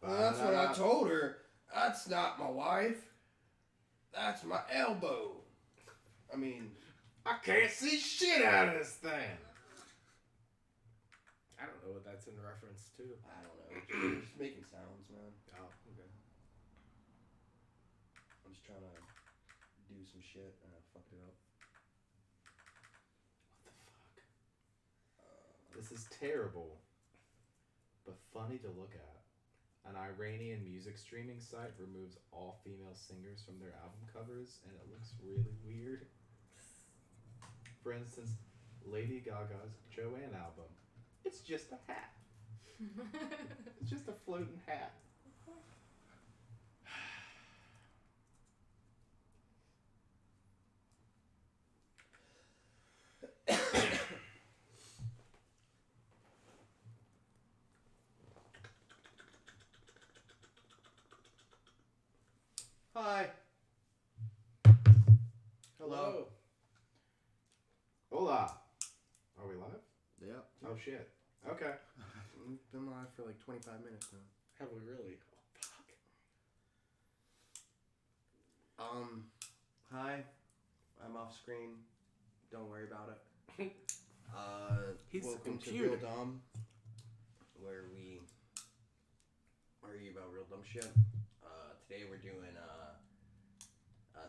Well, that's what I told her. That's not my wife. That's my elbow. I mean, I can't see shit out of this thing. I don't know what that's in reference to. I don't know. Just making sounds, man. Oh, okay. I'm just trying to do some shit and I fucked it up. What the fuck? This is terrible, but funny to look at. An Iranian music streaming site removes all female singers from their album covers, and it looks really weird. For instance, Lady Gaga's Joanne album. It's just a hat. It's just a floating hat. Hi. Hello. Hola. Are we live? Yeah. Oh shit. Okay. We've been live for like 25 minutes now. Have we really? Oh, fuck. Hi. I'm off screen. Don't worry about it. He's welcome to Real Dumb, where we argue about real dumb shit. Today we're doing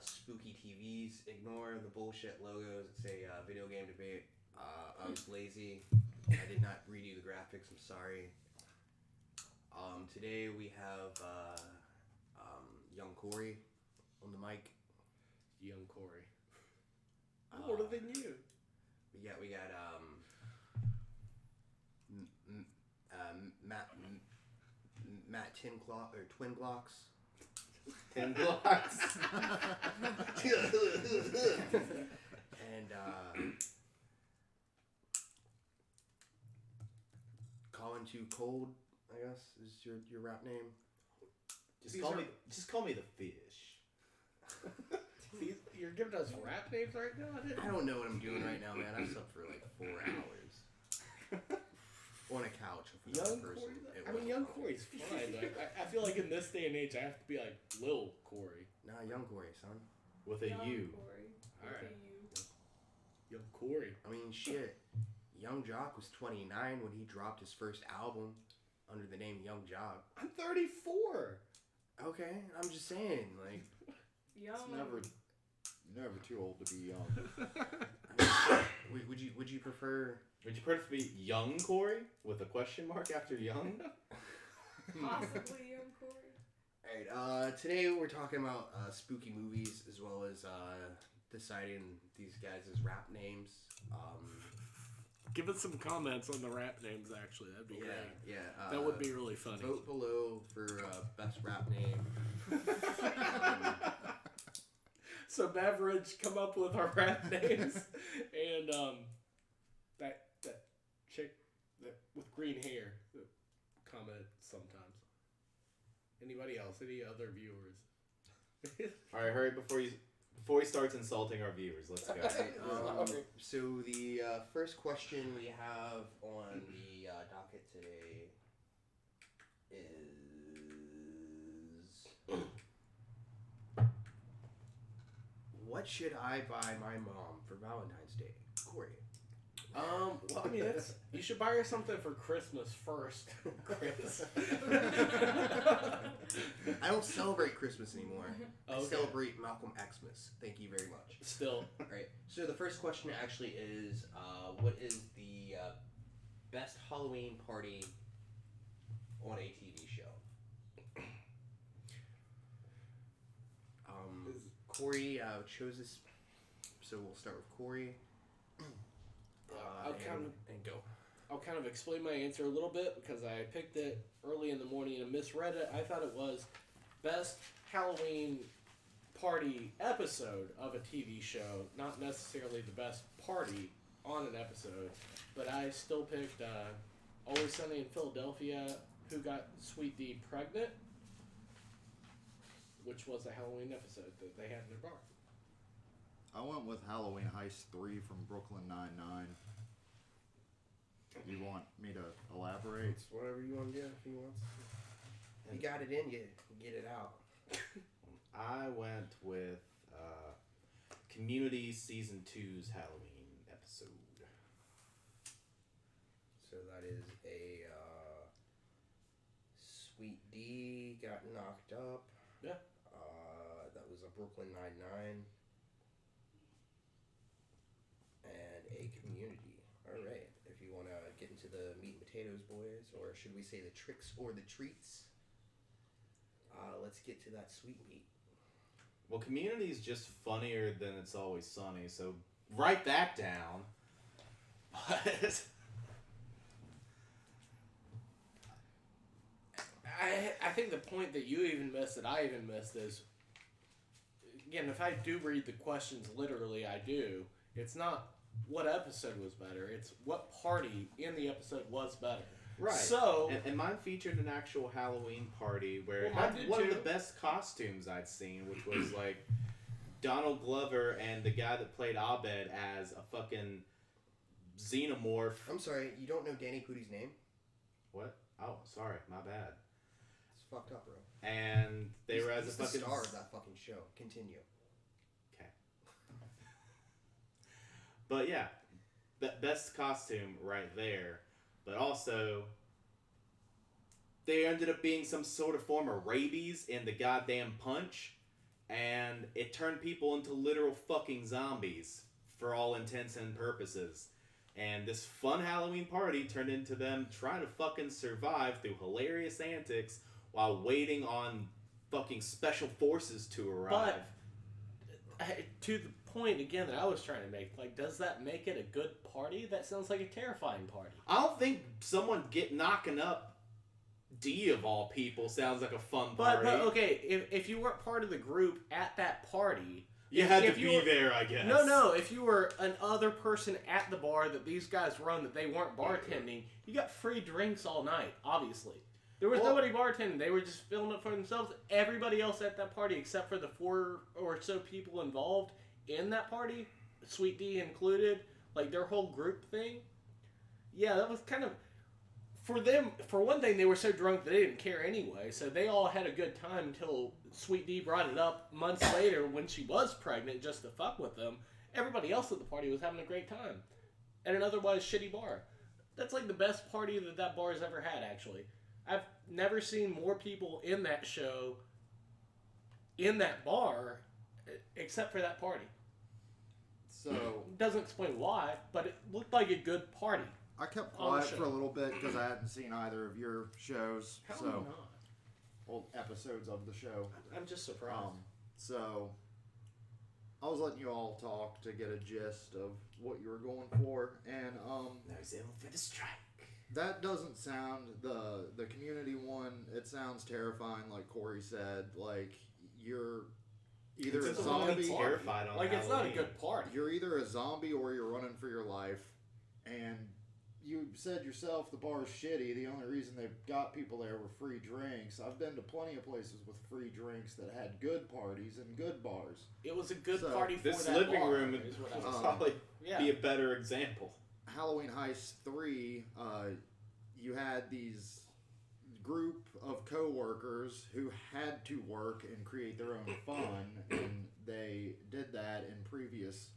spooky TVs. Ignore the bullshit logos. It's a video game debate. I was lazy. I did not redo the graphics. I'm sorry. Today we have young Corey on the mic. Young Corey. I'm older than you. We got Matt Twin Glocks. 10 blocks. And Colin Too Cold, I guess, is your rap name. Just call me the fish. You're giving us rap names right now? I don't know what I'm doing right now, man. I slept for like 4 hours. On a couch with another person. Young Corey's fine. Like, I feel like in this day and age, I have to be like Lil Corey. Nah, young Corey, son. With a Young U. Corey. All With right. a U. Young Corey. I mean, shit. Young Jock was 29 when he dropped his first album under the name Young Jock. I'm 34. Okay, I'm just saying, like, Young. It's never too old to be young. I mean, would you prefer? Would you prefer to be young Corey with a question mark after young? Possibly young Corey. Alright, today we're talking about spooky movies as well as deciding these guys' rap names. Give us some comments on the rap names, actually. That'd be great. Yeah. That would be really funny. Vote below for best rap name. So Beverage, come up with our rap names, and that chick that with green hair that comment sometimes. Anybody else? Any other viewers? All right, hurry before he starts insulting our viewers. Let's go. So the first question we have on the docket today is, what should I buy my mom for Valentine's Day? Corey. Well, I mean, you should buy her something for Christmas first, Chris. I don't celebrate Christmas anymore. I Okay. celebrate Malcolm Xmas. Thank you very much. Still. All right. So the first question actually is, what is the best Halloween party on a TV show? Corey chose this, so we'll start with Corey. And go. I'll kind of explain my answer a little bit because I picked it early in the morning and misread it. I thought it was best Halloween party episode of a TV show, not necessarily the best party on an episode, but I still picked Always Sunny in Philadelphia, Who Got Sweet Dee Pregnant, which was a Halloween episode that they had in their bar. I went with Halloween Heist 3 from Brooklyn Nine-Nine. You want me to elaborate? It's whatever you want to do if you want. You got it in you, get it out. I went with Community Season 2's Halloween episode. So that is a Sweet D got knocked up. Yeah. That was a Brooklyn Nine-Nine. And a Community. All right. If you want to get into the meat and potatoes, boys, or should we say the tricks or the treats? Let's get to that sweet meat. Well, Community is just funnier than It's Always Sunny, so write that down. But I think the point that you even missed, that I even missed, is, again, if I do read the questions literally, I do. It's not what episode was better, it's what party in the episode was better. right. So, And mine featured an actual Halloween party where it Well, mine had did one of too. the best costumes I'd seen, which was like Donald Glover and the guy that played Abed as a fucking xenomorph. I'm sorry, you don't know Danny Pudi's name? What? Oh, sorry, my bad. It's fucked up, bro. And they were as He's a the fucking star of that fucking show. Continue. Okay. But yeah, best costume right there. But also, they ended up being some sort of form of rabies in the goddamn punch, and it turned people into literal fucking zombies for all intents and purposes. And this fun Halloween party turned into them trying to fucking survive through hilarious antics while waiting on fucking special forces to arrive. to the point, again, that I was trying to make, like, does that make it a good party? That sounds like a terrifying party. I don't think someone knocking up D of all people sounds like a fun party. But okay, if you weren't part of the group at that party, you if- had if to you be were- there, I guess. No, if you were an other person at the bar that these guys run, that they weren't bartending, you got free drinks all night, obviously. There was Well- nobody bartending. They were just filling it for themselves. Everybody else at that party, except for the 4 or so people involved in that party, Sweet D included, like their whole group thing, yeah, that was kind of... For them, for one thing, they were so drunk that they didn't care anyway, so they all had a good time until Sweet D brought it up months later when she was pregnant just to fuck with them. Everybody else at the party was having a great time. At an otherwise shitty bar. That's like the best party that bar has ever had, actually. I've never seen more people in that show, in that bar, except for that party. So Doesn't explain why, but it looked like a good party. I kept On the quiet show. for a little bit because I hadn't seen either of your shows. How so not? old episodes of the show. I'm just surprised. So I was letting you all talk to get a gist of what you were going for, and Now he's in for the strike. that doesn't sound the community one. It sounds terrifying, like Corey said. Like you're either a It's zombie, terrified on Like, it's not a Halloween. good party. you're either a zombie or you're running for your life, and you said yourself the bar's shitty. The only reason they've got people there were free drinks. I've been to plenty of places with free drinks that had good parties and good bars. It was a good So, party for This that living bar, room is what I would was probably Yeah. be a better example. Halloween Heist 3, you had these group of co-workers who had to work and create their own fun, and they did that in previous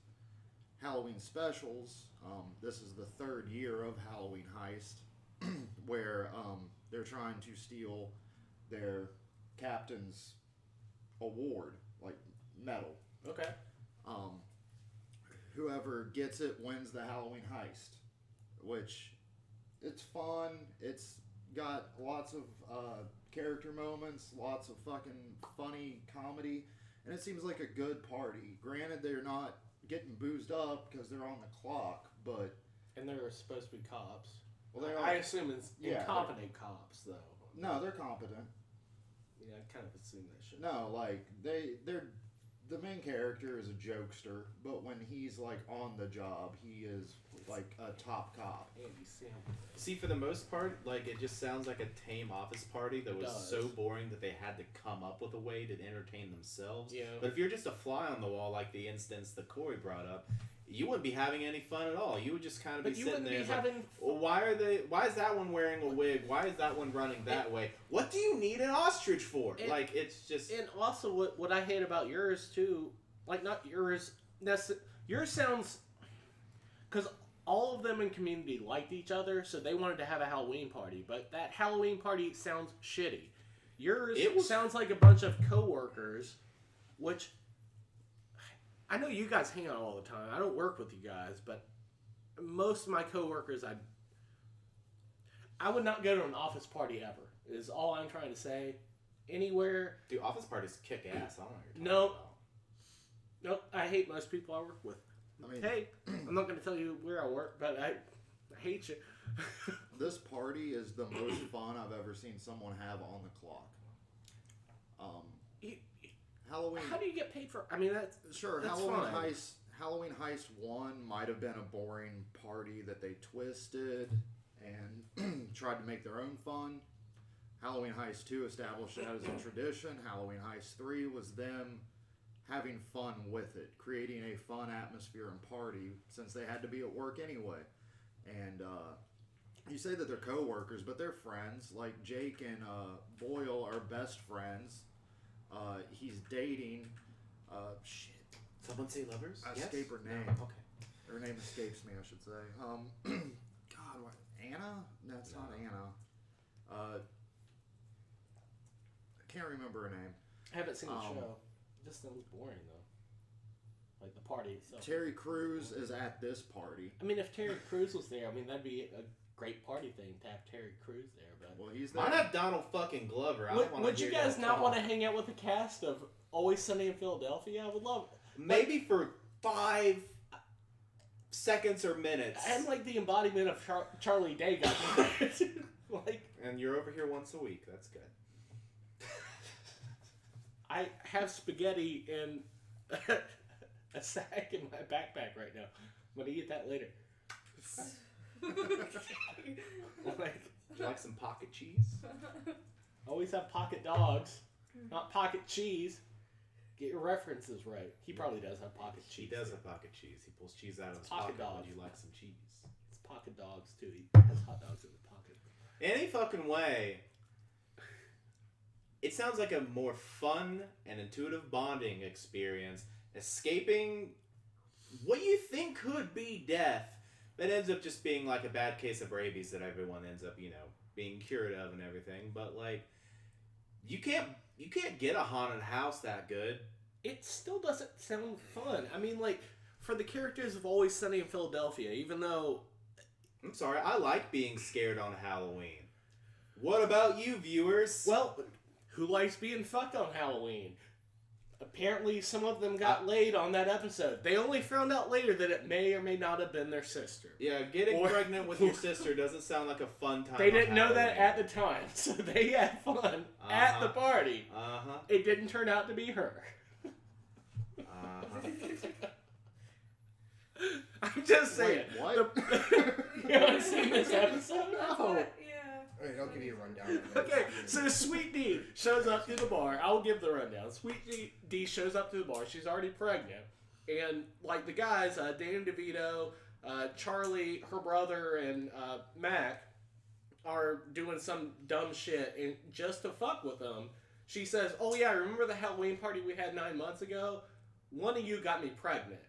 Halloween specials. This is the 3rd year of Halloween Heist, where they're trying to steal their captain's award, like medal. Okay. Whoever gets it wins the Halloween Heist, which it's fun. It's got lots of character moments, lots of fucking funny comedy, and it seems like a good party. Granted, they're not getting boozed up because they're on the clock, but And they were supposed to be cops. well, they I are. assume it's Yeah, incompetent cops, though. No, they're competent. Yeah, I kind of assume that shit. No, like they're the main character is a jokester, but when he's like on the job, he is like a top cop. Andy Samberg. See, for the most part, like, it just sounds like a tame office party that It was does. so boring that they had to come up with a way to entertain themselves. Yeah. But if you're just a fly on the wall, like the instance that Corey brought up, you wouldn't be having any fun at all. You would just kind of be But you sitting wouldn't there. be Like, having. well, why is that one wearing a wig? Why is that one running that way? What do you need an ostrich for? And- Like, it's just. And also, what I hate about yours too, like not yours, yours sounds, because all of them in Community liked each other, so they wanted to have a Halloween party. But that Halloween party sounds shitty. Yours sounds like a bunch of coworkers, which I know you guys hang out all the time. I don't work with you guys, but most of my coworkers, I would not go to an office party ever. Is all I'm trying to say. Anywhere. Dude, office parties kick ass. I don't know what you're No. talking about. Nope, I hate most people I work with. I mean, Hey, I'm not going to tell you where I work, but I hate you. this party is the most fun I've ever seen someone have on the clock. You- Halloween. How do you get paid for? I mean, that's Sure, that's Halloween fine. Heist. Halloween Heist 1 might have been a boring party that they twisted and tried to make their own fun. Halloween Heist 2 established that as a tradition. Halloween Heist 3 was them having fun with it, creating a fun atmosphere and party since they had to be at work anyway. And you say that they're co-workers, but they're friends. Like Jake and Boyle are best friends. He's dating. Shit. Someone say lovers? I Yes? escape her name. No? Okay. Her name escapes me, I should say. God, what? Anna? That's not Anna. I can't remember her name. I haven't seen the Um, show. It just sounds boring though. Like the party itself. Terry Crews is at this party. I mean, if Terry Crews was there, I mean that'd be a great party thing to have Terry Crews there. But Well, he's there. Why not Donald fucking Glover? I don't wanna would you hear guys that not talk. want to hang out with the cast of Always Sunny in Philadelphia? I would love it. Maybe for 5 seconds or minutes. I'm like the embodiment of Charlie Day guy. Like And you're over here once a week. That's good. I have spaghetti in a sack in my backpack right now. I'm gonna eat that later. Like, Would you like some pocket cheese? always have pocket dogs, not pocket cheese. Get your references right. He probably does have pocket He cheese. does have pocket cheese. He pulls cheese out of It's his pocket pocket. dog. Would you like some cheese? It's pocket dogs too. He has hot dogs in his pocket. Any fucking way. It sounds like a more fun and intuitive bonding experience, escaping what you think could be death, that ends up just being like a bad case of rabies that everyone ends up, being cured of and everything. But like, you can't get a haunted house that good. It still doesn't sound fun. I mean, like for the characters of Always Sunny in Philadelphia, even though I'm sorry, I like being scared on Halloween. What about you, viewers? well, who likes being fucked on Halloween? Apparently, some of them got laid on that episode. They only found out later that it may or may not have been their sister. yeah, getting Or- pregnant with your sister doesn't sound like a fun time. They on didn't know that Halloween. at the time, so they had fun at the party. Uh-huh. It didn't turn out to be her. Uh-huh. I'm just saying. Wait, what? You haven't seen this episode? That's No. what, yeah. Alright, I'll give you a rundown. of it. Okay, so Sweet D shows up to the bar. I'll give the rundown. Sweet D shows up to the bar. She's already pregnant. And, like, the guys, Dan DeVito, Charlie, her brother, and Mac are doing some dumb shit. And just to fuck with them, she says, oh, yeah, remember the Halloween party we had 9 months ago? One of you got me pregnant.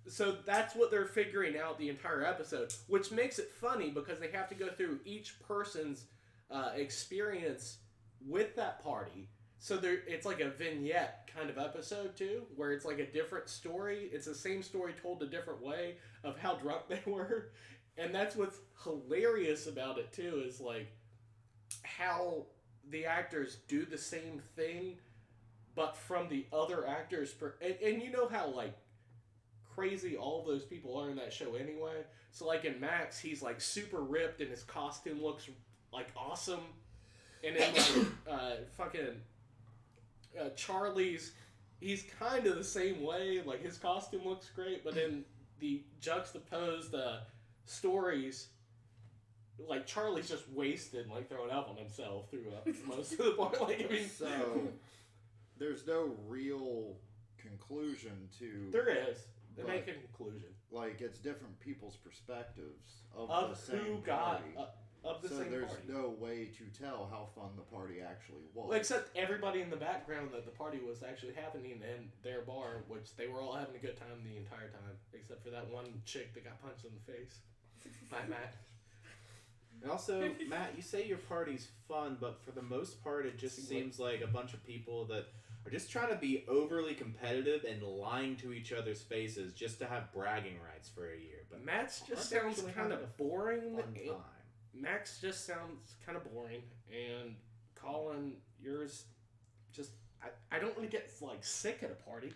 So that's what they're figuring out the entire episode, which makes it funny because they have to go through each person's experience with that party. So it's like a vignette kind of episode too, where it's like a different story. It's the same story told a different way of how drunk they were, and that's what's hilarious about it too. Is like how the actors do the same thing, but from the other actors' and you know how like crazy all those people are in that show anyway. So like in Max, he's like super ripped and his costume looks like awesome. And then like Charlie's, he's kind of the same way. Like his costume looks great, but in the juxtaposed stories, like Charlie's just wasted, like throwing up on himself throughout most of the part. Like I mean, So, there's no real conclusion to there is. They but, make a conclusion like, it's different people's perspectives of the of same who got party. of the So same there's party. no way to tell how fun the party actually was. Well, except everybody in the background that the party was actually happening in their bar, which they were all having a good time the entire time, except for that one chick that got punched in the face by Matt. And also, Matt, you say your party's fun, but for the most part, it just seems like a bunch of people that are just trying to be overly competitive and lying to each other's faces just to have bragging rights for a year. But Matt's just Aren't sounds actually kind having of boring. fun time. Max just sounds kind of boring, and Colin, yours just I don't want to get like sick at a party.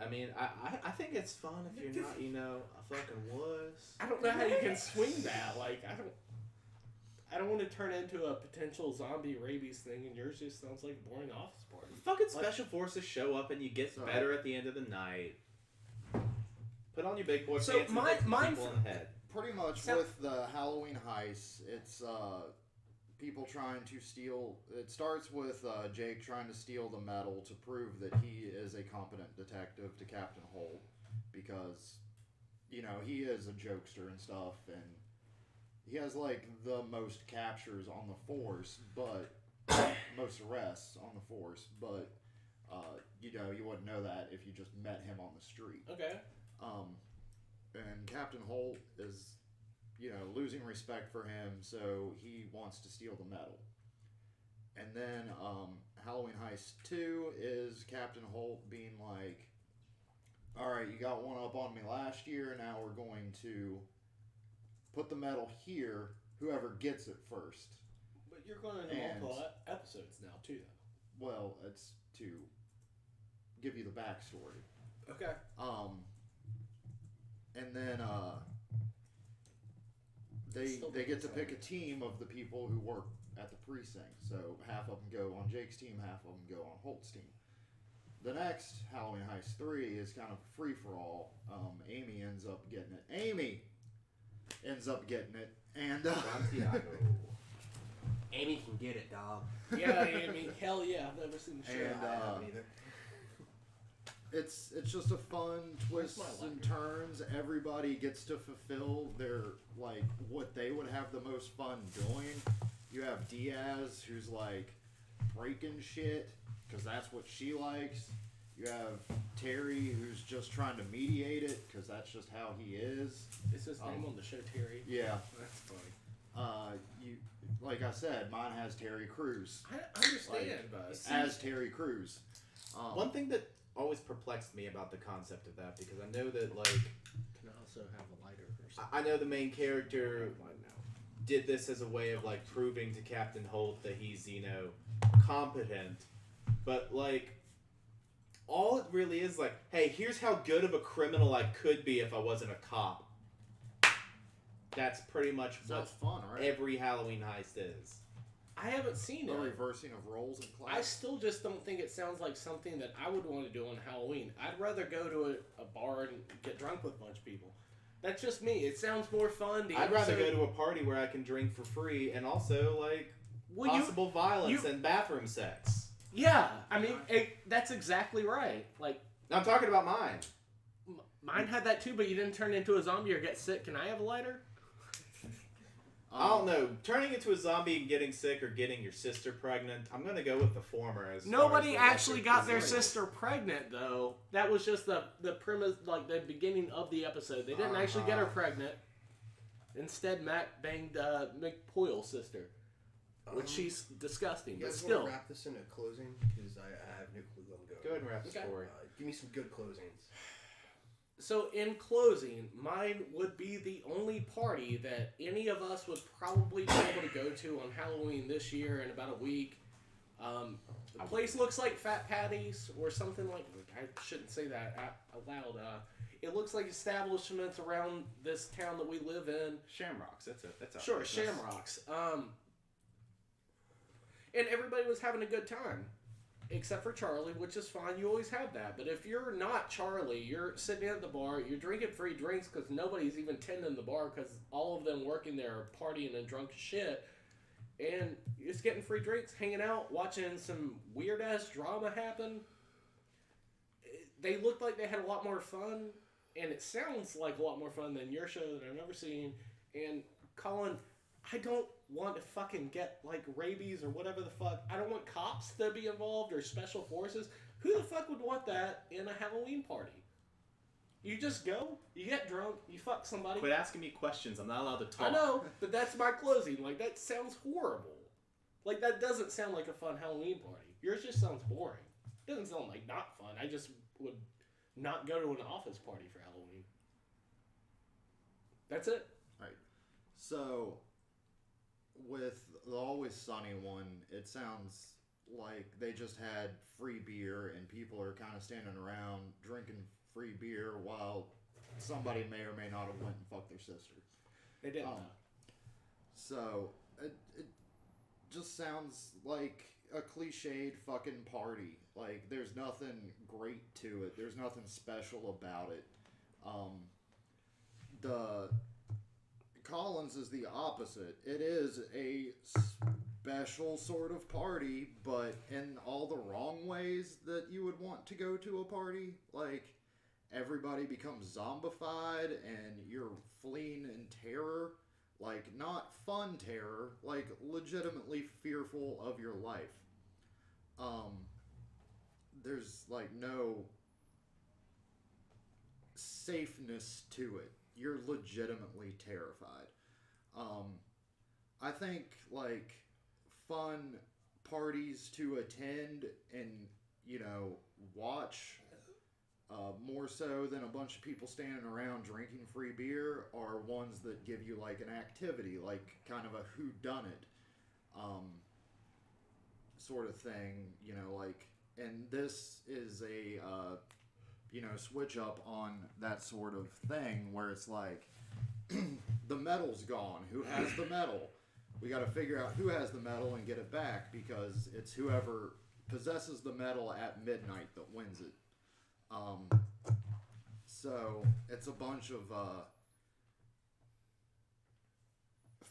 I mean, I think it's fun if you're not, a fucking wuss. I don't know how you can swing that. Like I don't want to turn into a potential zombie rabies thing, and yours just sounds like a boring office party. Fucking special forces show up and you get Sorry. better at the end of the night. Put on your big boy So pants and hit some mine people in the head. Pretty much So- with the Halloween heist, it's people trying to steal. It starts with Jake trying to steal the medal to prove that he is a competent detective to Captain Holt, because he is a jokester and stuff, and he has like the most captures on the force, but most arrests on the force, but you wouldn't know that if you just met him on the street. Okay. And Captain Holt is, losing respect for him, so he wants to steal the medal. And then Halloween Heist 2 is Captain Holt being like, alright, you got one up on me last year, now we're going to put the medal here, whoever gets it first. But you're going into And- multiple episodes now too, though. Well, it's to give you the backstory. Okay. And then they get to pick a team of the people who work at the precinct. So half of them go on Jake's team, half of them go on Holt's team. The next Halloween Heist 3 is kind of free for all. Amy ends up getting it, and Santiago. Amy can get it, dog. Yeah, I mean, hell yeah, I've never seen the show. And, I haven't either. it's just a fun twists Where's my and locker? turns. Everybody gets to fulfill their what they would have the most fun doing. You have Diaz, who's like breaking shit because that's what she likes. You have Terry, who's just trying to mediate it because that's just how he is. Is his name on the show Terry? Yeah. That's funny. You like I said, mine has Terry Crews I understand, but as Terry Crews. One thing that always perplexed me about the concept of that, because I know that, like, can I also have a lighter or something? I know the main character Mine now. did this as a way of, like, proving to Captain Holt that he's, competent, but, like, all it really is, like, hey, here's how good of a criminal I could be if I wasn't a cop. That's pretty much So what that's fun, right? every Halloween heist is. I haven't seen The it. reversing of roles in class. I still just don't think it sounds like something that I would want to do on Halloween. I'd rather go to a bar and get drunk with a bunch of people. That's just me. It sounds more fun. I'd rather go to a party where I can drink for free and also, like, Well, possible violence you- and bathroom sex. Yeah, I mean, that's exactly right. Like, I'm talking about mine. mine had that too, but you didn't turn into a zombie or get sick. Can I have a lighter? I don't know. Turning into a zombie and getting sick or getting your sister pregnant, I'm going to go with the former. As far Nobody as the actually lesser got their disease. sister pregnant, though. That was just the premise, like the beginning of the episode. They didn't actually get her pregnant. Instead, Mac banged McPoyle's sister, which she's disgusting. You But guys still, want to wrap this into closing? Because I have no clue where I'm going. Go ahead and wrap the Okay. story. Give me some good closings. so in closing, mine would be the only party that any of us would probably be able to go to on Halloween this year in about a week. The place looks like Fat Patty's or something like. I shouldn't say that out loud. It looks like establishments around this town that we live in. Shamrocks. That's Sure, that's- Shamrocks. And everybody was having a good time, except for Charlie, which is fine. You always have that. But if you're not Charlie, you're sitting at the bar, you're drinking free drinks because nobody's even tending the bar because all of them working there are partying and drunk as shit. And you're just getting free drinks, hanging out, watching some weird-ass drama happen. They looked like they had a lot more fun. and it sounds like a lot more fun than your show that I've never seen. And Colin, I don't want to fucking get like rabies or whatever the fuck. I don't want cops to be involved or special forces. Who the fuck would want that in a Halloween party? You just go, you get drunk, you fuck somebody. Quit asking me questions. I'm not allowed to talk. I know, but that's my closing. Like, that sounds horrible. Like, that doesn't sound like a fun Halloween party. Yours just sounds boring. It doesn't sound like not fun. I just would not go to an office party for Halloween. That's it. Right. So, with the Always Sunny one, it sounds like they just had free beer and people are kind of standing around drinking free beer while somebody may or may not have went and fucked their sister. They didn't. So, it just sounds like a cliched fucking party. Like, there's nothing great to it. There's nothing special about it. The Collins is the opposite. It is a special sort of party, but in all the wrong ways that you would want to go to a party. Like, everybody becomes zombified and you're fleeing in terror. Like, not fun terror, like legitimately fearful of your life. There's like no safeness to it. You're legitimately terrified. I think like fun parties to attend and, you know, watch more so than a bunch of people standing around drinking free beer are ones that give you like an activity, like kind of a whodunit sort of thing, you know, like, and this is a you know, switch up on that sort of thing where it's like the medal's gone. Who has the medal? We got to figure out who has the medal and get it back, because it's whoever possesses the medal at midnight that wins it. So it's a bunch of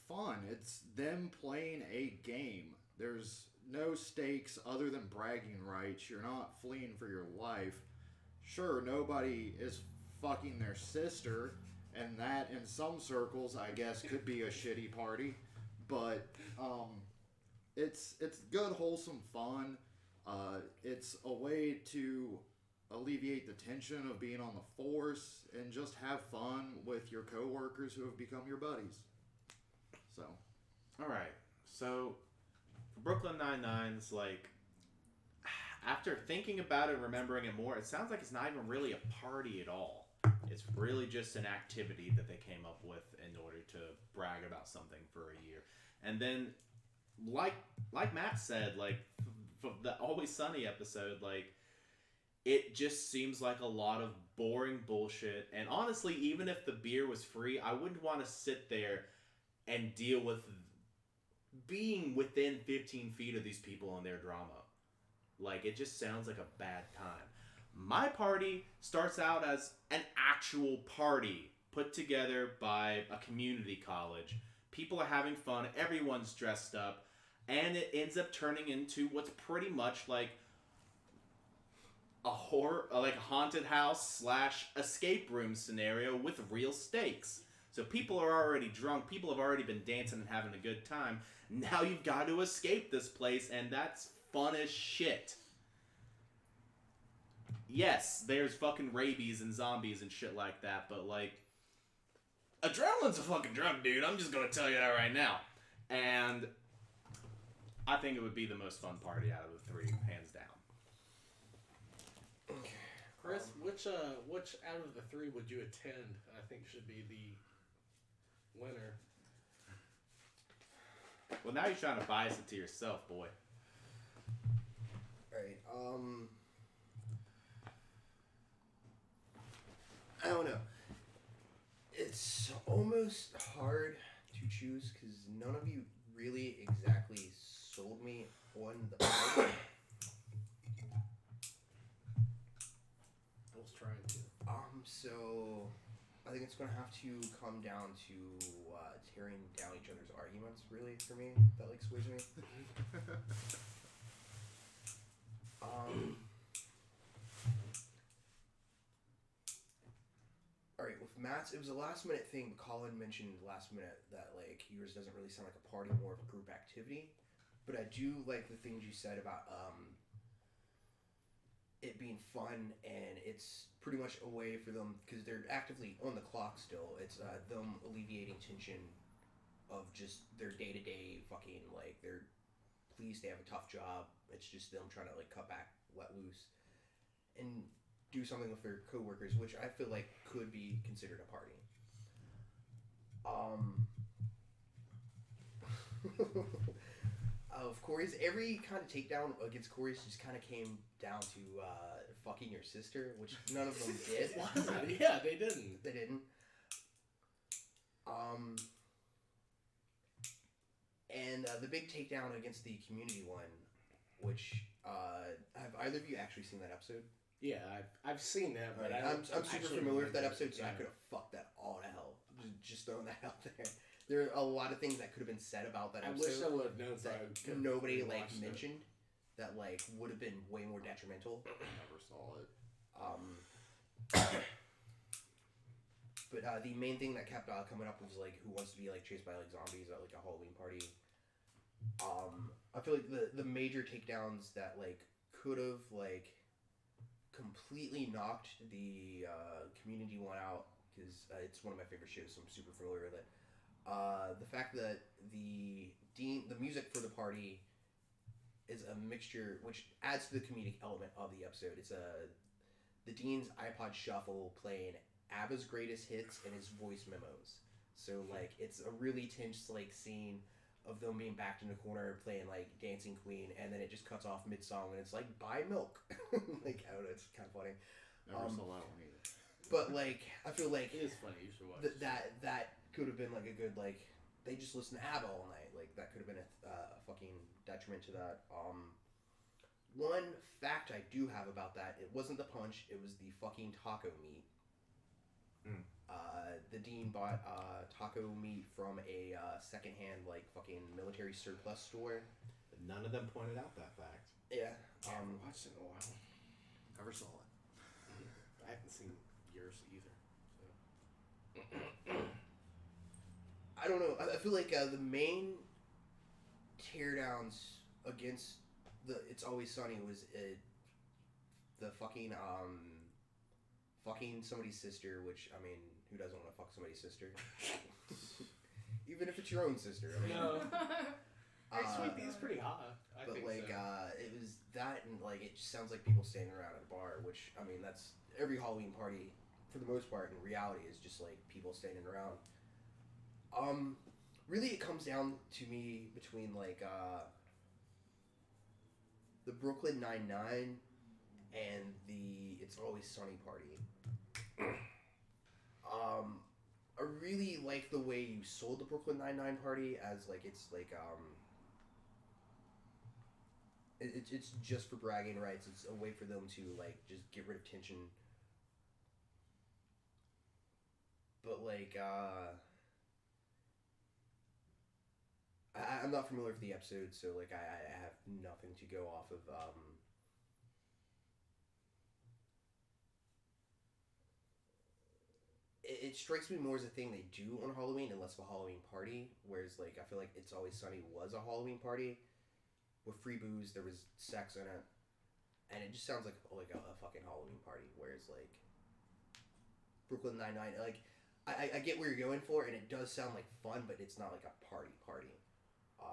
fun. It's them playing a game. There's no stakes other than bragging rights. You're not fleeing for your life. Sure, nobody is fucking their sister, and that in some circles, I guess, could be a shitty party. But it's good, wholesome fun. It's a way to alleviate the tension of being on the force and just have fun with your coworkers who have become your buddies. So, all right. So, for Brooklyn Nine-Nine's, like, after thinking about it, remembering it more, it sounds like it's not even really a party at all. It's really just an activity that they came up with in order to brag about something for a year. And then, like Matt said, like, for the Always Sunny episode, like, it just seems like a lot of boring bullshit. And honestly, even if the beer was free, I wouldn't want to sit there and deal with being within 15 feet of these people and their drama. Like, it just sounds like a bad time. My party starts out as an actual party put together by a community college. People are having fun, everyone's dressed up, and it ends up turning into what's pretty much like a horror, like a haunted house / escape room scenario with real stakes. So people are already drunk, people have already been dancing and having a good time. Now you've got to escape this place, and that's fun as shit. Yes, there's fucking rabies and zombies and shit like that, but like, adrenaline's a fucking drug, dude. I'm just gonna tell you that right now. And I think it would be the most fun party out of the three, hands down. Chris, which out of the three would you attend? I think should be the winner. Well, now you're trying to bias it to yourself, boy. Alright, I don't know. It's almost hard to choose because none of you really exactly sold me on the party. I was trying to. So I think it's gonna have to come down to tearing down each other's arguments, really, for me. That like sways me. Matt's, it was a last minute thing, but Colin mentioned last minute that like yours doesn't really sound like a party, more of a group activity. But I do like the things you said about it being fun, and it's pretty much a way for them, because they're actively on the clock still. It's them alleviating tension of just their day to day fucking, like, they're pleased they have a tough job. It's just them trying to like cut back, let loose, and do something with their coworkers, which I feel like could be considered a party. Of Corey's, every kind of takedown against Corey's just kind of came down to fucking your sister, which none of them did. Yeah, they didn't. They didn't. And the big takedown against the community one, which have either of you actually seen that episode? Yeah, I've seen that, but Right. I'm super familiar with that episode, so I could have fucked that all to hell. Just throwing that out there. There are a lot of things that could have been said about that I episode. wish I would have known so I that could've nobody like rewatched it. mentioned that like would have been way more detrimental. Never saw it. But the main thing that kept coming up was like who wants to be like chased by like zombies at like a Halloween party. I feel like the major takedowns that like could have like completely knocked the community one out, because it's one of my favorite shows, so I'm super familiar with it. The fact that the music for the party is a mixture, which adds to the comedic element of the episode. It's the Dean's iPod Shuffle playing ABBA's greatest hits and his voice memos. So like it's a really tense like scene of them being backed in a corner playing like Dancing Queen, and then it just cuts off mid song and it's like buy milk. Like I don't know, it's kind of funny. Never saw that one either. But like I feel like It is funny. You should watch. that could have been like a good like they just listen to ABBA all night. Like that could have been a fucking detriment to that. One fact I do have about that, it wasn't the punch, it was the fucking taco meat. The Dean bought taco meat from a secondhand like fucking military surplus store. None of them pointed out that fact. Yeah. I haven't watched it in a while. Never saw it. I haven't seen yours either. So. I don't know. I feel like the main teardowns against the It's Always Sunny was the fucking fucking somebody's sister, which I mean, who doesn't want to fuck somebody's sister? Even if it's your own sister. I mean, No. Sweet Pea's pretty hot. I but think like so. it was that, and like it just sounds like people standing around at a bar, which I mean that's every Halloween party for the most part. In reality, is just like people standing around. Really, it comes down to me between like the Brooklyn Nine-Nine and the It's Always Sunny party. I really like the way you sold the Brooklyn Nine-Nine party as like it's like it's just for bragging rights. It's a way for them to like just get rid of tension. But like I'm not familiar with the episode, so like I have nothing to go off of. It strikes me more as a thing they do on Halloween and less of a Halloween party. Whereas like I feel like It's Always Sunny was a Halloween party with free booze. There was sex in it, and it just sounds like a fucking Halloween party. Whereas like Brooklyn Nine-Nine, like I get where you're going for, and it does sound like fun, but it's not like a party.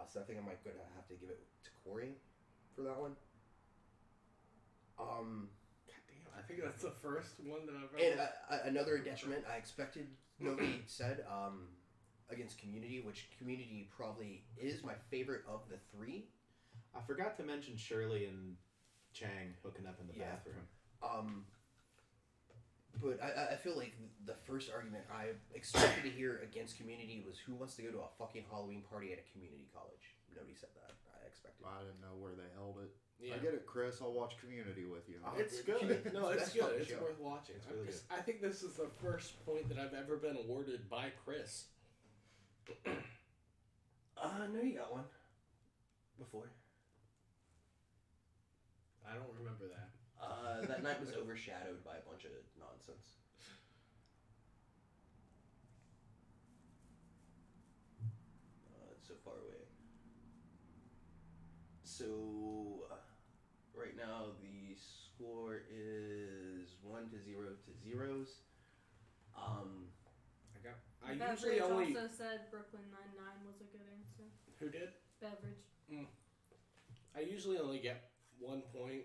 So I think I might gonna have to give it to Corey for that one. God damn, I think that's the first one that I've ever. And another detriment I expected nobody said against Community, which Community probably is my favorite of the three. I forgot to mention Shirley and Chang hooking up in the Yeah. bathroom. But I feel like the first argument I expected to hear against Community was who wants to go to a fucking Halloween party at a community college. Nobody said that. I expected. I didn't know where they held it. Yeah. I get it, Chris. I'll watch Community with you. It's good. No, it's That's good. fucking It's show. worth watching. It's really good. I think this is the first point that I've ever been awarded by Chris. No, you got one. Before. I don't remember that. That night was overshadowed by a bunch of nonsense. so far away. So right now the score is 1-0 to zeros. I Beveridge usually only. also said Brooklyn Nine-Nine was a good answer. Who did? Beveridge. I usually only get 1 point.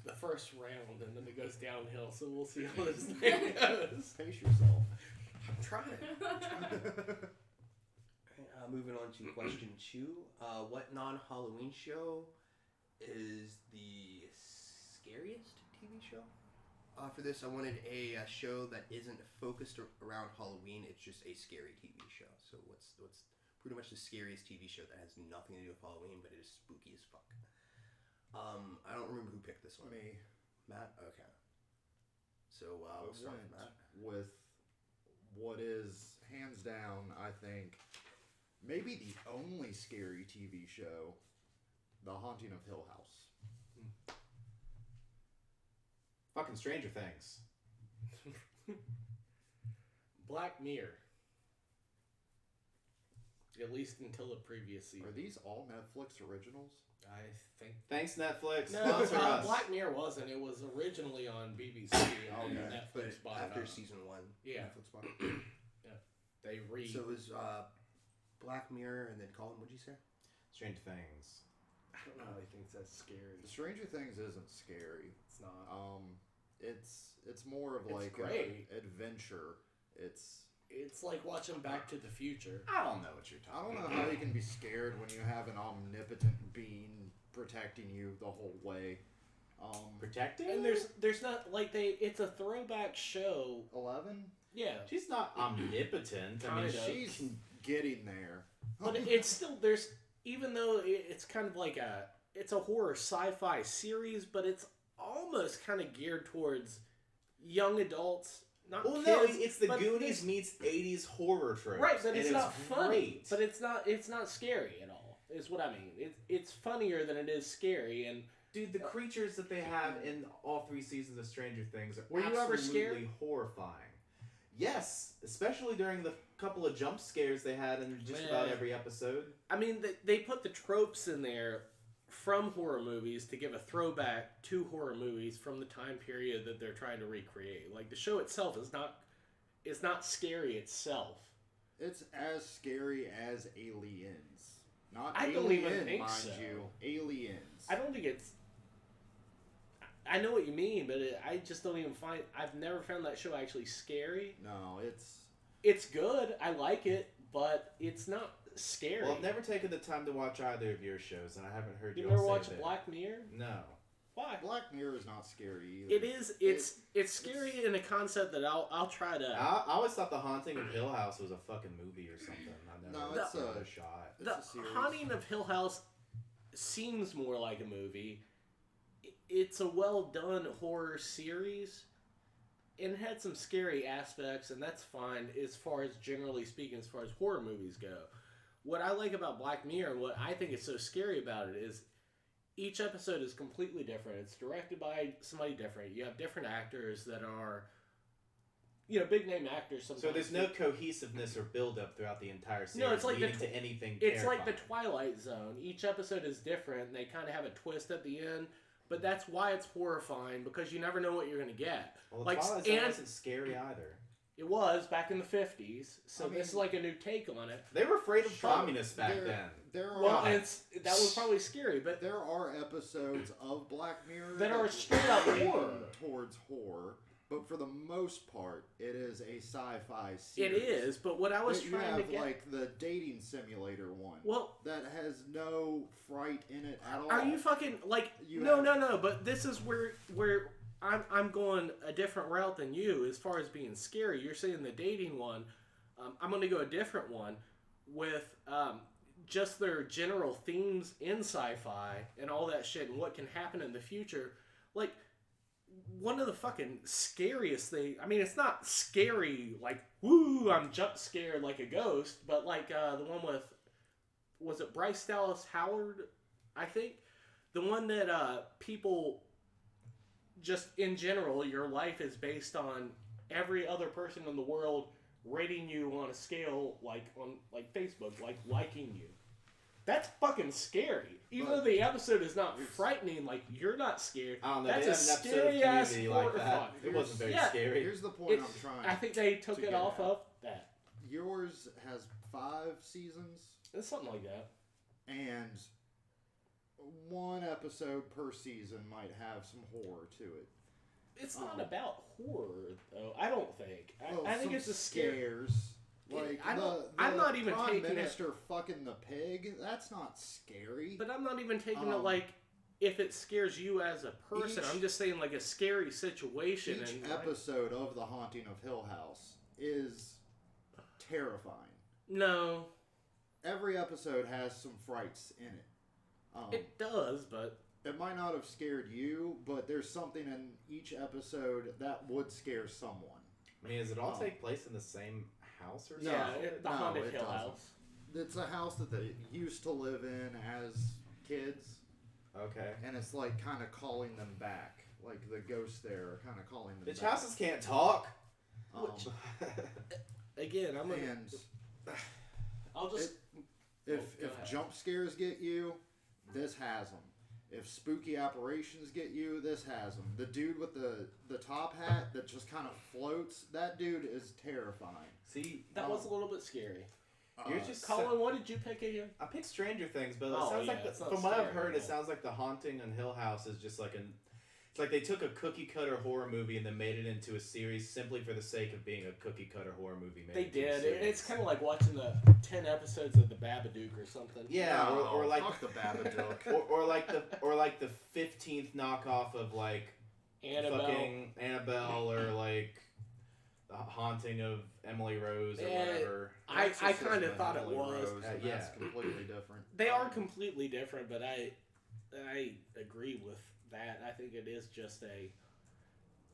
The first round, and then it goes downhill. So we'll see how this thing goes. Pace yourself. I'm trying. Moving on to question 2. What non-Halloween show is the scariest TV show? For this, I wanted a show that isn't focused around Halloween. It's just a scary TV show. So what's pretty much the scariest TV show that has nothing to do with Halloween, but it is spooky as fuck? I don't remember who picked this one. Me. Matt? Okay. So we'll start with Matt. With what is, hands down, I think, maybe the only scary TV show, The Haunting of Hill House. Fucking Stranger Things. Black Mirror. At least until the previous season. Are these all Netflix originals? I think. Thanks, Netflix. No, Sponsor us. Black Mirror wasn't. It was originally on BBC. And then But Netflix bought after it up. season 1, Yeah. Netflix bought it. They So it was Black Mirror, and then Colin, what'd you say? Stranger Things. I don't know. I think that's scary. Stranger Things isn't scary. It's not. It's more of It's like great. an adventure. It's like watching Back to the Future. I don't know what you're I don't talking know about. how you can be scared when you have an omnipotent being protecting you the whole way. Protecting? And there's not like it's a throwback show. 11? Yeah. She's not omnipotent. I mean, Kinda. She's getting there. But it's still even though it's kind of like it's a horror sci-fi series, but it's almost kind of geared towards young adults, not well, kids. no, it's the but Goonies meets 80s horror tropes. right, but and it's it not was funny. great. But it's not scary at all. Is what I mean. It's funnier than it is scary. And Dude, the creatures that they have in all 3 seasons of Stranger Things are Were you ever absolutely scared? horrifying. Yes, especially during the couple of jump scares they had in just about Yeah. every episode. I mean, they put the tropes in there from horror movies to give a throwback to horror movies from the time period that they're trying to recreate. Like the show itself is not scary itself. It's as scary as Aliens. Not I don't Alien, even think mind so. you. Aliens. I don't think it's. I know what you mean, but I just don't even find. I've never found that show actually scary. No, it's... It's good. I like it, but it's not scary. Well, I've never taken the time to watch either of your shows, and I haven't heard You you never all watched say that. Black Mirror? No. Why? Black Mirror is not scary either. It is. It's scary in a concept that I'll try to. I always thought The Haunting of Hill House was a fucking movie or something. I never No, it's gave it a- a shot. It's The a series. Haunting of Hill House seems more like a movie. It's a well done horror series, and it had some scary aspects, and that's fine as far as generally speaking, as far as horror movies go. What I like about Black Mirror, and what I think is so scary about it, is each episode is completely different. It's directed by somebody different. You have different actors that are, big name actors. Sometimes. So there's no cohesiveness or build up throughout the entire series. No, it's like leading the to anything. It's like the terrifying. Twilight Zone. Each episode is different, and they kind of have a twist at the end. But that's why it's horrifying, because you never know what you're going to get. Well, the like, Twilight Zone and- wasn't scary either. It was back in the 50s, so I mean- this is like a new take on it. They were afraid of Sure, communists back there- then. There are... Well, that was probably scary, but There are episodes of Black Mirror That are straight up lean horror. towards horror, but for the most part, it is a sci-fi it series. is. But what I was You trying have to get... like the dating simulator one well, that has no fright in it at all. are you fucking... Like, You no, have- no, but this is where I'm going a different route than you as far as being scary. You're saying the dating one. I'm going to go a different one with... just their general themes in sci-fi and all that shit and what can happen in the future. Like, one of the fucking scariest things... I mean, it's not scary, like, woo, I'm jump scared like a ghost, but like the one with... Was it Bryce Dallas Howard, I think? The one that people... Just in general, your life is based on every other person in the world rating you on a scale like on like Facebook, like liking you. That's fucking scary. Even though the episode is not frightening, like you're not scared. I don't know. That's They a had an episode of scary ass Community like horror that. fun. It wasn't very Yeah. scary. Here's the point I'm trying. I think they took to it get off at. of that. Yours has 5 seasons, It's something like that. and one episode per season might have some horror to it. It's not about horror, though. I don't think. Well, I think some it's a scare. scares. Like I don't- the I'm not even Prime taking it- Minister fucking the pig. That's not scary. But I'm not even taking it Um, like if it scares you as a person. I'm just saying like a scary situation. Each and like, episode of The Haunting of Hill House is terrifying. no, Every episode has some frights in it. it does, but It might not have scared you, but there's something in each episode that would scare someone. I mean, does it all take place in the same house or yeah, something? the No, Haunted it Hill doesn't. House. It's a house that they used to live in as kids, Okay. and it's like kind of calling them back. Like the ghosts there are kind of calling them Bitch, back. houses can't talk. Again, I'm gonna. And I'll just. if go ahead. jump scares get you, this has them. If spooky apparitions get you, this has them. The dude with the top hat that just kind of floats, that dude is terrifying. See, That was a little bit scary. you're just Colin, what did you pick again? I picked Stranger Things, but it Oh, sounds yeah, like it's not from what I've scary heard, at it all. sounds like The Haunting on Hill House is just like it's like they took a cookie cutter horror movie and then made it into a series simply for the sake of being a cookie cutter horror movie. Made They into a did. series. It's kind of like watching the 10 episodes of The Babadook or something. yeah, or like fuck the Babadook. or like the 15th knockoff of like Annabelle. fucking Annabelle or like The Haunting of Emily Rose or Yeah, whatever. I Exorcism kind of and thought it Emily was. Rose, and yeah. that's completely different. They are completely different, but I agree with that. I think it is just a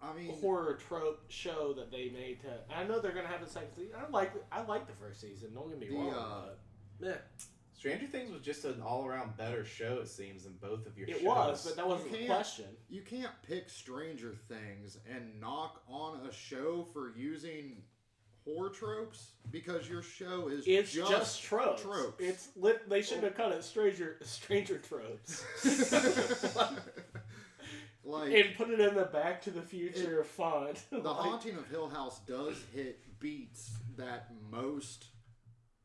I mean, horror trope show that they made to. I know they're gonna have a second season. I like the first season. Don't get me The, wrong. But, Stranger Things was just an all-around better show, it seems, than both of your shows. it was, but that wasn't the can't- question. you can't pick Stranger Things and knock on a show for using horror tropes because your show is It's just tropes. tropes. It's lit. They should have cut it Stranger Tropes. like And put it in the Back to the Future font. The Like, Haunting of Hill House does hit beats that most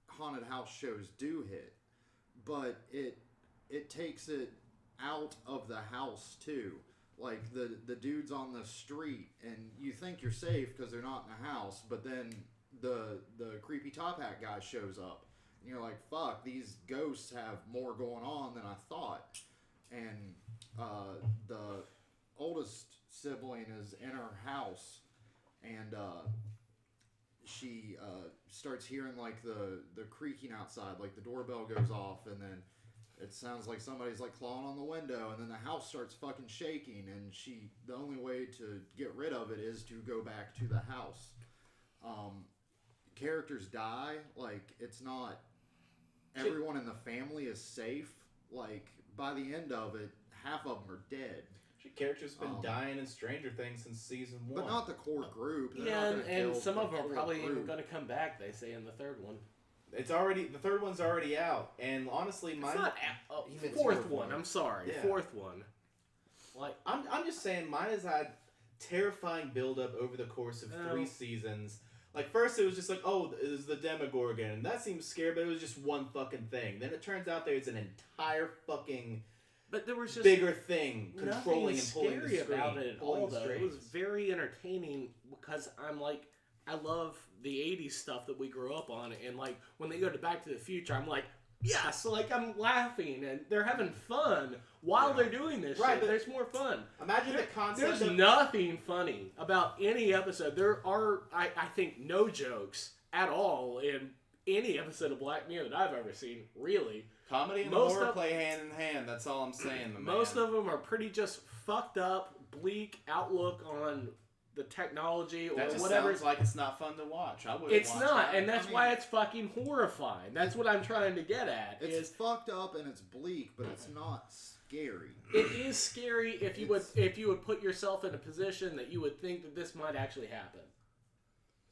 haunted house shows do hit, but it takes it out of the house too. Like the dudes on the street, and you think you're safe because they're not in the house, but then the creepy top hat guy shows up, and you're like, "Fuck, these ghosts have more going on than I thought." And the oldest sibling is in her house, and she starts hearing like the creaking outside, like the doorbell goes off, and then it sounds like somebody's like clawing on the window, and then the house starts fucking shaking, and the only way to get rid of it is to go back to the house. Characters die, like it's not everyone in the family is safe. Like by the end of it, half of them are dead. Characters have been Um, dying in Stranger Things since season 1. But not the core group. They're yeah, not and, gonna and kill some the of them are core probably even group. going to come back. They say in the third one. It's already the third one's already out, and honestly, It's mine. not Even fourth fourth one. one. I'm sorry, Yeah. fourth one. Like I'm just saying, mine has had terrifying build-up over the course of Oh. 3 seasons. Like first, it was just like, oh, it was the Demogorgon, and that seems scary, but it was just one fucking thing. Then it turns out there's an entire fucking but there was just bigger thing nothing controlling and pulling the scary string. about it at pulling all. the Though it was strings. very entertaining because I'm like, I love the '80s stuff that we grew up on, and like when they go to Back to the Future, I'm like, yeah, so like I'm laughing and they're having fun while Yeah. they're doing this. Right, shit. but There's more fun. Imagine the concept There's of nothing funny about any episode. There are, I think, no jokes at all in any episode of Black Mirror that I've ever seen. Really, comedy and most horror of- play hand in hand. That's all I'm saying, my most man. of them are pretty just fucked up, bleak outlook on the technology or That just whatever. sounds like it's not fun to watch. I wouldn't It's watch not, that. and that's I mean- why it's fucking horrifying. That's what I'm trying to get at. It's Is fucked up and it's bleak, but it's not scary. it is scary if you would put yourself in a position that you would think that this might actually happen.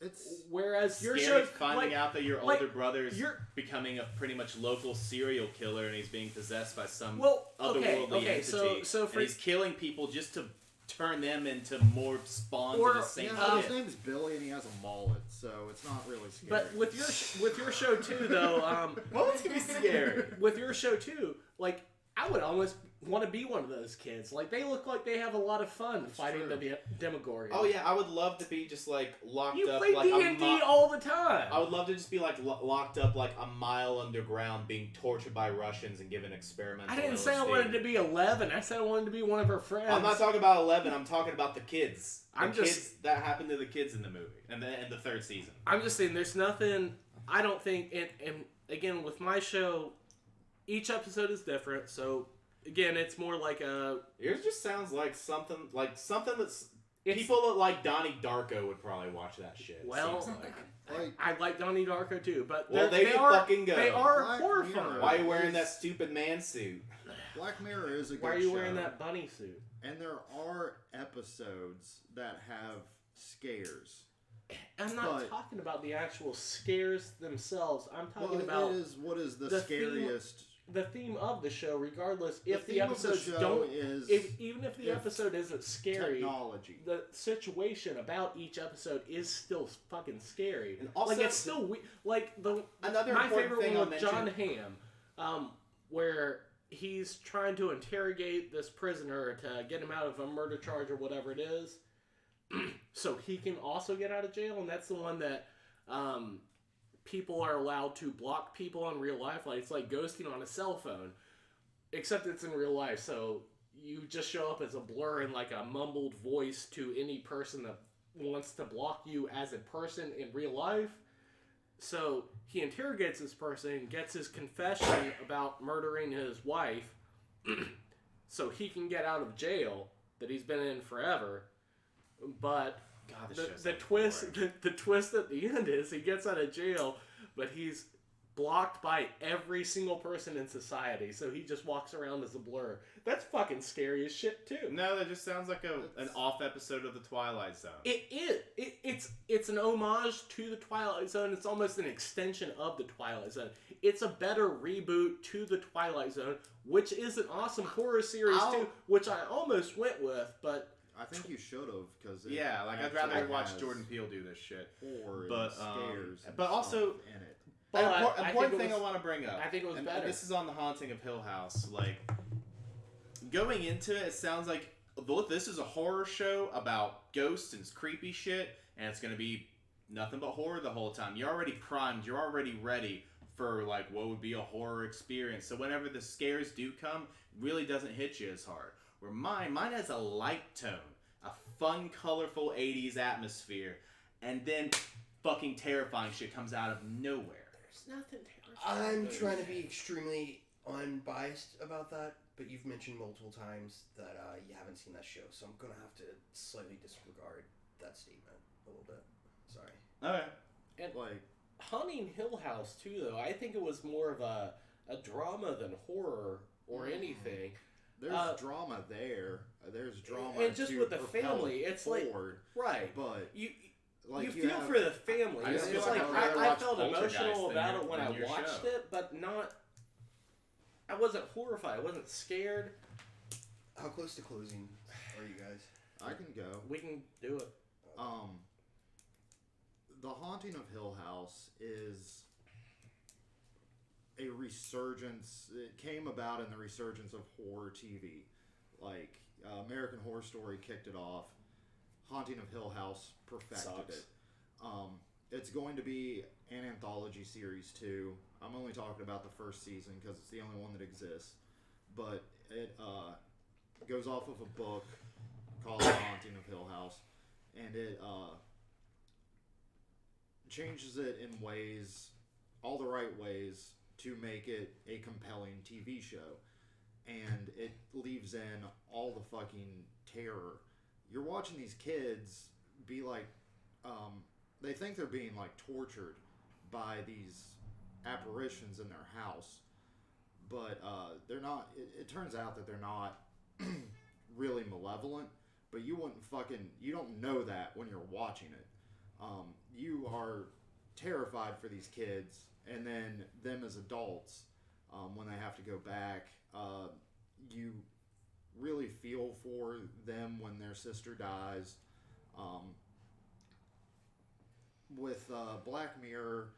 It's Whereas your Scary show, finding like, out that your like, older brother's you're- becoming a pretty much local serial killer and he's being possessed by some well, otherworldly okay, entity. so for and he's killing people just to turn them into more spawns Or- of the same his shit. name's Billy and he has a mullet, so it's not really scary. but with your show too, though, Mullet's gonna be scary. with your show too, like I would almost want to be one of those kids. Like they look like they have a lot of fun fighting true. the Demogorgon. Oh yeah, I would love to be just like locked You up play like D&D all the time. I would love to just be like locked up like a mile underground, being tortured by Russians and given experimental. I didn't say I LSD. wanted to be 11. I said I wanted to be one of her friends. I'm not talking about 11. I'm talking about the kids. I'm Kids just- that happened to the kids in the movie and in the third season. I'm just saying, there's nothing. I don't think, and again with my show, each episode is different. So again, it's more like a. Yours just sounds like something that's It's- people that like Donnie Darko would probably watch that shit. Well, seems like. Like, I like Donnie Darko too, but Well, they there you are fucking go. they are Black horrifying. Mirror. Why are you wearing that stupid man suit? Black Mirror is a good Why are you show, wearing that bunny suit? and there are episodes that have scares. I'm not But- talking about the actual scares themselves. I'm talking Well, about it is what is the the theme- scariest. the theme of the show, regardless if the theme of episodes show don't. is Even if the if episode isn't scary, technology. the situation about each episode is still fucking scary. And also- like it's still like the Another my important favorite thing one I'll with John mention- Hamm, where he's trying to interrogate this prisoner to get him out of a murder charge or whatever it is, so he can also get out of jail, and that's the one that people are allowed to block people in real life. Like it's like ghosting on a cell phone, except it's in real life. So you just show up as a blur and like a mumbled voice to any person that wants to block you as a person in real life. So he interrogates this person, gets his confession about murdering his wife, so he can get out of jail that he's been in forever. But God, this the show's like twist, boring. the twist at the end is he gets out of jail, but he's blocked by every single person in society. So he just walks around as a blur. That's fucking scary as shit too. No, that just sounds like an off episode of the Twilight Zone. It is. It's an homage to the Twilight Zone. It's almost an extension of the Twilight Zone. It's a better reboot to the Twilight Zone, which is an awesome horror series too, which I almost went with, but I think you should have because Yeah, like I'd rather watch Jordan Peele do this shit. horror But, and scares, and but also- stuff in it. But An I important think it thing was- I want to bring up. I think it was and better. This is on The Haunting of Hill House. Like, going into it, it sounds like this is a horror show about ghosts and creepy shit, and it's going to be nothing but horror the whole time. You're already primed. You're already ready for, like, what would be a horror experience. So whenever the scares do come, it really doesn't hit you as hard. Where mine has a light tone, a fun, colorful 80s atmosphere, and then fucking terrifying shit comes out of nowhere. there's nothing terrifying. I'm about it. trying to be extremely unbiased about that, but you've mentioned multiple times that you haven't seen that show, so I'm gonna have to slightly disregard that statement a little bit. Sorry. Okay. Like, Haunting Hill House too, though. I think it was more of a drama than horror or anything. there's drama there. There's drama, and just to with the propel family, it it's like forward, right. but You like you feel have- for the family. I It's just just feel like like I'd rather I watch felt Poltergeist emotional than about your- it when than I your watched show. it, but not. I wasn't horrified. I wasn't scared. How close to closing are you guys? I can go. We can do it. The Haunting of Hill House is a resurgence. It came about in the resurgence of horror TV. Like, American Horror Story kicked it off. Haunting of Hill House perfected Sucks. it. It's going to be an anthology series too. I'm only talking about the first season because it's the only one that exists. But it goes off of a book called The Haunting of Hill House, and it changes it in ways, all the right ways, to make it a compelling TV show. And it leaves in all the fucking terror. You're watching these kids be like, they think they're being like tortured by these apparitions in their house, but they're not. It turns out that they're not really malevolent, but you don't know that when you're watching it. You are terrified for these kids, and then them as adults, when they have to go back, you really feel for them when their sister dies. With Black Mirror,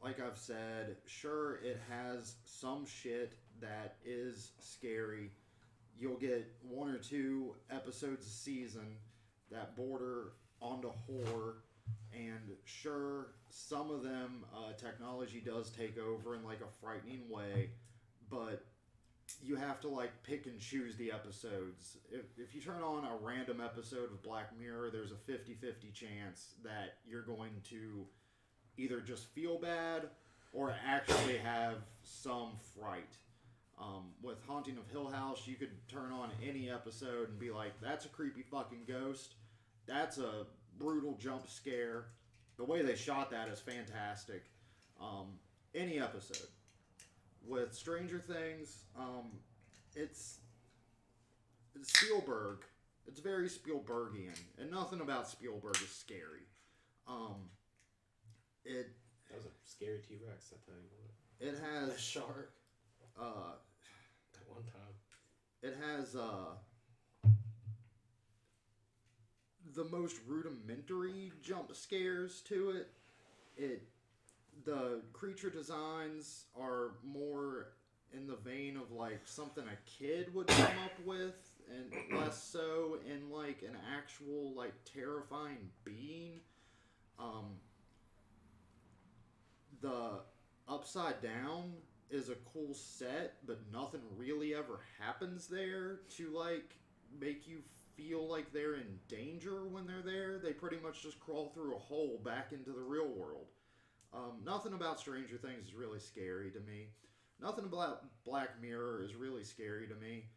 like I've said, sure, it has some shit that is scary. You'll get 1 or 2 episodes a season that border onto horror, and sure, some of them technology does take over in like a frightening way, but you have to like pick and choose the episodes. If you turn on a random episode of Black Mirror, there's a 50-50 chance that you're going to either just feel bad or actually have some fright. With Haunting of Hill House, you could turn on any episode and be like, that's a creepy fucking ghost. That's a brutal jump scare. The way they shot that is fantastic. Any episode. With Stranger Things, it's Spielberg. It's very Spielbergian, and nothing about Spielberg is scary. That was a scary T-Rex, I tell you what. It has The shark. At one time. It has the most rudimentary jump scares to it. The creature designs are more in the vein of like something a kid would come up with, and less so in like an actual like terrifying being. The Upside Down is a cool set, but nothing really ever happens there to like make you feel like they're in danger when they're there. They pretty much just crawl through a hole back into the real world. Nothing about Stranger Things is really scary to me. Nothing about Black Mirror is really scary to me.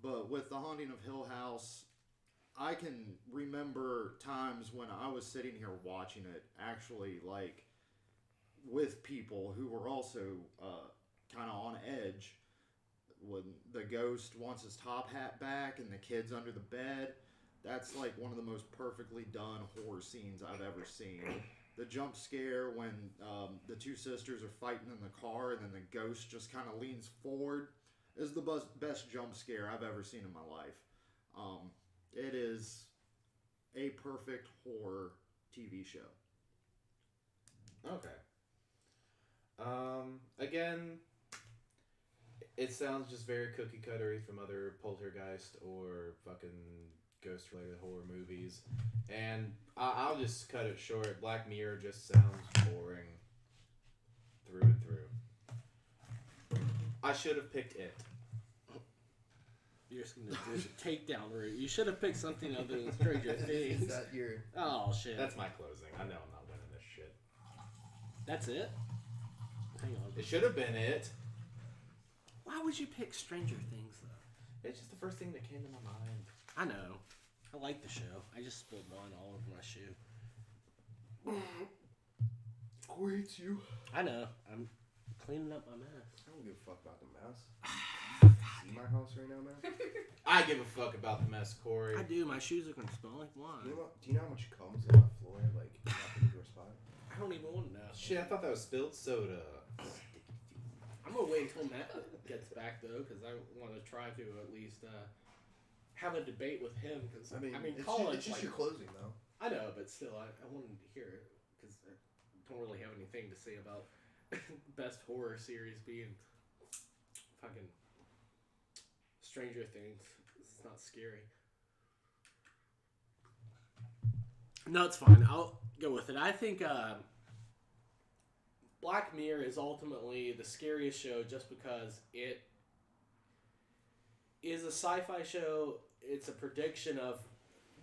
But with The Haunting of Hill House, I can remember times when I was sitting here watching it, actually, like, with people who were also kind of on edge. When the ghost wants his top hat back and the kid's under the bed, that's like one of the most perfectly done horror scenes I've ever seen. The jump scare when the two sisters are fighting in the car and then the ghost just kind of leans forward is the best jump scare I've ever seen in my life. It is a perfect horror TV show. Okay. Again, it sounds just very cookie cuttery from other Poltergeist or fucking ghost related horror movies, and I'll just cut it short. Black Mirror just sounds boring through and through. I should have picked it. You're just gonna do the takedown route. You should have picked something other than Stranger Things. Is that your... Oh shit. That's my closing. I know I'm not winning this shit. That's it? Hang on. It should have been it. Why would you pick Stranger Things though? It's just the first thing that came to my mind. I know. I like the show. I just spilled wine all over my shoe. Corey, it's you. I know. I'm cleaning up my mess. I don't give a fuck about the mess. See my house right now, man? I give a fuck about the mess, Corey. I do. My shoes are gonna smell like wine. Do you know how much comes in my floor? Like, up into a spot? I don't even want to know. Shit, I thought that was spilled soda. I'm gonna wait until Matt gets back though, because I want to try to at least have a debate with him. Because I mean, it's Colin, just your closing, though. I know, but still, I wanted to hear it because I don't really have anything to say about best horror series being fucking Stranger Things. It's not scary. No, it's fine. I'll go with it. I think Black Mirror is ultimately the scariest show just because it is a sci-fi show. It's a prediction of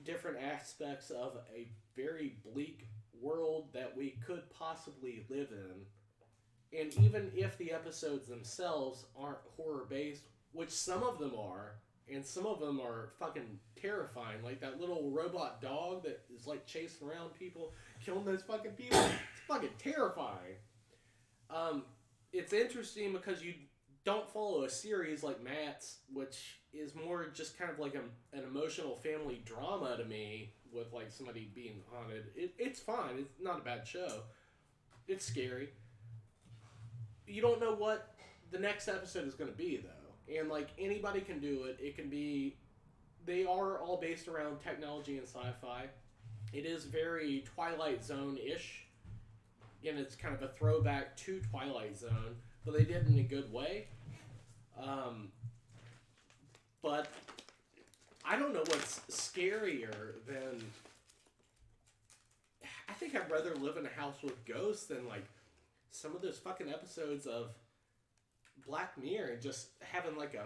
different aspects of a very bleak world that we could possibly live in. And even if the episodes themselves aren't horror-based, which some of them are, and some of them are fucking terrifying, like that little robot dog that is like chasing around people, killing those fucking people. It's fucking terrifying. It's interesting because you don't follow a series like Matt's, which is more just kind of like an emotional family drama to me, with like somebody being haunted. It's fine. It's not a bad show. It's scary. You don't know what the next episode is going to be, though. And like anybody can do it. It can be. They are all based around technology and sci-fi. It is very Twilight Zone-ish. And it's kind of a throwback to Twilight Zone, but they did it in a good way. But I don't know what's scarier than... I think I'd rather live in a house with ghosts than, like, some of those fucking episodes of Black Mirror and just having, like,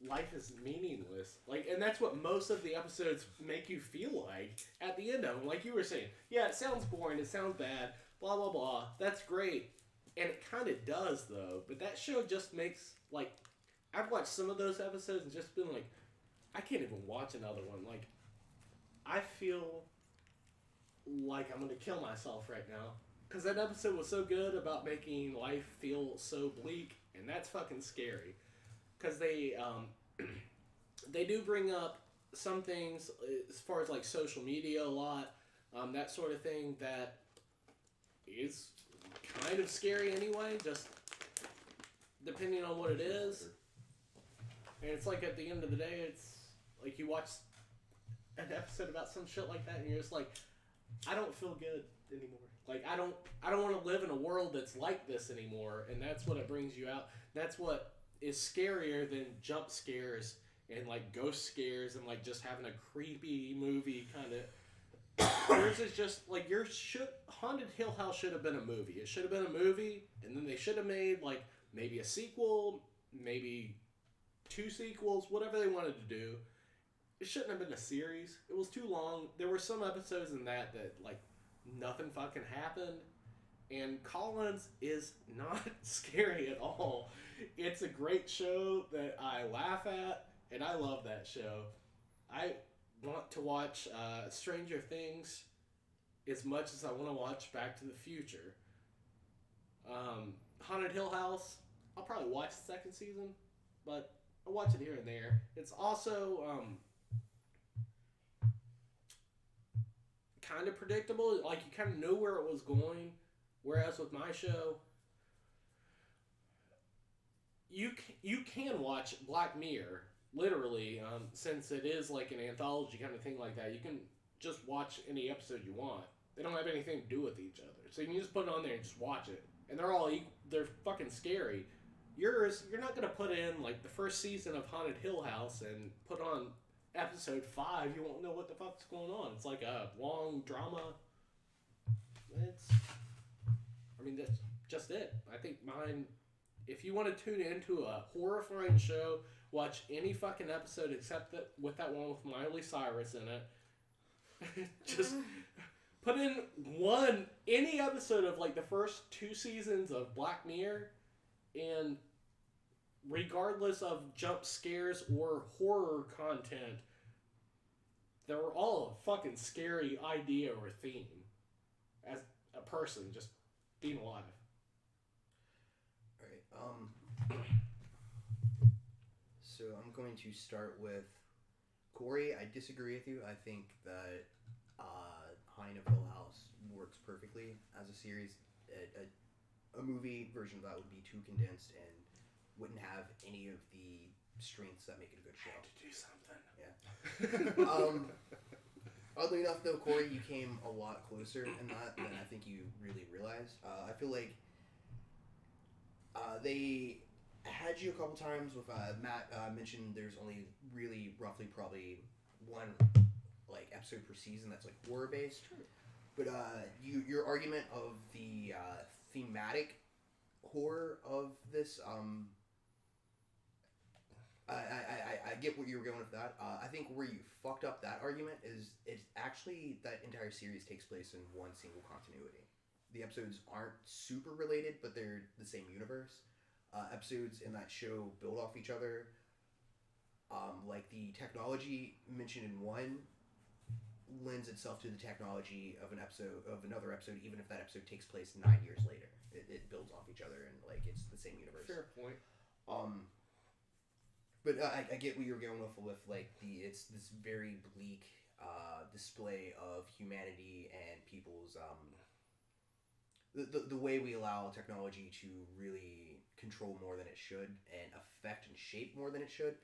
life is meaningless. Like, and that's what most of the episodes make you feel like at the end of them. Like you were saying, yeah, it sounds boring, it sounds bad, blah, blah, blah. That's great. And it kind of does, though. But that show just makes, like, I've watched some of those episodes and just been like, I can't even watch another one. Like, I feel like I'm going to kill myself right now. Because that episode was so good about making life feel so bleak, and that's fucking scary. Because they do bring up some things as far as like social media a lot, that sort of thing that is kind of scary anyway, just depending on what it is. And it's like at the end of the day, it's like you watch an episode about some shit like that and you're just like, I don't feel good anymore. Like I don't want to live in a world that's like this anymore, and that's what it brings you out. That's what is scarier than jump scares and like ghost scares and like just having a creepy movie kind of. Yours is just like Haunted Hill House should have been a movie. It should have been a movie, and then they should have made like maybe a sequel, maybe 2 sequels, whatever they wanted to do. It shouldn't have been a series. It was too long. There were some episodes in that like nothing fucking happened. And Collins is not scary at all. It's a great show that I laugh at, and I love that show. I want to watch Stranger Things as much as I want to watch Back to the Future. Haunted Hill House, I'll probably watch the 2nd season, but I'll watch it here and there. It's also kind of predictable. Like, you kind of know where it was going. Whereas with my show, you can watch Black Mirror, literally, since it is like an anthology kind of thing like that. You can just watch any episode you want. They don't have anything to do with each other. So you can just put it on there and just watch it. And they're all they're fucking scary. Yours, you're not going to put in like the first season of Haunted Hill House and put on episode 5. You won't know what the fuck's going on. It's like a long drama. That's just it. I think mine, if you want to tune into a horrifying show, watch any fucking episode except that with that one with Miley Cyrus in it. Just put in any episode of like the first 2 seasons of Black Mirror, and regardless of jump scares or horror content, they're all a fucking scary idea or theme. As a person, just being alive. Alright, so I'm going to start with Corey. I disagree with you. I think that Haunting of Hill House works perfectly as a series. A movie version of that would be too condensed and wouldn't have any of the strengths that make it a good show. I had to do something. Yeah. Oddly enough, though, Corey, you came a lot closer in that than I think you really realized. I feel like they had you a couple times with Matt mentioned there's only really roughly probably 1 like episode per season that's like horror based. True. But your argument of the thematic horror of this, I get what you were going with that. I think where you fucked up that argument is it's actually that entire series takes place in one single continuity. The episodes aren't super related, but they're the same universe. Episodes in that show build off each other. Like the technology mentioned in one lends itself to the technology of another episode, even if that episode takes place 9 years later. it builds off each other and like it's the same universe. Fair point. But I get what you're going with like it's this very bleak display of humanity and people's the way we allow technology to really control more than it should and affect and shape more than it should.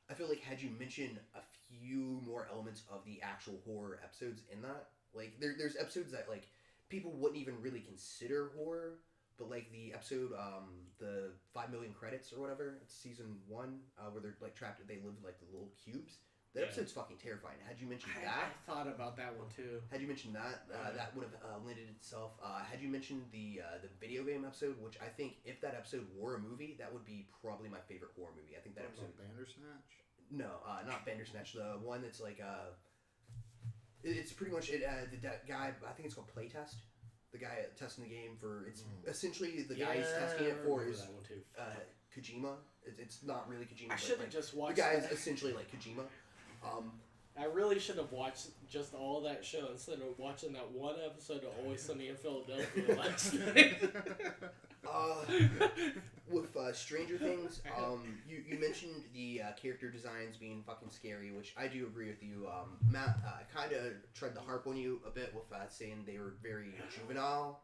I feel like had you mentioned a few more elements of the actual horror episodes in that, like there's episodes that like people wouldn't even really consider horror, but like the episode the 5 million credits or whatever, it's season 1 where they're like trapped, they live in like the little cubes. That episode's fucking terrifying. Had you mentioned that, I thought about that one too. Had you mentioned that, that would have lended itself. Had you mentioned the video game episode, which I think if that episode were a movie, that would be probably my favorite horror movie. I think that episode. Bandersnatch? No, not Bandersnatch. The one that's like it's pretty much it. The guy, I think it's called Playtest. The guy testing the game for it's essentially the guy he's testing it for is that one too. Kojima. It's not really Kojima. I should have just watched. The guy is that. essentially like Kojima. I really should have watched just all that show instead of watching that one episode of Always Sunny in Philadelphia last night. With Stranger Things, you mentioned the character designs being fucking scary, which I do agree with you. Matt kind of tried to harp on you a bit with saying they were very juvenile,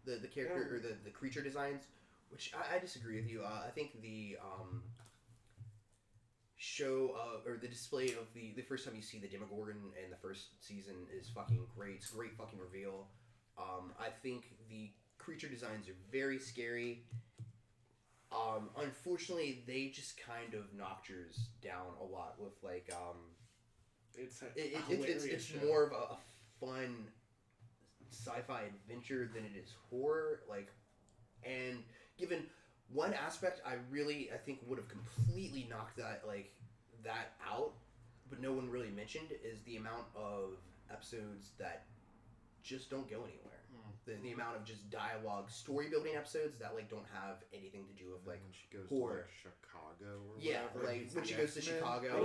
the character or the creature designs, which I disagree with you. I think the show or the display of the first time you see the Demogorgon in the first season is fucking great. It's a great fucking reveal. I think the creature designs are very scary. Unfortunately, they just kind of knocked yours down a lot with like it's more of a fun sci-fi adventure than it is horror. Like, and given one aspect, I think would have completely knocked that out, but no one really mentioned is the amount of episodes that just don't go anywhere. The amount of just dialogue, story building episodes that like don't have anything to do with like when she goes horror. to like Chicago or Whatever. Like when she goes to Chicago.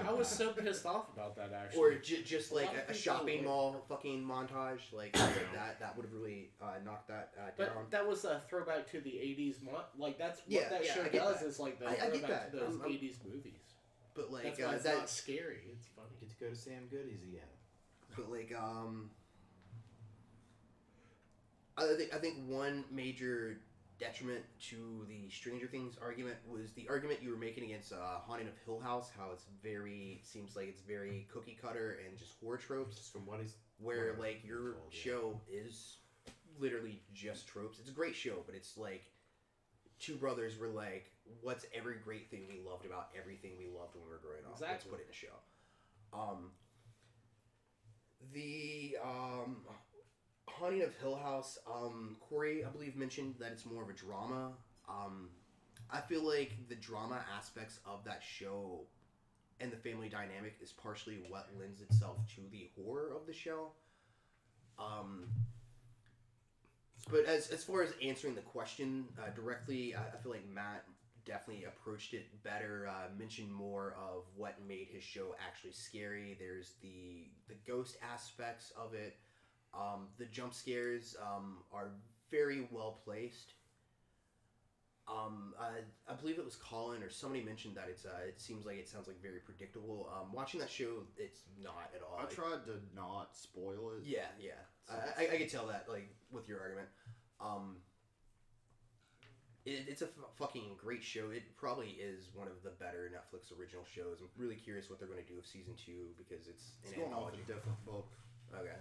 I was so pissed off about that actually. Or just like lot of a people shopping would- mall fucking montage like that would have really knocked that But down. that was a throwback to the 80s. Like, that's what Yeah, that yeah, show I get does that. is like the I get throwback that. to those I'm- 80s movies. But like That's why it's not scary. It's funny. Get to go to Sam Goody's again. but like I think one major detriment to the Stranger Things argument was the argument you were making against Haunting of Hill House, how it's seems like it's very cookie cutter and just horror tropes, Just from what he's where what like I've your been told, yeah. show is literally just tropes. It's a great show, but it's like two brothers were like, what's every great thing we loved about everything we loved when we were growing up? Let's Exactly. put it in a show. The Haunting of Hill House, Corey, I believe, mentioned that it's more of a drama. I feel like the drama aspects of that show and the family dynamic is partially what lends itself to the horror of the show. But as far as answering the question directly, I feel like Matt definitely approached it better, mentioned more of what made his show actually scary. There's the ghost aspects of it. The jump scares are very well placed. I believe it was Colin or somebody mentioned that it sounds like very predictable. Watching that show, it's not at all. I tried to not spoil it. Yeah. I could tell that like with your argument. It's a fucking great show. It probably is one of the better Netflix original shows. I'm really curious what they're going to do with season 2 because it's It's an going off anthology. a different book. Okay,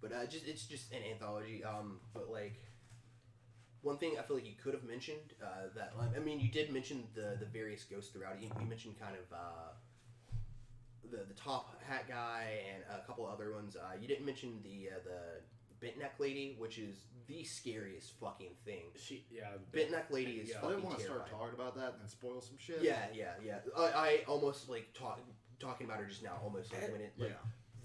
but it's just an anthology. But like one thing I feel like you could have mentioned that I mean you did mention the various ghosts throughout. You mentioned kind of the top hat guy and a couple other ones. You didn't mention the bent neck lady, which is the scariest fucking thing. Bent neck lady is I fucking didn't want to start terrifying. talking about that and then spoil some shit. Yeah. I almost like talking about her just now. Almost like when it like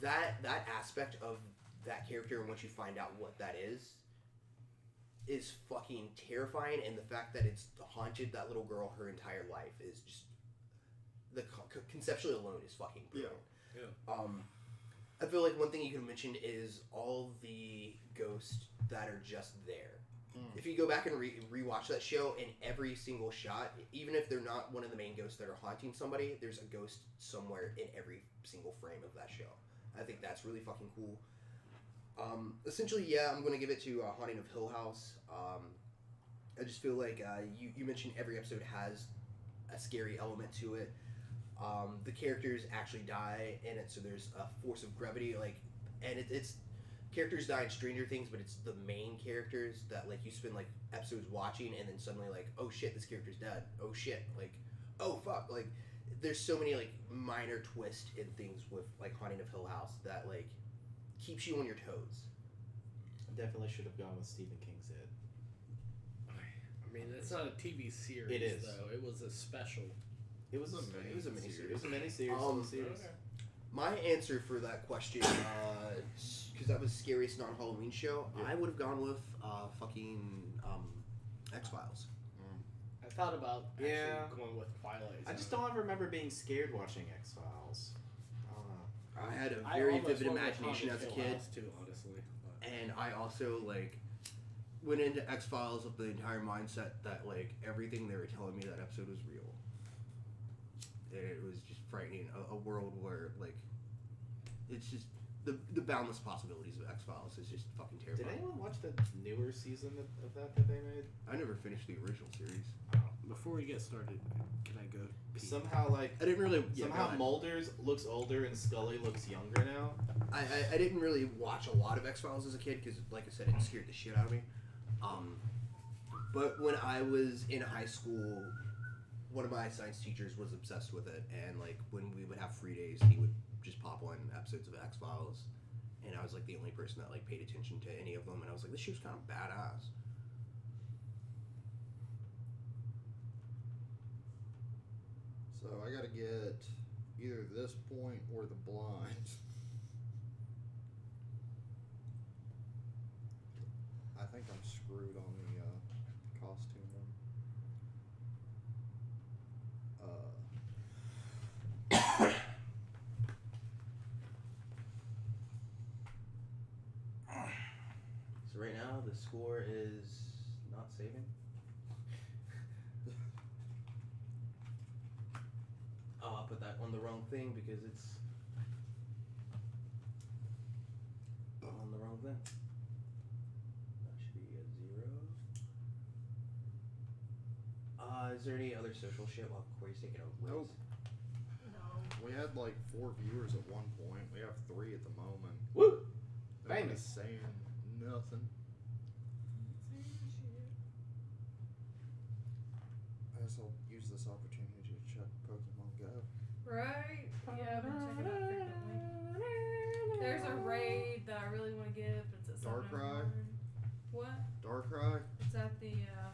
that aspect of that character and once you find out what that is fucking terrifying. And the fact that it's haunted that little girl her entire life is just the conceptually alone is fucking brilliant. Yeah. I feel like one thing you could have mentioned is all the ghosts that are just there. If you go back and rewatch that show, in every single shot, even if they're not one of the main ghosts that are haunting somebody, there's a ghost somewhere in every single frame of that show. I think that's really fucking cool. Essentially, yeah, I'm gonna give it to Haunting of Hill House. I just feel like you mentioned every episode has a scary element to it. The characters actually die in it, so there's a force of gravity, like, and it's characters die in Stranger Things, but it's the main characters that, like, you spend like episodes watching, and then suddenly, like, oh shit, this character's dead. Oh shit, like, oh fuck, like, there's so many like minor twists in things with like Haunting of Hill House that like keeps you on your toes. I definitely should have gone with Stephen King's It. I mean, it's not a TV series. It is. though. It was a special. It was a miniseries. It was a miniseries. Oh, series. okay. My answer for that question, because that was scariest non-Halloween show, Yeah. I would have gone with fucking X-Files. I thought about actually Yeah. going with Twilight I just Zone. don't remember being scared watching X-Files. I don't know. I had a I very almost vivid went with imagination as Haunted a Hill kid, House too, honestly. But. and I also like went into X-Files with the entire mindset that like everything they were telling me that episode was real. And it was just frightening. A world where like it's just the boundless possibilities of X-Files is just fucking Did terrifying. anyone watch the newer season of that they made? I never finished the original series. Before we get started, can I go pee? Somehow, like, I didn't really. somehow go ahead. Mulders looks older and Scully looks younger now. I didn't really watch a lot of X-Files as a kid because, like I said, it scared the shit out of me. But when I was in high school, one of my science teachers was obsessed with it, and like when we would have free days, he would just pop on episodes of X-Files, and I was like the only person that like paid attention to any of them, and I was like, this show's kind of badass. So I gotta get either this point or the blind. I think I'm screwed on the costume one. So right now the score is not saving. Oh, I put that on the wrong thing because it's on the wrong thing. That should be a 0. Is there any other social shit while Corey's taking a whiz? Nope. No. We had like 4 viewers at one point. We have 3 at the moment. Woo! Nobody's Famous. saying nothing. I guess I'll use this opportunity to check Pokemon Go. Right? Yeah, I've been checking out frequently. There's a raid that I really want to get, but it's at Darkrai? 7:01. What? Darkrai? It's at the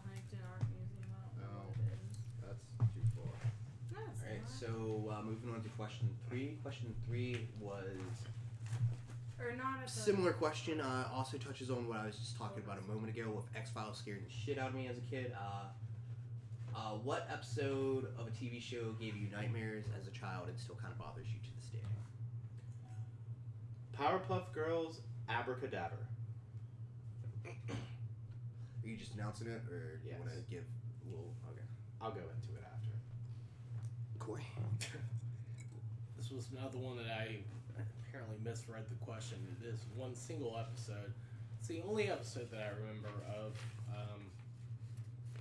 Huntington Art Museum. I don't know Oh. what it is. That's too far. No, it's Alright, not. so moving on to question 3. Question 3 was Or not at the... similar question. Also touches on what I was just talking about a moment ago with X-Files scaring the shit out of me as a kid. What episode of a TV show gave you nightmares as a child and still kind of bothers you to this day? Powerpuff Girls Abracadabra. Are you just announcing it, or do you Yes. want to give a little... Okay. I'll go into it after. Corey. This was another one that I apparently misread the question. It is one single episode. It's the only episode that I remember of.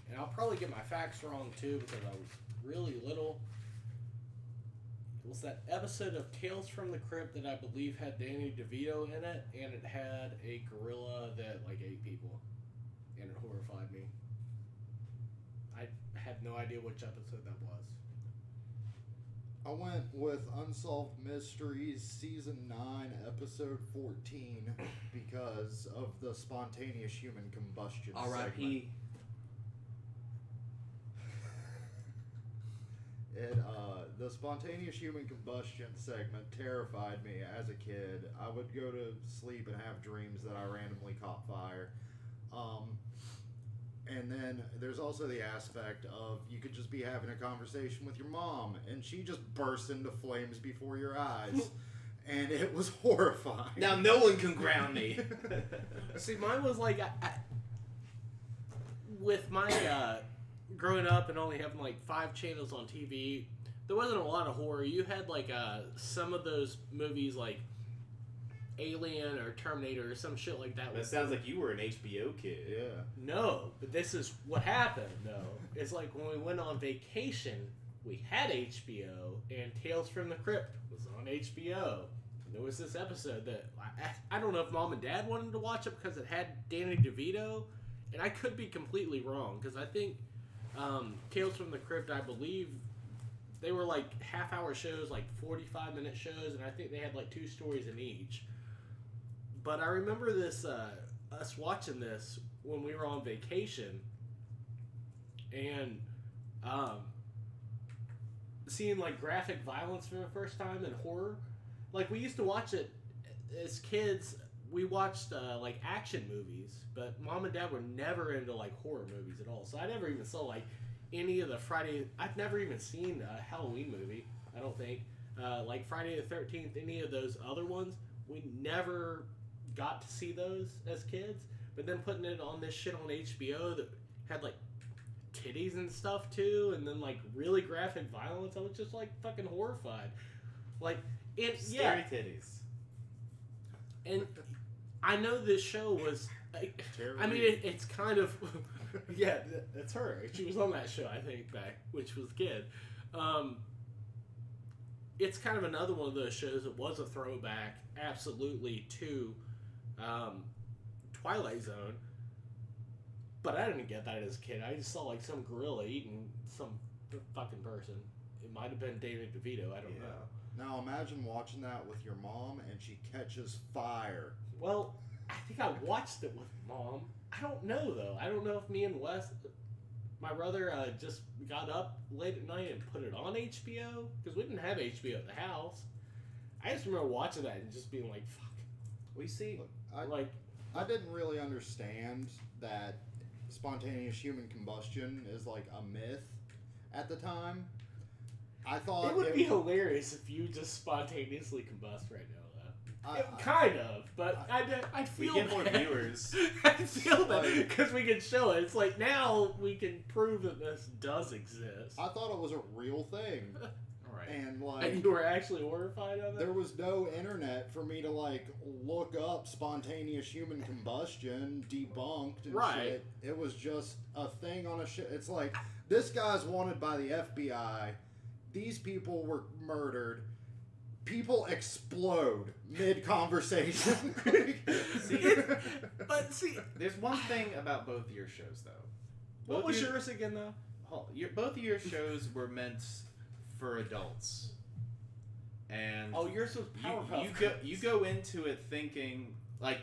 And I'll probably get my facts wrong too because I was really little. It was that episode of Tales from the Crypt that I believe had Danny DeVito in it, and it had a gorilla that like ate people, and it horrified me. I had no idea which episode that was. I went with Unsolved Mysteries Season 9, Episode 14, because of the spontaneous human combustion segment. R.I.P. The spontaneous human combustion segment terrified me as a kid. I would go to sleep and have dreams that I randomly caught fire. And then there's also the aspect of you could just be having a conversation with your mom and she just bursts into flames before your eyes. And it was horrifying. Now no one can ground me. See, mine was like with my growing up and only having like 5 channels on TV, there wasn't a lot of horror. You had like some of those movies like Alien or Terminator or some shit like that. That sounds like you were an HBO kid. Yeah. No, but this is what happened. No, it's like when we went on vacation, we had HBO, and Tales from the Crypt was on HBO. And there was this episode that I don't know if Mom and Dad wanted to watch it because it had Danny DeVito, and I could be completely wrong because I think Tales from the Crypt, I believe, they were like half-hour shows, like 45-minute shows, and I think they had like 2 stories in each. But I remember this, us watching this when we were on vacation, and seeing like graphic violence for the first time in horror. Like we used to watch it as kids. We watched like action movies, but Mom and Dad were never into like horror movies at all. So I never even saw like any of the Friday. I've never even seen a Halloween movie. I don't think like Friday the 13th, any of those other ones. We never got to see those as kids. But then putting it on this shit on HBO that had like titties and stuff too, and then like really graphic violence, I was just like fucking horrified. Like it, Scary titties. And I know this show was. I mean, it's kind of. Yeah, that's her. She was on that show, I think, back, which was kid. It's kind of another one of those shows that was a throwback, absolutely, to Twilight Zone. But I didn't get that as a kid. I just saw like some gorilla eating some fucking person. It might have been David DeVito. I don't know. Now imagine watching that with your mom and she catches fire. Well, I think I watched it with Mom. I don't know though. I don't know if me and Wes, my brother, just got up late at night and put it on HBO because we didn't have HBO at the house. I just remember watching that and just being like, "Fuck." We see. Look, I didn't really understand that spontaneous human combustion is like a myth at the time. I thought it would be hilarious if you just spontaneously combust right now, though. Kind of, but I'd feel We get more bad. viewers. I feel that Like- because we can show it. It's like now we can prove that this does exist. I thought it was a real thing, All right. and And like you were actually horrified of it? there was no internet for me to like look up spontaneous human combustion debunked and Right. shit. It was just a thing on a shit. It's like this guy's wanted by the FBI. These people were murdered. People explode mid-conversation. But see, There's one thing about both of your shows, though. what Both was your- yours again, though? Both of your shows were meant for adults, and Oh, yours was Powerpuff. you go into it thinking like,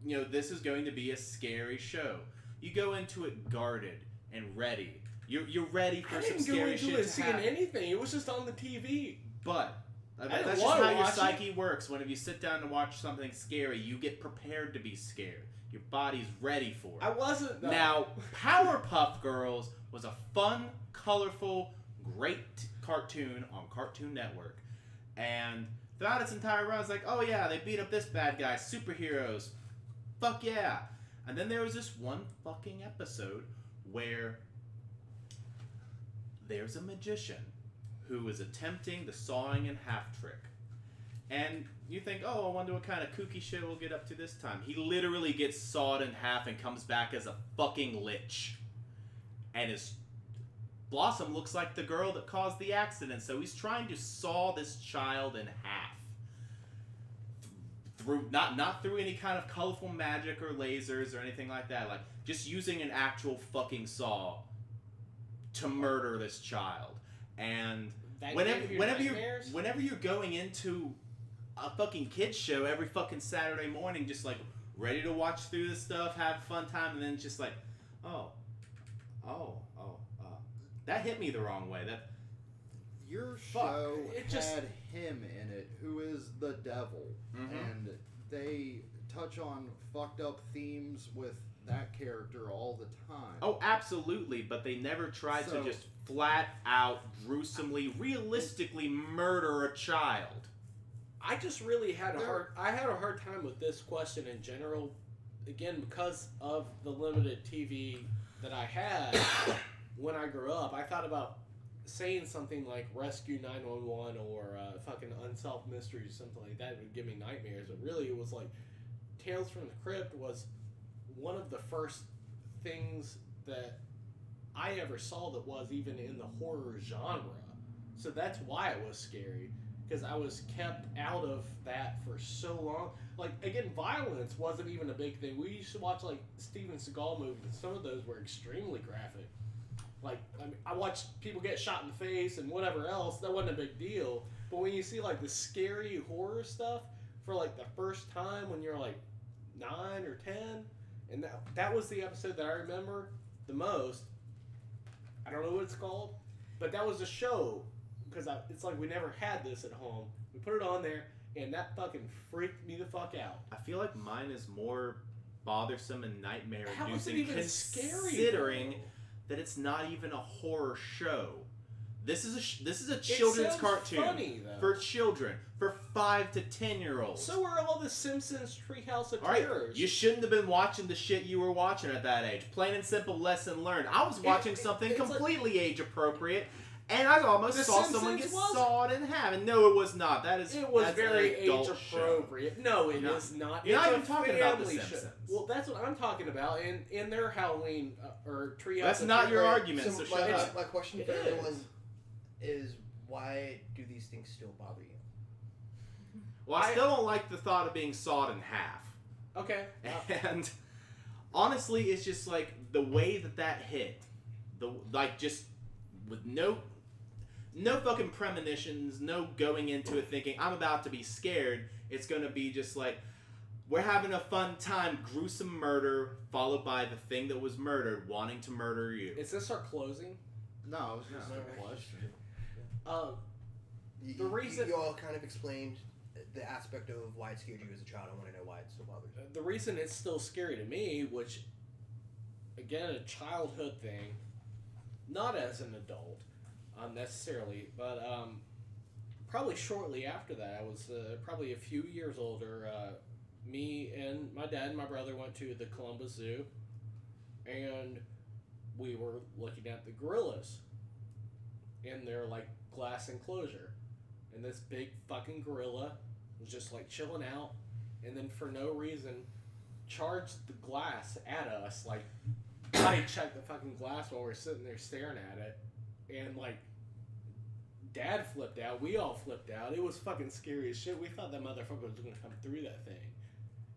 this is going to be a scary show. You go into it guarded and ready. You're ready for I some didn't go scary into shit it to seeing happen. anything. It was just on the TV. But didn't that's just wanna how your watch it. psyche works. Whenever you sit down to watch something scary, you get prepared to be scared. Your body's ready for it. I wasn't. Though. Now, Powerpuff Girls was a fun, colorful, great cartoon on Cartoon Network. And throughout its entire run, it's like, oh yeah, they beat up this bad guy, superheroes. Fuck yeah. And then there was this one fucking episode where there's a magician who is attempting the sawing in half trick. And you think, oh, I wonder what kind of kooky shit we'll get up to this time. He literally gets sawed in half and comes back as a fucking lich. And his Blossom looks like the girl that caused the accident, so he's trying to saw this child in half. Through not through any kind of colorful magic or lasers or anything like that, like just using an actual fucking saw to murder this child. And That whenever gave you nightmares? whenever you're going into a fucking kids show every fucking Saturday morning, just like ready to watch through this stuff, have a fun time, and then it's just like, that hit me the wrong way. That Your Fuck. show It just- had him in it, who is the devil, Mhm. and they touch on fucked up themes with that character all the time. oh, absolutely, but they never tried So- to just flat out, gruesomely, realistically murder a child. I just really had a There- hard time with this question in general. Again, because of the limited TV that I had when I grew up, I thought about saying something like Rescue 911 or fucking Unsolved Mysteries, something like that would give me nightmares. But really, it was like Tales from the Crypt was one of the first things that I ever saw that was even in the horror genre. So that's why it was scary, because I was kept out of that for so long. Like, again, violence wasn't even a big thing. We used to watch, like, Steven Seagal movies, and some of those were extremely graphic. Like, I mean, I watched people get shot in the face and whatever else. That wasn't a big deal. But when you see, like, the scary horror stuff for, like, the first time when you're, like, 9 or 10, and that was the episode that I remember the most. I don't know what it's called, but that was a show, because it's like we never had this at home. We put it on there, and that fucking freaked me the fuck out. I feel like mine is more bothersome and nightmare How is it inducing, even scary, considering though? that it's not even a horror show. This is a children's sounds cartoon funny, though. for children, for 5 to 10-year-olds. So are all the Simpsons Treehouse of All right, Terrors. you shouldn't have been watching the shit you were watching at that age. Plain and simple lesson learned. I was watching something it's like- completely age appropriate, and I almost The saw someone get Simpsons was? sawed in half. And no, it was not. It was that's very an adult age show. appropriate. No, it No. is not. You're It's not a even talking about The family show. Simpsons. Well, that's what I'm talking about in their Halloween or Treehouse. That's of not your Terror. argument, so my, shut up. my question It for is. everyone is, why do these things still bother you? Well, I still don't like the thought of being sawed in half. Okay. And honestly, it's just like the way that hit, just with no fucking premonitions, no going into it thinking I'm about to be scared. It's gonna be just like we're having a fun time, gruesome murder followed by the thing that was murdered wanting to murder you. Is this our closing? No, it was just No. a question. The reason- you all kind of explained the aspect of why it scared you as a child. I want to know why it still bothers you. The reason it's still scary to me, which, again, a childhood thing, not as an adult necessarily, but probably shortly after that, I was probably a few years older. Me and my dad and my brother went to the Columbus Zoo, and we were looking at the gorillas in their, like, glass enclosure. And this big fucking gorilla was just, like, chilling out, and then for no reason charged the glass at us, like, body checked the fucking glass while we're sitting there staring at it, and, like, Dad flipped out, we all flipped out. It was fucking scary as shit. We thought that motherfucker was gonna come through that thing.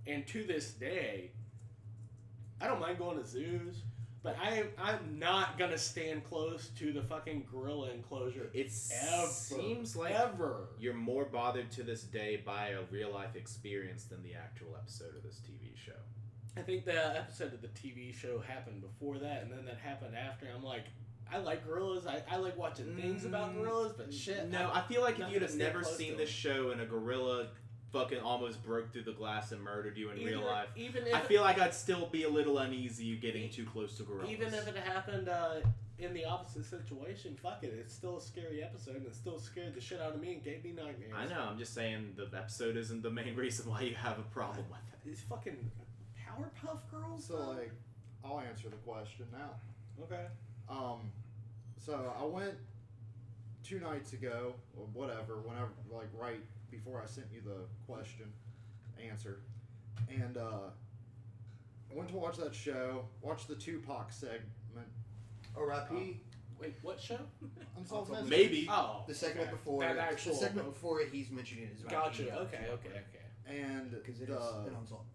And to this day, I don't mind going to zoos, but I'm not gonna stand close to the fucking gorilla enclosure. It Ever. seems like Ever. you're more bothered to this day by a real life experience than the actual episode of this TV show. I think the episode of the TV show happened before that, and then that happened after. I'm like, I like gorillas. I like watching things about gorillas, but shit. No, I feel like if not you'd gonna have stay never close seen to this them. show and a gorilla fucking almost broke through the glass and murdered you in real life, Even if I feel like I'd still be a little uneasy you getting too close to gorillas. even if it happened in the opposite situation, fuck it. It's still a scary episode, and it still scared the shit out of me and gave me nightmares. I know, I'm just saying the episode isn't the main reason why you have a problem with it. These fucking Powerpuff Girls. So, though? like, I'll answer the question now. Okay. So I went 2 nights ago, or whatever, whenever, like, right before I sent you the answer, and I went to watch that show, watched the Tupac segment. R.I.P. Wait, what show? Unsolved Mysteries. Maybe. Oh, The segment okay. before That actual. the segment before it, he's mentioning it as Gotcha. Okay. And Because it is an unsolved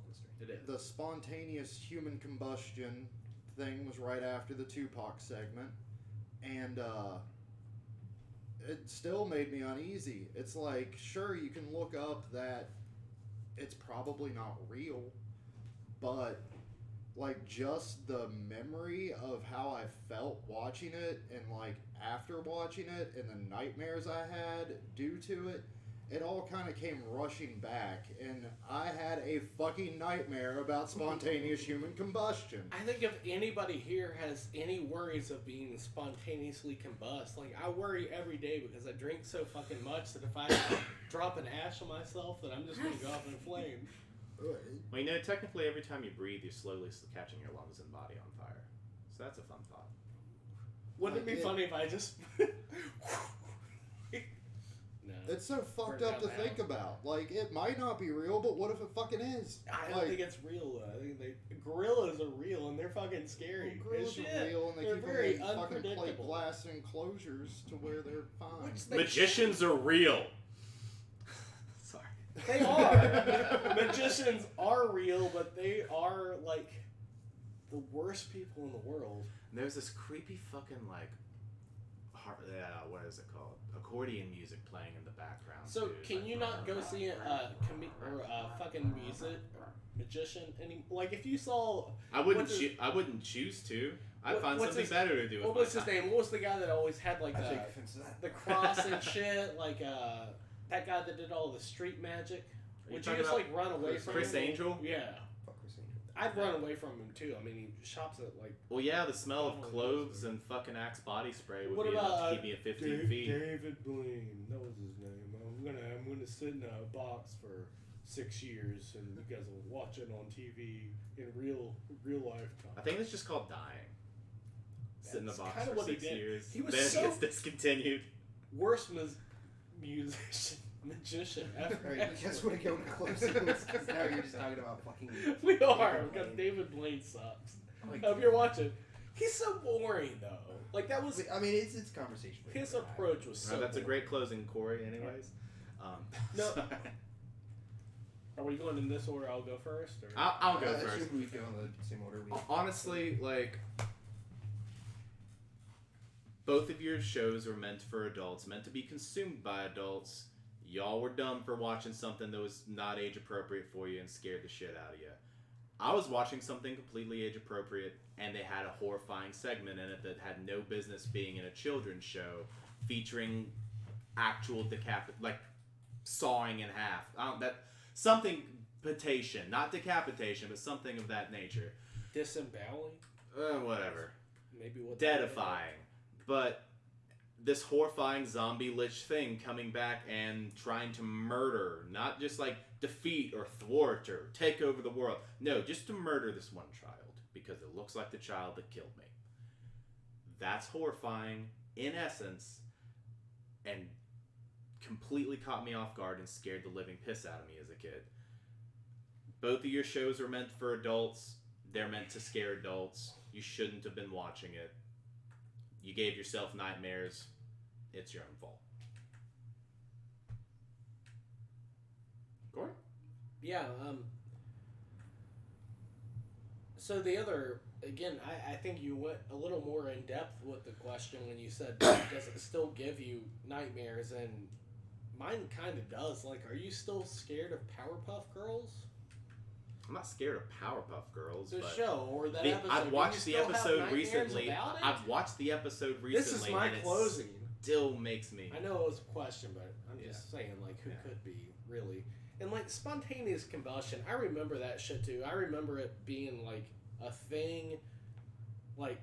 mystery. It is. the spontaneous human combustion thing was right after the Tupac segment, and it still made me uneasy. It's like, sure, you can look up that it's probably not real, but like just the memory of how I felt watching it, and like after watching it, and the nightmares I had due to it, it all kind of came rushing back, and I had a fucking nightmare about spontaneous human combustion. I think if anybody here has any worries of being spontaneously combust, like I worry every day because I drink so fucking much that if I drop an ash on myself, that I'm just gonna go up in flames. Well, you know, technically every time you breathe, you're slowly catching your lungs and body on fire. So that's a fun thought. Wouldn't it be Like, funny if I just... No. It's so fucked Burn up to down think the about. Like, it might not be real, but what if it fucking is? I don't Like, think it's real, though. I think gorillas are real, and they're fucking scary. gorillas as shit. are real, and they They're keep very them in fucking plate unpredictable. glass enclosures to where they're fine. Which they Magicians are real. Sorry. They are. Magicians are real, but they are, like, the worst people in the world. And there's this creepy fucking, like, what is it called? Accordion music playing in the background. So, too. It's can like, you not go see a fucking magician? Like, if you saw... I wouldn't. what's his- I wouldn't choose to. I'd find what's something his- better to do with What my was his time. name? What was the guy that always had, like, I take offense to that. the cross and shit? Like, that guy that did all the street magic? Are Would you talking just, about like, run away from Chris him? Angel? Yeah. Fuck Chris Angel. I'd run away from him, too. I mean, he shops at, like... Well, yeah, the smell of Oh, cloves and fucking Axe body spray would What be about, enough to keep me at 15 feet. David Blaine, that was his name. I'm gonna sit in a box for 6 years, and you guys will watch it on TV in real life time. I think it's just called dying. Sit in the That's box kinda for what he 6 did. years. He was then so- it gets discontinued. Worst magician ever. Alright, you guys want to go into closings? Because now you're just talking about fucking... We are, David because Blaine. David Blaine sucks. Like, If you're watching, he's so boring though. Like that was I mean, it's conversation. his approach was so. That's a boring. great closing, Corey. Anyways, No. sorry. Are we going in this order? I'll go first. Or? I'll go first. Should we go in the same order? Honestly, like, both of your shows were meant for adults, meant to be consumed by adults. Y'all were dumb for watching something that was not age appropriate for you and scared the shit out of you. I was watching something completely age appropriate, and they had a horrifying segment in it that had no business being in a children's show, featuring actual like sawing in half. Something decapitation, not decapitation, but something of that nature. Disemboweling. Whatever. Maybe what. Deadifying. But this horrifying zombie lich thing coming back and trying to murder, not just like defeat or thwart or take over the world. No, just to murder this one child because it looks like the child that killed me. That's horrifying in essence and completely caught me off guard and scared the living piss out of me as a kid. Both of your shows are meant for adults. They're meant to scare adults. You shouldn't have been watching it. You gave yourself nightmares. It's your own fault. Corey? Yeah. So the other, again, I think you went a little more in depth with the question when you said, does it still give you nightmares? And mine kind of does. Like, are you still scared of Powerpuff Girls? I'm not scared of Powerpuff Girls. The but show or that the- episode? I've Do you watched the still have episode nightmares recently. about it? I've watched the episode recently. This is my and closing. It still makes me. I know it was a question, but I'm just saying, like, who could be, really? And, like, spontaneous combustion, I remember that shit, too. I remember it being, like, a thing, like,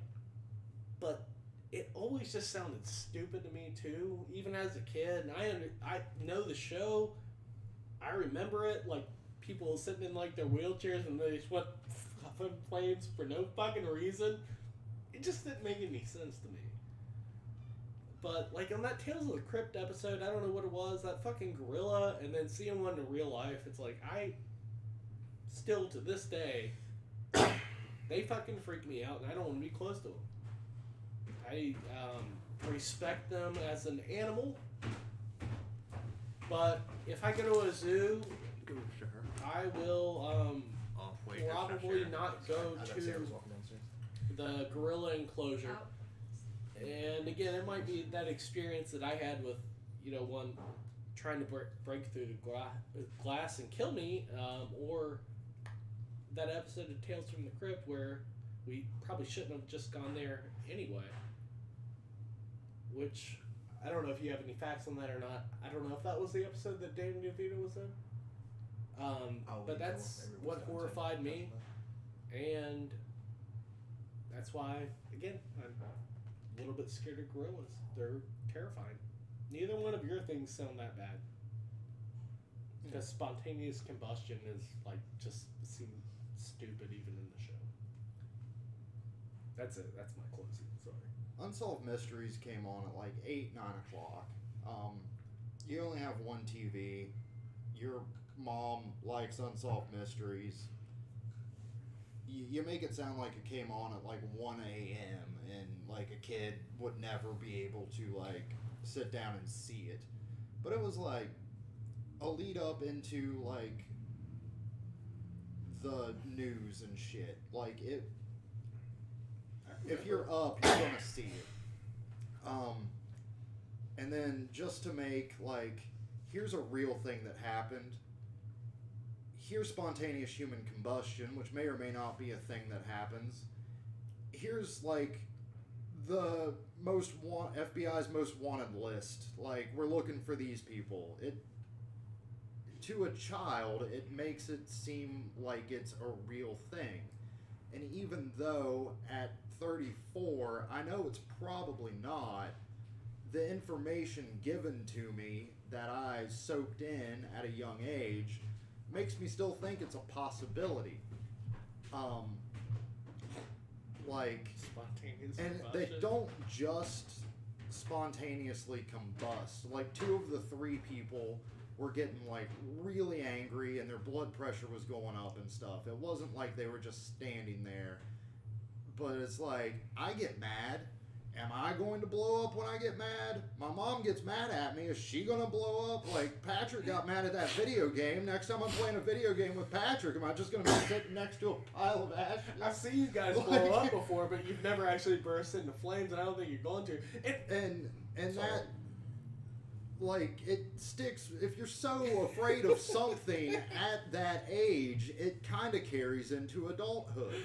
but it always just sounded stupid to me, too, even as a kid. And I know the show. I remember it, like, people sitting in, like, their wheelchairs and they just went puffing flames for no fucking reason. It just didn't make any sense to me. But, like, on that Tales of the Crypt episode, I don't know what it was, that fucking gorilla, and then seeing one in real life, it's like, I still, to this day, they fucking freak me out, and I don't want to be close to them. I respect them as an animal, but if I go to a zoo, I will probably not go to the gorilla enclosure. Out. And again, it might be that experience that I had with, one trying to break through the glass and kill me, or that episode of Tales from the Crypt where we probably shouldn't have just gone there anyway. Which, I don't know if you have any facts on that or not. I don't know if that was the episode that Danny DeVito was in. But that's what horrified me. And that's why, again, I'm a little bit scared of gorillas. They're terrifying. Neither one of your things sound that bad. Because spontaneous combustion is like just seems stupid even in the show. That's it. That's my closing. Sorry. Unsolved Mysteries came on at like 8, 9 o'clock. You only have one TV. Your mom likes Unsolved Mysteries. You make it sound like it came on at like 1 a.m. and like a kid would never be able to like sit down and see it. But it was like a lead up into like the news and shit. Like it, if you're up, you're gonna see it. And then just to make like, here's a real thing that happened. Here's spontaneous human combustion, which may or may not be a thing that happens. Here's like the FBI's most wanted list. Like, we're looking for these people. It, to a child, it makes it seem like it's a real thing. And even though at 34, I know it's probably not, the information given to me that I soaked in at a young age makes me still think it's a possibility. Like, Spontaneous and combustion. they don't just spontaneously combust. Like, 2 of the 3 people were getting like really angry and their blood pressure was going up and stuff. It wasn't like they were just standing there. But it's like, I get mad. Am I going to blow up when I get mad? My mom gets mad at me. Is she going to blow up? Like, Patrick got mad at that video game. Next time I'm playing a video game with Patrick, am I just going to be sitting next to a pile of ashes? I've seen you guys blow up before, but you've never actually burst into flames, and I don't think you're going to. And Sorry. that, like, it sticks. If you're so afraid of something at that age, it kind of carries into adulthood.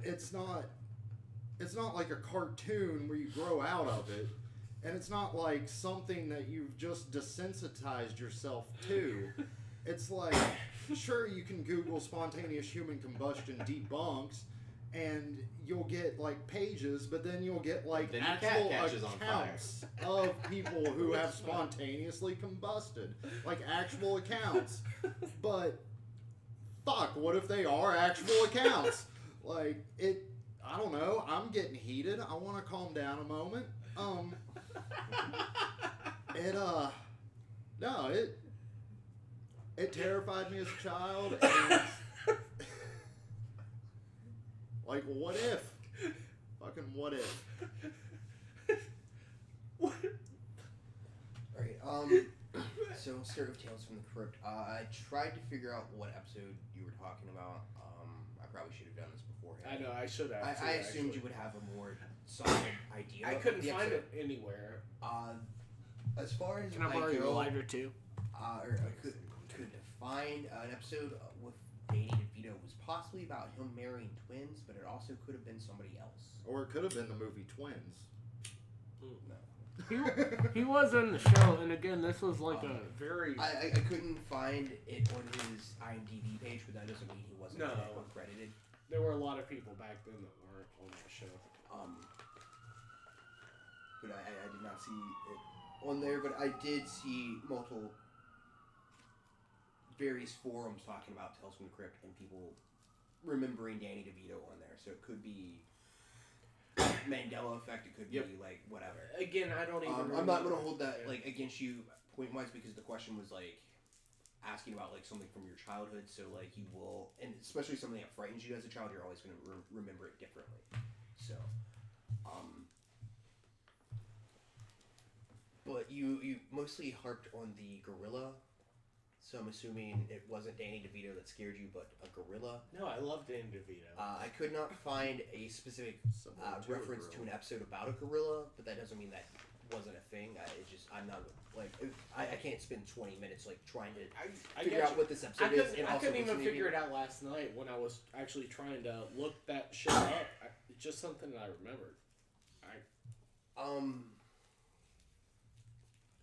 It's not like a cartoon where you grow out of it, and it's not like something that you've just desensitized yourself to. It's like, sure, you can Google spontaneous human combustion debunks, and you'll get like pages, but then you'll get like Then your cat actual catches on fire. accounts of people who have spontaneously combusted, like actual accounts. But fuck, what if they are actual accounts? Like, it, I don't know, I'm getting heated. I want to calm down a moment. It terrified me as a child, and like, what if? Fucking what if? What? Alright, so start with Tales from the Crypt. I tried to figure out what episode you were talking about. I probably should have done this beforehand. I know, I should have. I assumed you would have a more solid idea. I of couldn't the find episode. it anywhere. As far as Can I borrow your go, lighter too? or I could find an episode with Danny DeVito was possibly about him marrying twins, but it also could have been somebody else. Or it could have been the movie Twins. No. He was in the show, and again, this was like a very... I couldn't find it on his IMDb page, but that doesn't mean he wasn't No. in it or credited. There were a lot of people back then that weren't on that show. But I did not see it on there, but I did see multiple various forums talking about Tales from the Crypt and people remembering Danny DeVito on there. So it could be Mandela effect. It could be like whatever. Again, I don't even. I'm not gonna hold that like against you point wise because the question was like asking about like something from your childhood. So like you will, and especially something that frightens you as a child, you're always gonna remember it differently. So, but you mostly harped on the gorilla. So I'm assuming it wasn't Danny DeVito that scared you, but a gorilla. No, I love Danny DeVito. I could not find a specific reference to an episode about a gorilla, but that doesn't mean that wasn't a thing. I'm not like I can't spend 20 minutes like trying to figure out what this episode is. And I couldn't even listening to figure you. it out last night when I was actually trying to look that shit up. It's just something that I remembered.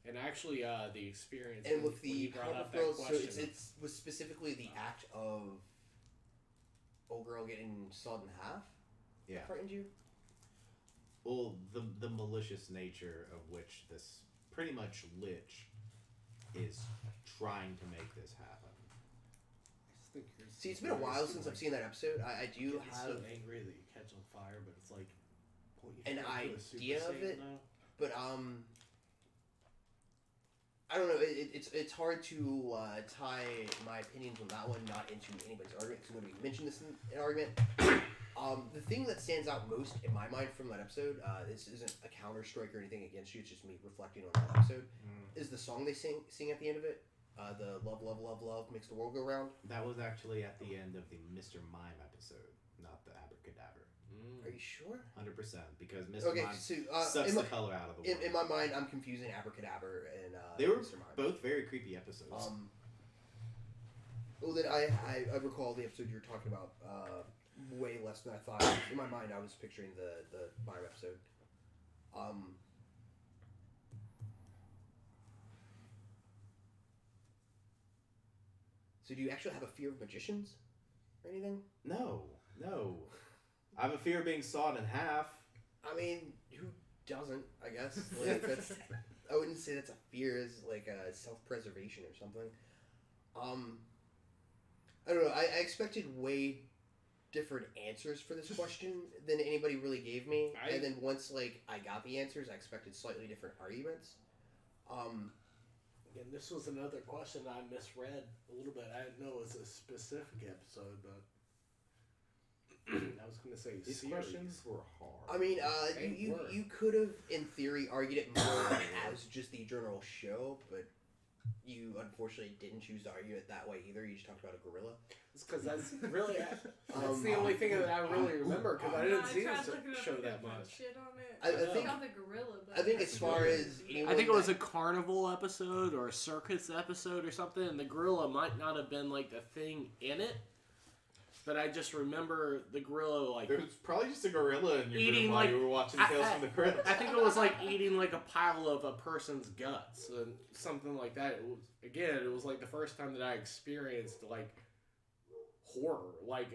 And actually, the experience. And with when the you brought up that girls, so question, it was specifically the act of old girl getting sawed in half. Yeah. That frightened you? Well, the malicious nature of which this pretty much lich is trying to make this happen. I just think you're See, it's been a while since I've seen that episode. I do getting have so angry that you catch on fire, but it's like point an your finger to a Super idea of Saiyan it. now. But I don't know. It's hard to tie my opinions on that one not into anybody's argument because when we mentioned this in an argument, the thing that stands out most in my mind from that episode, this isn't a counter strike or anything against you. It's just me reflecting on that episode. Is the song they sing at the end of it? The love, love, love, love makes the world go round. That was actually at the end of the Mr. Mime episode, not the Abracadabra. Are you sure? 100%, because Mr. Okay, Mime so sucks in the my, color out of the world. in my mind, I'm confusing Abracadabra and They were Mr. Mime. both very creepy episodes. Well, then I recall the episode you were talking about way less than I thought. In my mind, I was picturing the Mime episode. So do you actually have a fear of magicians or anything? No. I have a fear of being sawed in half. I mean, who doesn't? I guess like that's. I wouldn't say that's a fear. It's like a self-preservation or something. I don't know. I expected way different answers for this question than anybody really gave me, and then once like I got the answers, I expected slightly different arguments. Again, this was another question I misread a little bit. I didn't know it was a specific episode, but I was going to say These series. questions were hard. I mean, They you were. you could have in theory argued it more as just the general show, but you unfortunately didn't choose to argue it that way either. You just talked about a gorilla. It's because that's really that's the only thing that I really remember because I didn't see tried this looking up show like that a bunch of much. shit on it. I think- About the gorilla, but I think as far as anyone I think it was a that- carnival episode or a circus episode or something, and the gorilla might not have been like the thing in it, but I just remember the gorilla like There was probably just a gorilla in your Eating, room while like- you were watching I- Tales I- from the Crypt. I think it was like eating like a pile of a person's guts and something like that. It was it was like the first time that I experienced like horror, like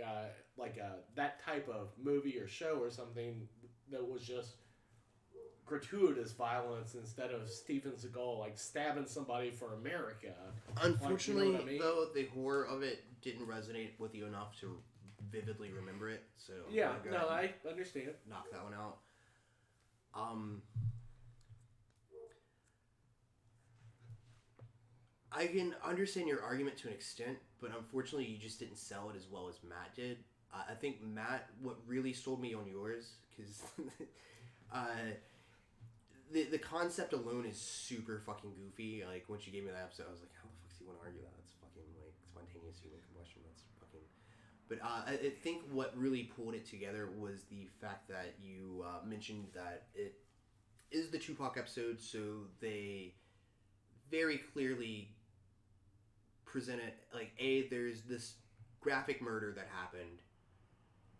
that type of movie or show or something that was just gratuitous violence instead of Steven Seagal like stabbing somebody for America. Unfortunately, what I mean? though, the horror of it didn't resonate with you enough to vividly remember it. So I'm Yeah, gonna go no, ahead I understand. and knock that one out. I can understand your argument to an extent, but unfortunately, you just didn't sell it as well as Matt did. I think Matt, what really sold me on yours, because the concept alone is super fucking goofy. Like once you gave me that episode, I was like, how the fuck do you want to argue that? That's fucking like spontaneous human combustion. That's fucking. But I think what really pulled it together was the fact that you mentioned that it is the Tupac episode, so they very clearly present it like there's this graphic murder that happened,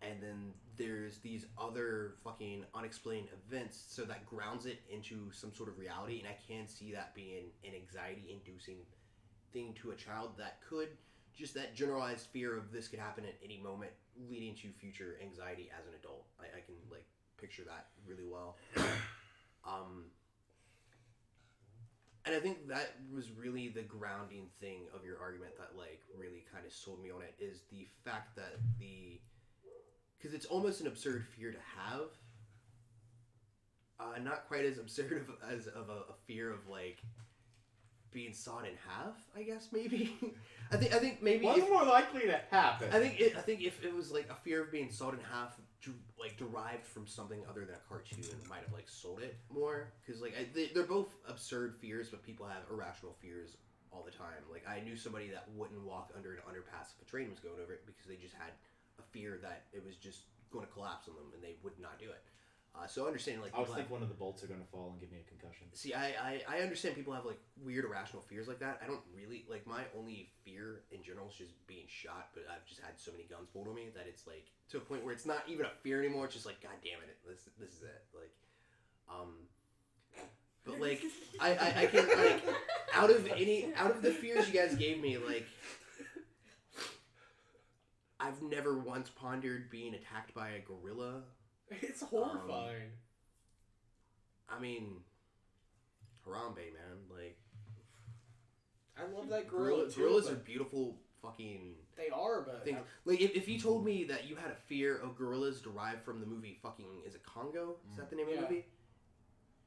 and then there's these other fucking unexplained events, so that grounds it into some sort of reality, and I can see that being an anxiety-inducing thing to a child that could just that generalized fear of this could happen at any moment, leading to future anxiety as an adult. I can like picture that really well. And I think that was really the grounding thing of your argument that like really kind of sold me on it, is the fact that because it's almost an absurd fear to have. Not quite as absurd as a fear of like being sawed in half, I guess maybe. I think maybe What's more likely to happen? I think if it was like a fear of being sawed in half, like derived from something other than a cartoon, might have like sold it more. Because like they're both absurd fears, but people have irrational fears all the time. Like I knew somebody that wouldn't walk under an underpass if a train was going over it because they just had a fear that it was just going to collapse on them, and they would not do it. So understanding like I was people thinking one of the bolts are going to fall and give me a concussion. See, I understand people have, like, weird irrational fears like that. I don't really, like, my only fear in general is just being shot, but I've just had so many guns pulled on me that it's, like, to a point where it's not even a fear anymore. It's just, like, God damn it, this is it. Like, but, like, I can, like, out of the fears you guys gave me, like, I've never once pondered being attacked by a gorilla. It's horrifying. I mean, Harambe, man, like, I love that gorilla too. Gorillas but are beautiful fucking they are, but things. Like if you told me that you had a fear of gorillas derived from the movie fucking, is it Congo? Is that the name of the Yeah. movie?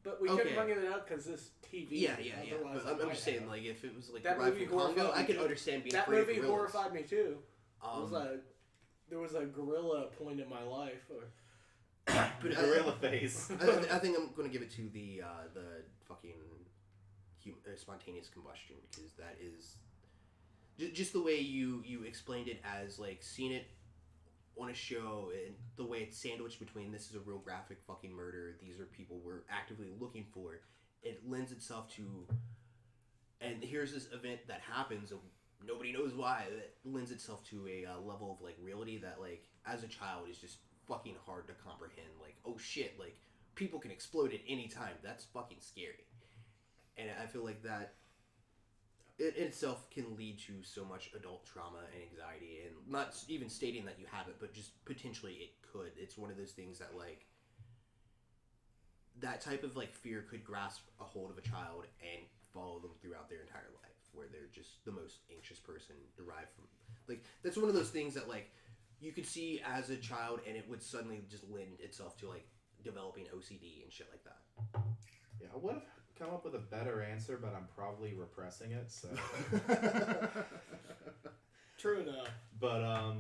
but we Okay. couldn't bring it out because this TV. Yeah. Otherwise, But I I'm might just saying, have. like if it was like That derived movie from Congo, horrified I me could too. understand being That afraid movie of gorillas. horrified me too. Um, There was a gorilla point in my life. but Gorilla face. I think I'm gonna give it to the fucking spontaneous combustion, because that is just the way you explained it, as like seeing it on a show, and the way it's sandwiched between this is a real graphic fucking murder, these are people we're actively looking for. It lends itself to, and here's this event that happens, nobody knows why, it lends itself to a level of like reality that like as a child is just fucking hard to comprehend. Like, oh shit, like people can explode at any time. That's fucking scary. And I feel like that it itself can lead to so much adult trauma and anxiety, and not even stating that you have it, but just potentially it could. It's one of those things that like that type of like fear could grasp a hold of a child and follow them throughout their entire life, where they're just the most anxious person derived from, like, that's one of those things that like you could see as a child and it would suddenly just lend itself to like developing OCD and shit like that. Yeah, I would have come up with a better answer, but I'm probably repressing it. So, True enough. but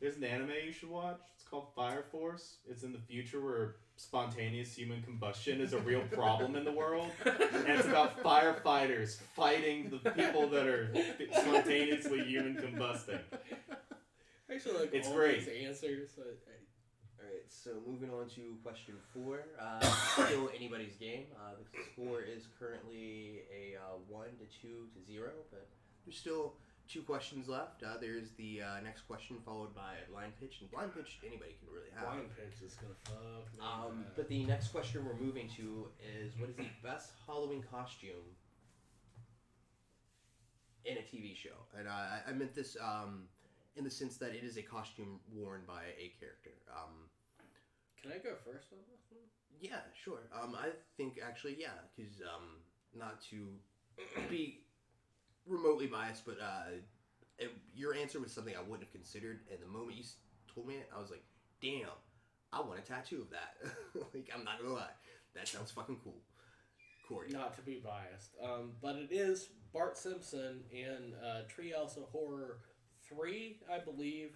there's an anime you should watch. It's called Fire Force. It's in the future where spontaneous human combustion is a real problem in the world, and it's about firefighters fighting the people that are spontaneously human combusting. Actually, like It's all great. these answers. Alright, so moving on to question 4. Still anybody's game. The score is currently a 1 to 2 to 0, but there's still 2 questions left. There's the next question followed by a blind pitch, and blind pitch anybody can really have. Blind pitch is gonna fuck me. But the next question we're moving to is, what is the best Halloween costume in a TV show? And I meant this in the sense that it is a costume worn by a character. Can I go first on this one? Yeah, sure. I think actually, yeah, because not to be remotely biased, but your answer was something I wouldn't have considered, and the moment you told me it, I was like, damn, I want a tattoo of that. Like, I'm not gonna lie, that sounds fucking cool. Corey. Not to be biased, but it is Bart Simpson in Treehouse of Horror 3, I believe,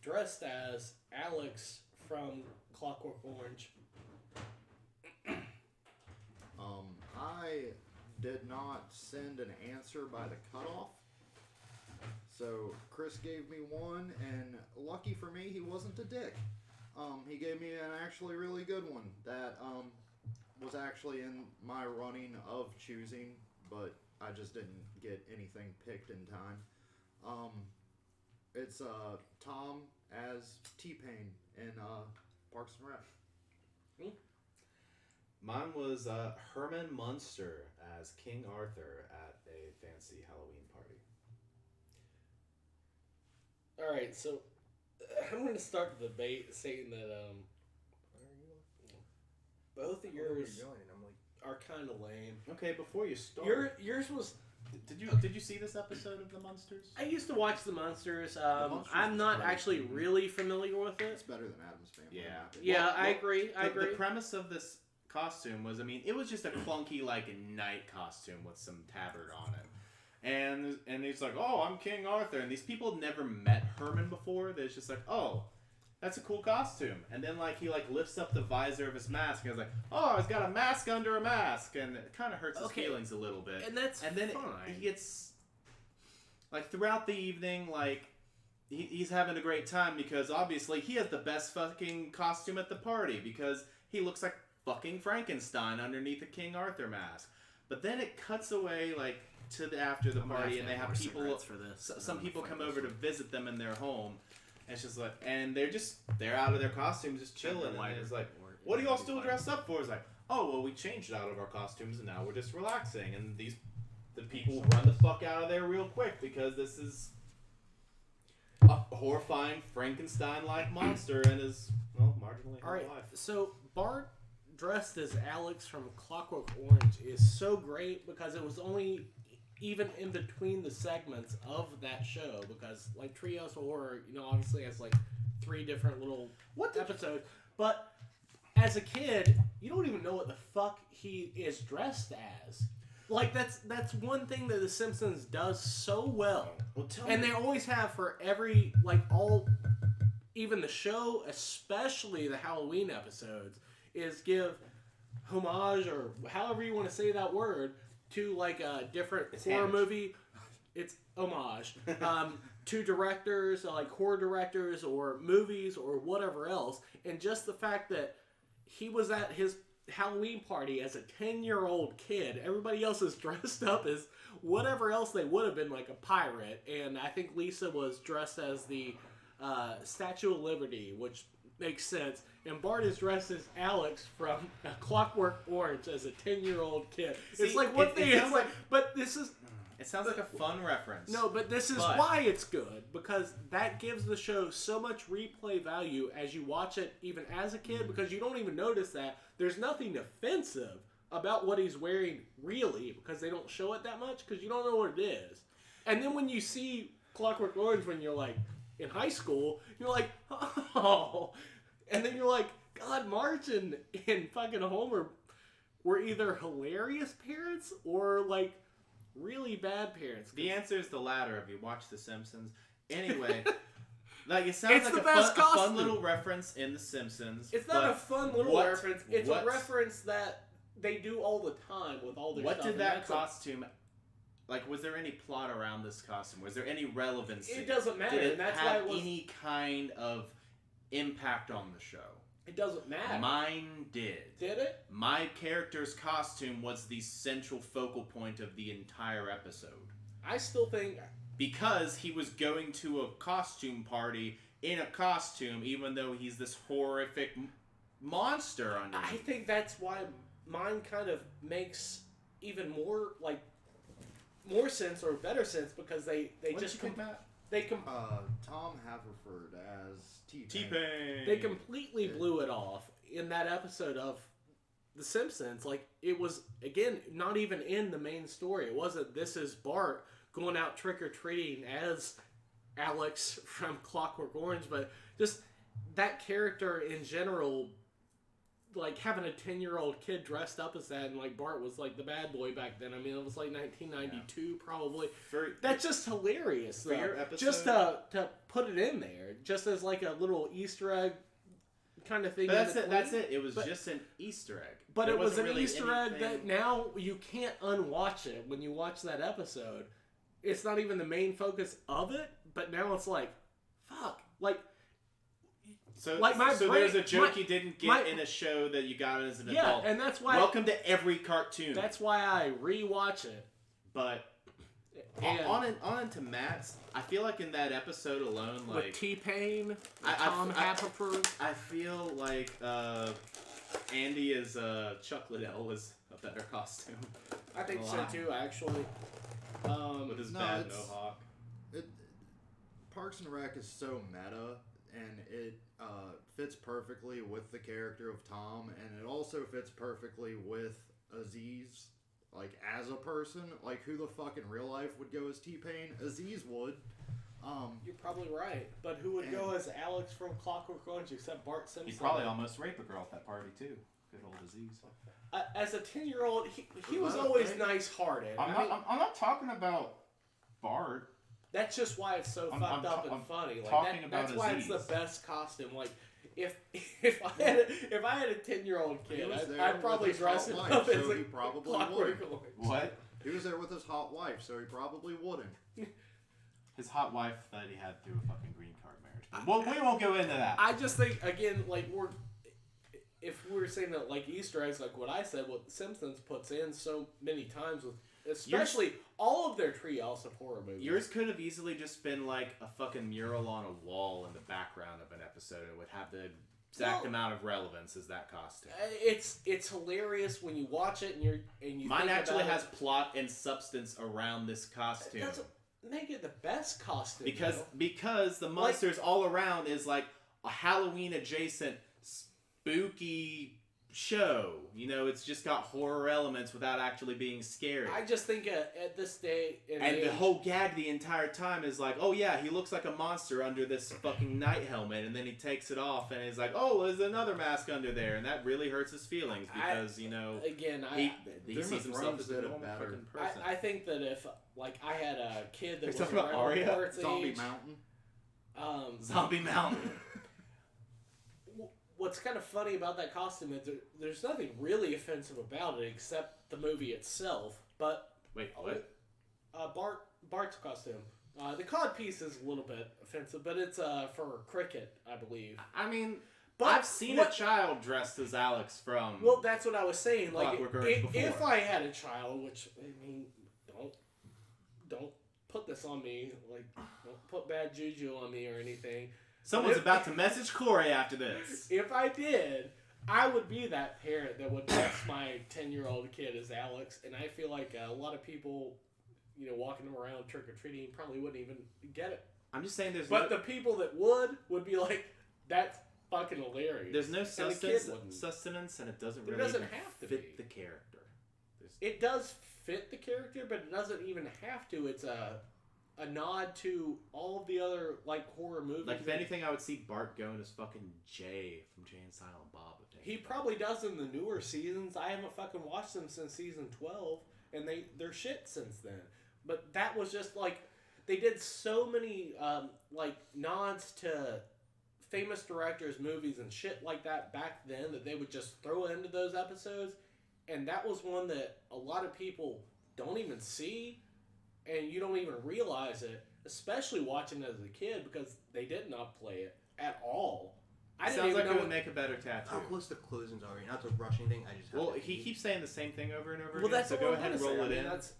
dressed as Alex from Clockwork Orange. I did not send an answer by the cutoff, so Chris gave me one, and lucky for me, he wasn't a dick. He gave me an actually really good one that was actually in my running of choosing, but I just didn't get anything picked in time. It's Tom as T-Pain in Parks and Rec. Mine was Herman Munster as King Arthur at a fancy Halloween party. Alright, so I'm going to start the debate saying that both of yours are kind of lame. Okay, before you start, Yours was... Did you see this episode of The Munsters? I used to watch The Monsters. Monsters I'm is not great. actually really familiar with It's it. better than Addams Family. Yeah. Yeah, Well, I agree. The premise of this costume was, I mean, it was just a clunky like night costume with some tabard on it, and he's like, oh, I'm King Arthur, and these people had never met Herman before. They're just like, oh, that's a cool costume, and then like he like lifts up the visor of his mask, and he's like, oh, he's got a mask under a mask, and it kind of hurts his feelings a little bit. And that's And then fine. he gets, like, throughout the evening, like, he's having a great time because obviously he has the best fucking costume at the party because he looks like fucking Frankenstein underneath a King Arthur mask. But then it cuts away, like, to the after the party, and they have people, for this. some people come over to visit them in their home, and it's just like, and they're out of their costumes just chilling, and it's like, what are y'all still dressed up for? It's like, oh, well, we changed out of our costumes, and now we're just relaxing, and the people run the fuck out of there real quick because this is a horrifying Frankenstein-like monster and is, well, marginally Alright, alive. so Bart dressed as Alex from Clockwork Orange is so great because it was only even in between the segments of that show, because like Treehouse of Horror, obviously has like 3 different little episodes, but as a kid, you don't even know what the fuck he is dressed as. Like that's one thing that The Simpsons does so well. Well, tell And me. they always have for every, even the show, especially the Halloween episodes, is give homage, or however you want to say that word, to like a different horror homage. movie. It's homage. To directors, like horror directors, or movies, or whatever else. And just the fact that he was at his Halloween party as a 10-year-old kid. Everybody else is dressed up as whatever else they would have been, like a pirate. And I think Lisa was dressed as the Statue of Liberty, which makes sense. And Bart is dressed as Alex from A Clockwork Orange as a 10-year-old kid. See, it's like one it thing. sounds It's like, but this is. It sounds like a fun reference. No, but this is why it's good, because that gives the show so much replay value as you watch it, even as a kid, because you don't even notice that there's nothing offensive about what he's wearing, really, because they don't show it that much, because you don't know what it is. And then when you see Clockwork Orange when you're like in high school, you're like, oh, and then you're like, God, Marge and fucking Homer were either hilarious parents or like really bad parents. The answer is the latter if you watch The Simpsons. Anyway, like it sounds It's like the a best fun costume. little reference in The Simpsons. It's not but a fun little what- reference. It's what- a reference that they do all the time with all their What stuff. did and that that's costume? Like, was there any plot around this costume? Was there any relevancy? It doesn't matter, Did it and that's why have it was. any kind of impact on the show? It doesn't matter. Mine did. Did it? My character's costume was the central focal point of the entire episode. I still think. Because he was going to a costume party in a costume, even though he's this horrific monster underneath. I think that's why mine kind of makes even more sense or better sense, because they What just did you think, Matt? Tom Haverford as T-Pain. T-Pain. they completely blew it off in that episode of The Simpsons. Like, it was, again, not even in the main story. It wasn't, this is Bart going out trick-or-treating as Alex from Clockwork Orange, but just that character in general, like having a 10-year-old kid dressed up as that, and like Bart was like the bad boy back then. I mean, it was like 1992 probably. That's just hilarious. For though. your episode- Just to put it in there, just as like a little Easter egg kind of thing. But in that's it. between. That's it. It was But- just an Easter egg. But There it was wasn't an really Easter egg that anything- now you can't unwatch it when you watch that episode. It's not even the main focus of it, but now it's like, fuck. Like, So, like my so brain- there's a joke my- you didn't get my- in a show that you got as an yeah, adult. and that's why Welcome to every cartoon. that's why I rewatch it. But And on to Matt's, I feel like in that episode alone, with like T-Pain, I- Tom I- Haverford. I feel like Andy as Chuck Liddell was a better costume I think so Alive. too, actually. with his No, bad it's- mohawk. Parks and Rec is so meta, and it fits perfectly with the character of Tom, and it also fits perfectly with Aziz, like as a person. Like, who the fuck in real life would go as T-Pain? Aziz would. You're probably right, but who would go as Alex from Clockwork Orange except Bart Simpson? He'd probably almost rape a girl at that party too. Good old disease. As a 10-year-old, he was Well, always hey. nice-hearted. I'm not talking about Bart. That's just why it's so I'm fucked up and I'm funny. Like talking that, about that's why it's Aziz. the best costume. Like if I had a 10-year-old He kid, was there I'd with probably his dress hot him wife, up as so a he probably Clockwork would. Orange. What? He was there with his hot wife, so he probably wouldn't. His hot wife that he had through a fucking green card marriage. Well, we won't go into that. I just think again, like if we're saying that like Easter eggs, like what I said, what The Simpsons puts in so many times with, especially all of their Treehouse of Horror movies. Yours could have easily just been like a fucking mural on a wall in the background of an episode. It would have the exact Well- amount of relevance as that costume. It's hilarious when you watch it and you Mine think actually about has it. plot and substance around this costume. It doesn't make it the best costume Because the monsters all around is like a Halloween adjacent spooky show. You know, it's just got horror elements without actually being scary. I just think at this day And the whole gag the entire time is like, oh yeah, he looks like a monster under this fucking night helmet, and then he takes it off, and he's like, oh, there's another mask under there, and that really hurts his feelings because he Game sees of himself Thrones as a did it normal better. fucking person. I think that if like I had a kid that Are you was talking about around Arya? Bart's Zombie age, Mountain. Zombie Mountain. What's kind of funny about that costume is there's nothing really offensive about it except the movie itself. But Wait, what? Bart's costume. The cod piece is a little bit offensive, but it's for cricket, I believe. I mean, But I've seen what- a child dressed as Alex from. Well, that's what I was saying. Like, Clockwork Orange before. if I had a child, which I mean, don't put this on me. Like, don't put bad juju on me or anything. Someone's about to message Corey after this. If I did, I would be that parent that would dress my 10-year-old kid as Alex, and I feel like a lot of people, walking around trick or treating probably wouldn't even get it. I'm just saying But the people that would be like, that's fucking hilarious. there's no And the kid sustenance, and it doesn't There really doesn't even have to fit be. the character. It does fit the character, but it doesn't even have to. It's a nod to all of the other horror movies. Like, if anything, I would see Bart going as fucking Jay from Jay and Silent Bob. He probably does in the newer seasons. I haven't fucking watched them since season 12, and they're shit since then. But that was just they did so many nods to famous directors, movies, and shit like that back then that they would just throw into those episodes, and that was one that a lot of people don't even see, and you don't even realize it, especially watching it as a kid because they did not play it at all. I didn't Sounds even like know it what- would make a better tattoo. How close the closings are? Not to rush anything. I just have Well, to he keeps saying the same thing over and over Well, again, that's so what go I'm ahead and gonna say. roll I it mean, in. that's-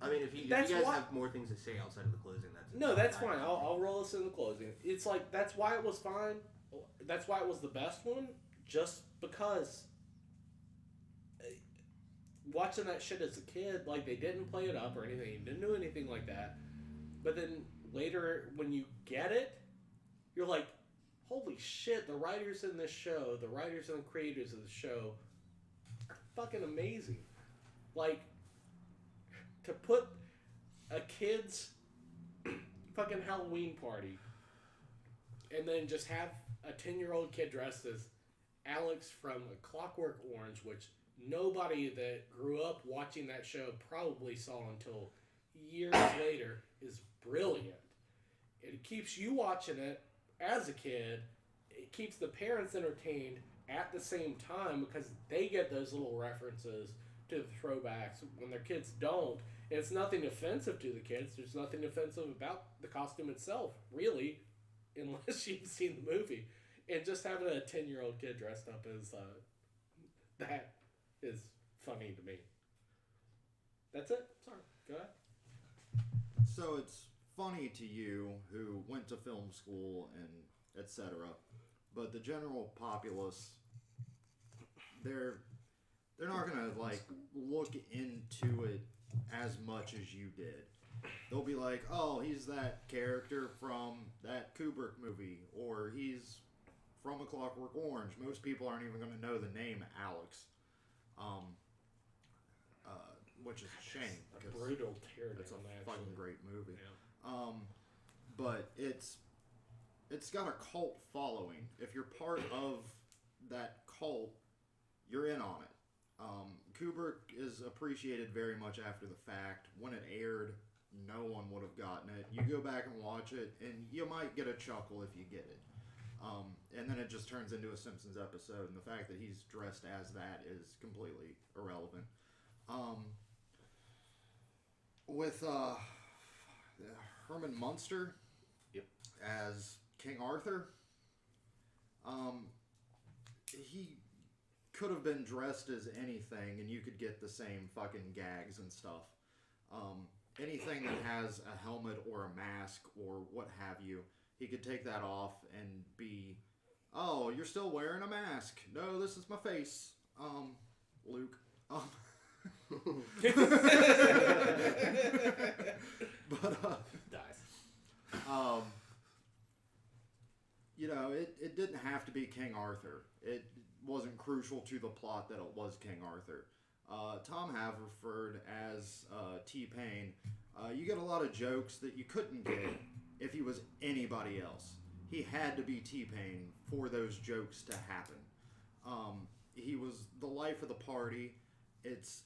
I mean, if you That's guys why- have more things to say outside of the closing, that's fine. I'll roll this in the closing. It's that's why it was fine. That's why it was the best one. Just because watching that shit as a kid, they didn't play it up or anything. You didn't do anything like that. But then later, when you get it, you're like, holy shit, the writers in this show, the writers and the creators of the show are fucking amazing. To put a kid's fucking Halloween party and then just have a 10-year-old kid dressed as Alex from A Clockwork Orange, which nobody that grew up watching that show probably saw until years later, is brilliant. It keeps you watching it as a kid. It keeps the parents entertained at the same time because they get those little references to the throwbacks when their kids don't. And it's nothing offensive to the kids. There's nothing offensive about the costume itself, really, unless you've seen the movie. And just having a 10-year-old kid dressed up as that is funny to me. That's it. Sorry. Go ahead. So it's funny to you who went to film school and etc. But the general populace, they're not gonna look into it as much as you did. They'll be like, oh, he's that character from that Kubrick movie, or he's from A Clockwork Orange. Most people aren't even gonna know the name Alex, which is a shame. A brutal teardown. It's a actually. fucking great movie. Yeah. But it's got a cult following. If you're part of that cult, you're in on it. Kubrick is appreciated very much after the fact. When it aired, no one would have gotten it. You go back and watch it, and you might get a chuckle if you get it. And then it just turns into a Simpsons episode, and the fact that he's dressed as that is completely irrelevant. With Herman Munster as King Arthur, he could have been dressed as anything, and you could get the same fucking gags and stuff. Anything that has a helmet or a mask or what have you, he could take that off and be, oh, you're still wearing a mask. No, this is my face. Luke. But Dies. it didn't have to to be King Arthur. It wasn't crucial to the plot that it was King Arthur. Tom Haverford as T-Pain, you get a lot of jokes that you couldn't get if he was anybody else. He had to be T-Pain for those jokes to happen. He was the life of the party. It's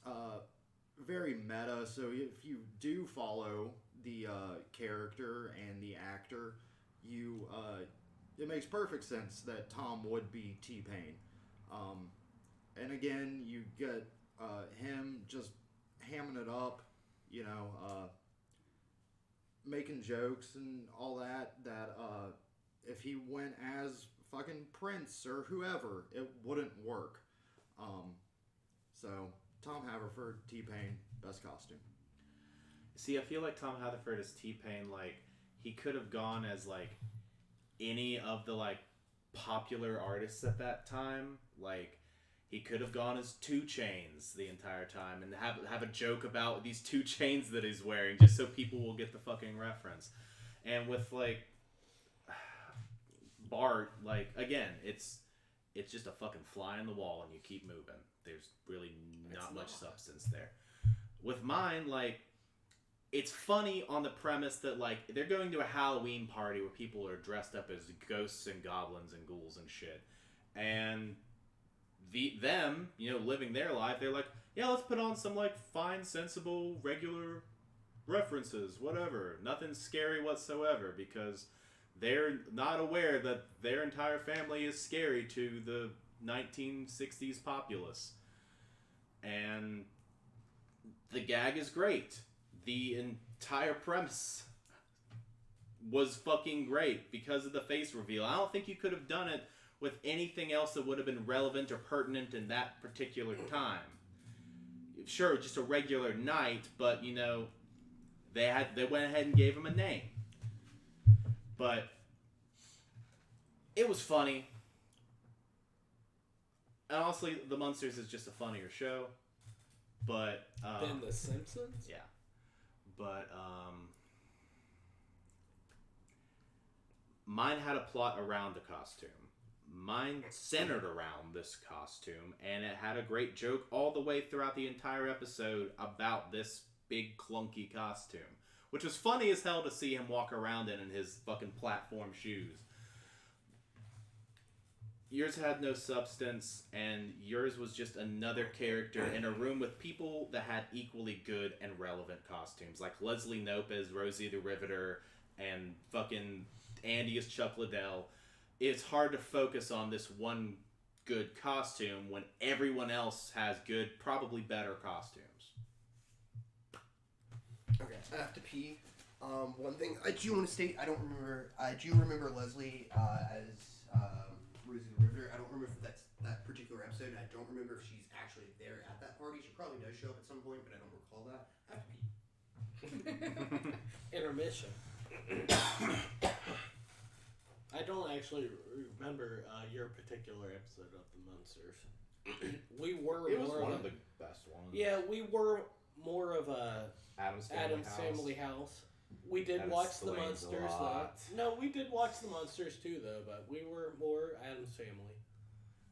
very meta, so if you do follow the character and the actor, you it makes perfect sense that Tom would be T-Pain. And again, you get him just hamming it up, you know, making jokes and all that, if he went as fucking Prince or whoever, it wouldn't work. So, Tom Haverford, T-Pain, best costume. See, I feel like Tom Haverford as T-Pain, like, he could have gone as, like, any of the, like, popular artists at that time. Like, he could have gone as 2 Chainz the entire time and have a joke about these 2 Chainz that he's wearing just so people will get the fucking reference. And with, like, Bart, like, again, it's just a fucking fly on the wall and you keep moving. There's really not much substance there. With mine, like, it's funny on the premise that, like, they're going to a Halloween party where people are dressed up as ghosts and goblins and ghouls and shit. And them, you know, living their life, they're like, yeah, let's put on some, like, fine, sensible, regular references, whatever. Nothing scary whatsoever, because they're not aware that their entire family is scary to the 1960s populace. And the gag is great. The entire premise was fucking great because of the face reveal. I don't think you could have done it with anything else that would have been relevant or pertinent in that particular time. Sure, just a regular night, but, you know, they went ahead and gave him a name. But it was funny. And honestly, The Munsters is just a funnier show. But Than The Simpsons? Yeah. But mine had a plot around the costume. Mine centered around this costume, and it had a great joke all the way throughout the entire episode about this big clunky costume, which was funny as hell to see him walk around in his fucking platform shoes. Yours had no substance, and yours was just another character in a room with people that had equally good and relevant costumes, like Leslie Knope as Rosie the Riveter, and fucking Andy as Chuck Liddell. It's hard to focus on this one good costume when everyone else has good, probably better costumes. Okay, I have to pee. One thing I do want to state, I do remember Leslie as Rosie the Riveter. I don't remember if that's that particular episode. I don't remember if she's actually there at that party. She probably does show up at some point, but I don't recall that. I have to pee. Intermission. I don't actually remember your particular episode of The Munsters. It was one of the best ones. Yeah, we were more of a Addams Family House. We did That watch The explains a Munsters, though. lot. No, we did watch The Munsters too, though. But we were more Addams Family.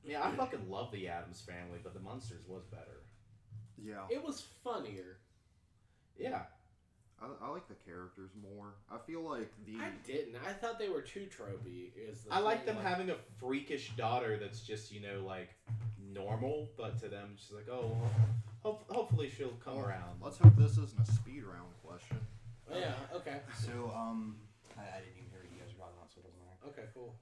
Yeah, I fucking love the Addams Family, but the Munsters was better. Yeah. It was funnier. Yeah. I like the characters more. I feel like I didn't. I thought they were too tropey. I like them having a freakish daughter that's just, you know, like, normal, but to them, she's like, oh, well, hopefully she'll come around. Let's hope this isn't a speed round question. Oh, yeah, okay. So, I didn't even hear what you guys were talking about, so it doesn't matter. Okay, cool.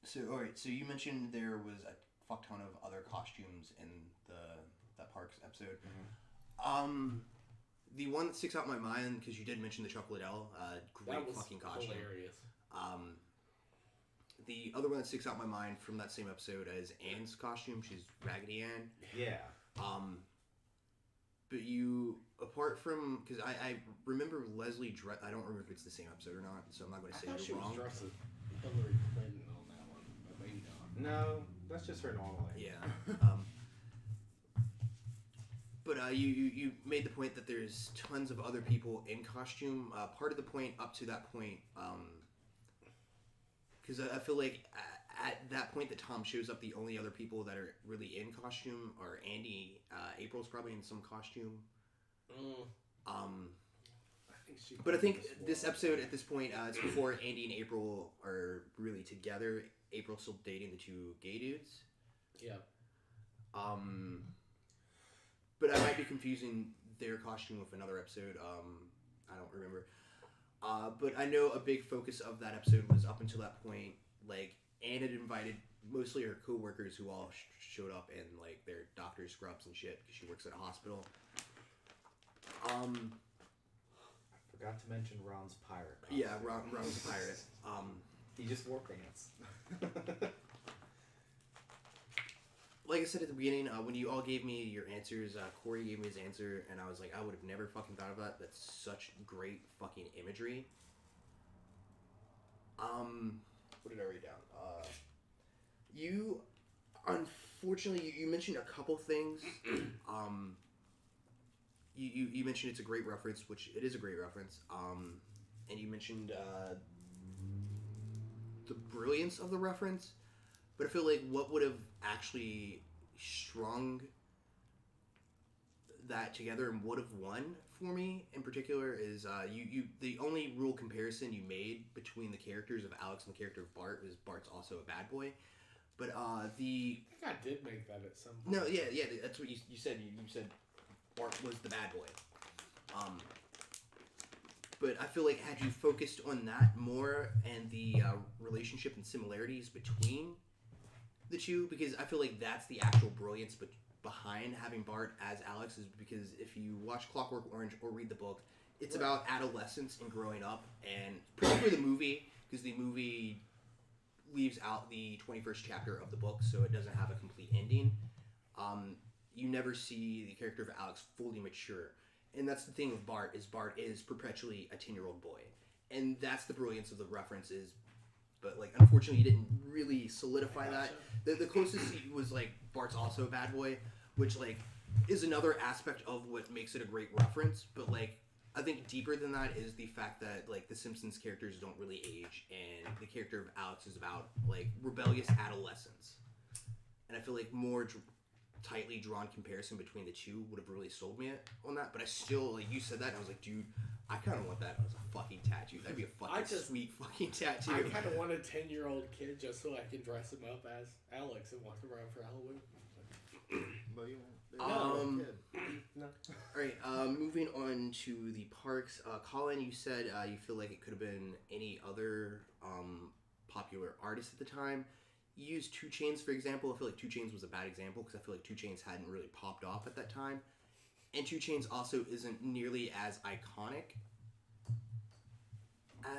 So, alright, so you mentioned there was a fuck ton of other costumes in that Parks episode. Mm-hmm. The one that sticks out in my mind, because you did mention the Chuck Liddell, great That was fucking costume. hilarious. The other one that sticks out in my mind from that same episode is Anne's costume. She's Raggedy Ann. Yeah. But you, apart from, because I remember Leslie I don't remember if it's the same episode or not, so I'm not going to say I thought she it wrong. was dressed as Hillary Clinton on that one, but maybe not. No, that's just her normally. Yeah. But you made the point that there's tons of other people in costume. Part of the point up to that point, because I feel like at that point that Tom shows up, the only other people that are really in costume are Andy. April's probably in some costume. But I think this episode at this point, it's before Andy and April are really together. April's still dating the two gay dudes. Yeah. But I might be confusing their costume with another episode. I don't remember. But I know a big focus of that episode was up until that point, like, Anne had invited mostly her co-workers who all showed up in, like, their doctor scrubs and shit, because she works at a hospital. I forgot to mention Ron's pirate costume. Yeah, Ron's a pirate. He just wore pants. Like I said at the beginning, when you all gave me your answers, Corey gave me his answer, and I was like, I would have never fucking thought of that. That's such great fucking imagery. What did I write down? You, unfortunately, you mentioned a couple things. You mentioned it's a great reference, which it is a great reference. And you mentioned the brilliance of the reference. But I feel like what would have actually strung that together and would have won for me in particular is you the only real comparison you made between the characters of Alex and the character of Bart was Bart's also a bad boy. But I think I did make that at some point. No, yeah, that's what you said. You said Bart was the bad boy. But I feel like had you focused on that more and the relationship and similarities between the two, because I feel like that's the actual brilliance behind having Bart as Alex, is because if you watch Clockwork Orange or read the book, it's about adolescence and growing up, and particularly the movie, because the movie leaves out the 21st chapter of the book, so it doesn't have a complete ending. You never see the character of Alex fully mature. And that's the thing with Bart is perpetually a 10-year-old boy. And that's the brilliance of the references. But, like, unfortunately, you didn't really solidify that. The closest was, like, Bart's also a bad boy, which, like, is another aspect of what makes it a great reference. But, like, I think deeper than that is the fact that, like, the Simpsons characters don't really age. And the character of Alex is about, like, rebellious adolescence. And I feel like more tightly drawn comparison between the two would have really sold me on that. But I still, like, you said that, and I was like, dude, I kind of want that as a fucking tattoo. That'd be a fucking sweet fucking tattoo. I kind of want a 10-year-old kid just so I can dress him up as Alex and walk around for Halloween. But you won't. No. Alright, moving on to the parks. Colin, you said you feel like it could have been any other popular artist at the time. You used 2 Chainz, for example. I feel like 2 Chainz was a bad example because I feel like 2 Chainz hadn't really popped off at that time. And 2 Chainz also isn't nearly as iconic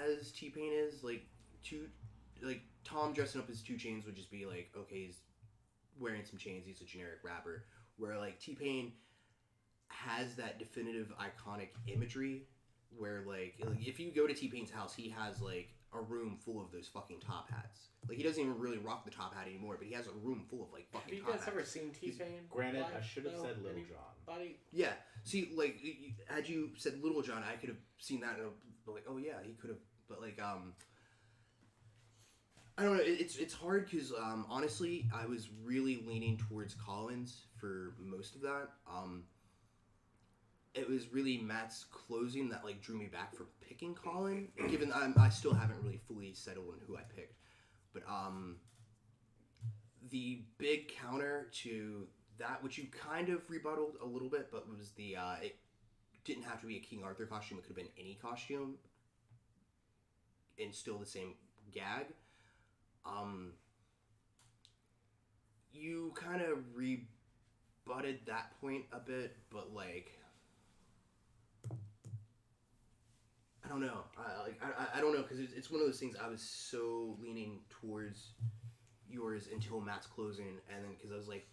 as T-Pain is. Like Tom dressing up as 2 Chainz would just be like, okay, he's wearing some chains, he's a generic rapper. Where, like, T-Pain has that definitive iconic imagery where, like if you go to T-Pain's house, he has, like, a room full of those fucking top hats. Like, he doesn't even really rock the top hat anymore, but he has a room full of, like, fucking top hats. Have you guys ever seen T-Pain? Granted, I should have said Lil Jon. Yeah. See, like, had you said Little John, I could have seen that and been like, oh yeah, he could have. But, like, I don't know. It's hard because honestly, I was really leaning towards Collins for most of that. It was really Matt's closing that, like, drew me back from picking Colin. Given I still haven't really fully settled on who I picked, but the big counter to that, which you kind of rebutted a little bit, but was the it didn't have to be a King Arthur costume. It could have been any costume, and still the same gag. You kind of rebutted that point a bit, but, like, I don't know. I don't know, because it's one of those things. I was so leaning towards yours until Matt's closing, and then because I was like,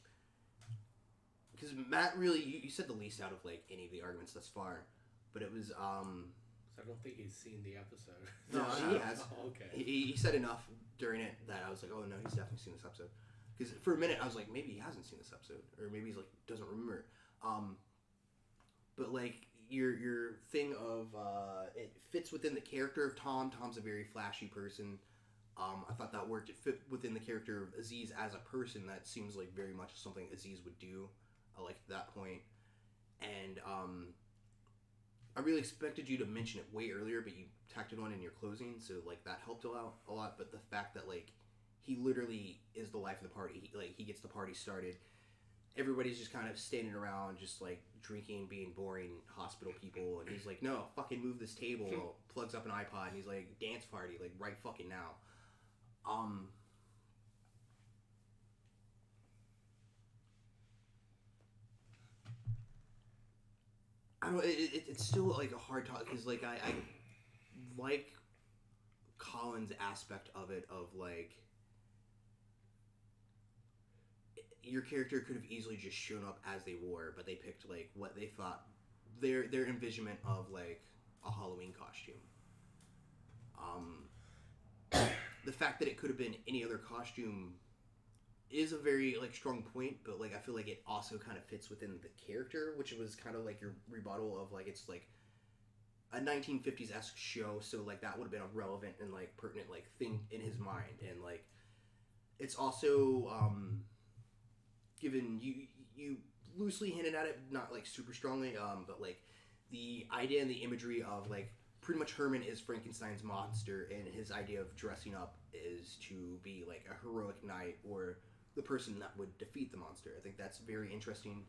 because Matt really, you said the least out of, like, any of the arguments thus far, but it was So I don't think he's seen the episode. No, he has. Oh, okay. He said enough during it that I was like, oh no, he's definitely seen this episode. Because for a minute I was like, maybe he hasn't seen this episode, or maybe he's like doesn't remember. But, like, your thing of it fits within the character of Tom. Tom's a very flashy person. I thought that worked. It fit within the character of Aziz as a person. That seems like very much something Aziz would do. I liked that point. And I really expected you to mention it way earlier, but you tacked it on in your closing, so like that helped a lot. But the fact that like he literally is the life of the party. He gets the party started. Everybody's just kind of standing around, just like drinking, being boring hospital people, and he's like, "No, fucking move this table." Plugs up an iPod, and he's like, "Dance party, like right fucking now." I don't know. It's still like a hard talk because like I like Colin's aspect of it of like your character could have easily just shown up as they were, but they picked like what they thought their envisionment of like a Halloween costume. The fact that it could have been any other costume is a very like strong point, but like I feel like it also kind of fits within the character, which was kind of like your rebuttal of like it's like a 1950s-esque show, so like that would have been a relevant and like pertinent like thing in his mind, and like it's also given you loosely hinted at it, not like super strongly, but like the idea and the imagery of like pretty much Herman is Frankenstein's monster, and his idea of dressing up is to be like a heroic knight or the person that would defeat the monster. I think that's a very interesting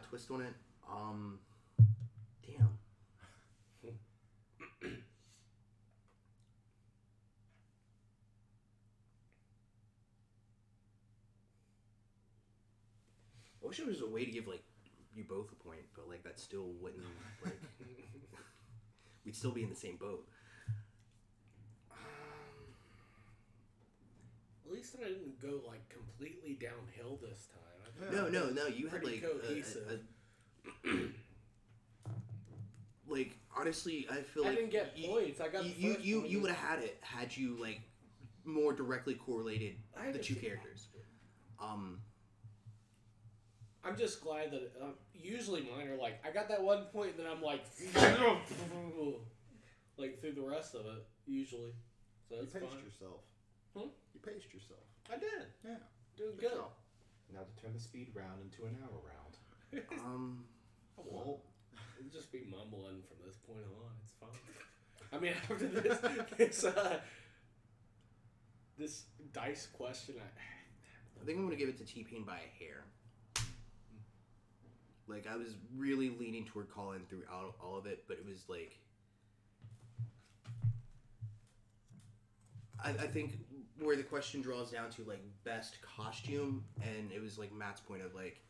twist on it. Damn. I wish there was a way to give like you both a point, but like that still wouldn't like we'd still be in the same boat. At least I didn't go like completely downhill this time. No. You had Pretty like cohesive. like honestly, I feel I like didn't get points. I got you would have had it had you like more directly correlated the two characters. I'm just glad that usually mine are like I got that one point, and then I'm like like through the rest of it usually. So You it's paced fine. yourself. Hmm? You paced yourself. I did. Yeah. Doing Good good. job. Now to turn the speed round into an hour round. Well, it'll just be mumbling from this point on. It's fine. I mean, after this dice question, I think I'm gonna give it to T-Pain by a hair. Like I was really leaning toward Colin throughout all of it, but it was like I think where the question draws down to like best costume, and it was like Matt's point of like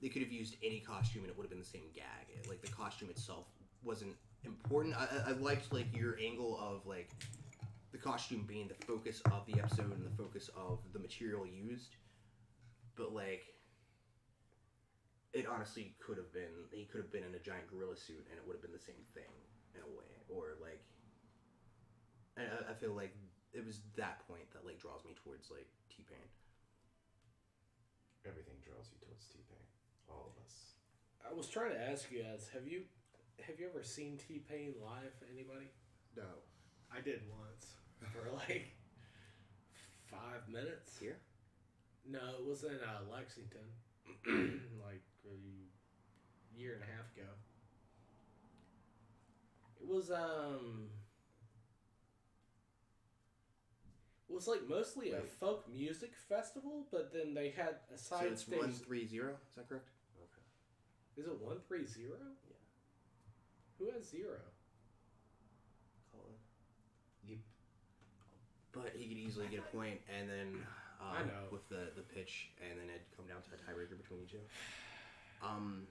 they could have used any costume and it would have been the same gag. Like the costume itself wasn't important. I liked like your angle of like the costume being the focus of the episode and the focus of the material used, but like it honestly could have been he could have been in a giant gorilla suit and it would have been the same thing in a way, or like I feel like it was that point that like draws me towards like T-Pain. Everything draws you towards T-Pain. All of us. I was trying to ask you guys: Have you ever seen T-Pain live? Anybody? No. I did once for like 5 minutes. Here? No, it was in Lexington, like a year and a half ago. It was like mostly a Wait. folk music festival, but then they had a So side it's stage. 130, is that correct? Okay. Is it 130? Yeah. Who has 0? Colin. Yep. But he could easily get a point, and then I know. with the pitch, and then it'd come down to a tiebreaker between you two. I'm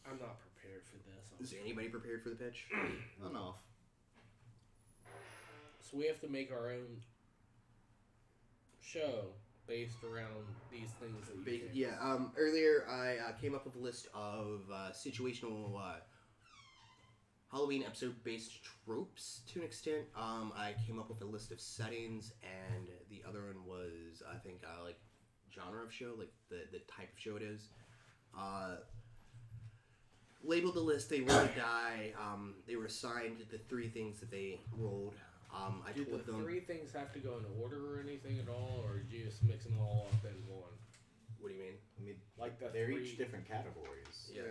not prepared for this. Is anybody prepared for the pitch? Enough. So we have to make our own show based around these things that you picked. Yeah. Earlier, I came up with a list of situational Halloween episode-based tropes to an extent. I came up with a list of settings, and the other one was, I think, like genre of show, like the type of show it is. Labeled the list, they rolled a die. They were assigned the 3 things that they rolled. I Do the told them. three things have to go in order or anything at all, or do you just mix them all up in one? What do you mean? I mean, Like the they're three each different categories. Yeah.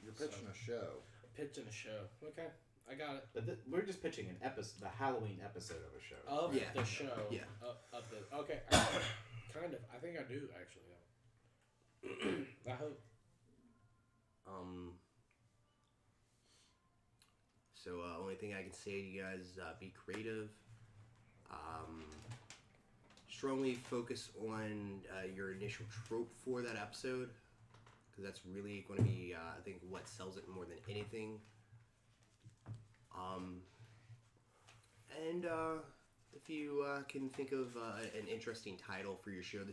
You're pitching a show. pitching a show. Okay, I got it. But we're just pitching an episode, the Halloween episode of a show. Of Yeah. the show. Yeah. Of the okay. Kind of. I think I do actually. I hope. So only thing I can say to you guys is be creative. Strongly focus on your initial trope for that episode, because that's really going to be, I think, what sells it more than anything. And if you can think of an interesting title for your show, the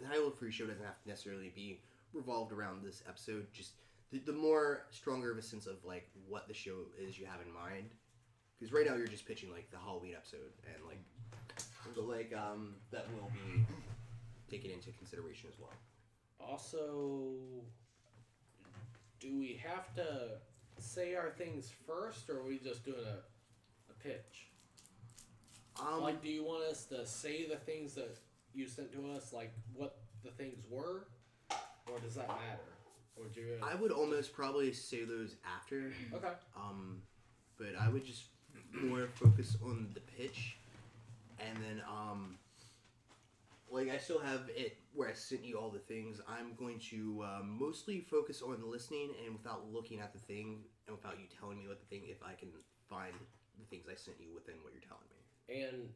title for your show doesn't have to necessarily be revolved around this episode. Just the more stronger of a sense of like what the show is you have in mind. Because right now you're just pitching like the Halloween episode, and like that will be taken into consideration as well. Also, do we have to say our things first, or are we just doing a pitch? Like, do you want us to say the things that you sent to us, like what the things were, or does that matter? Or do you? I would almost probably say those after. Okay. But I would just more focus on the pitch, and then like I still have it where I sent you all the things. I'm going to mostly focus on listening and without looking at the thing and without you telling me what the thing, if I can find the things I sent you within what you're telling me. And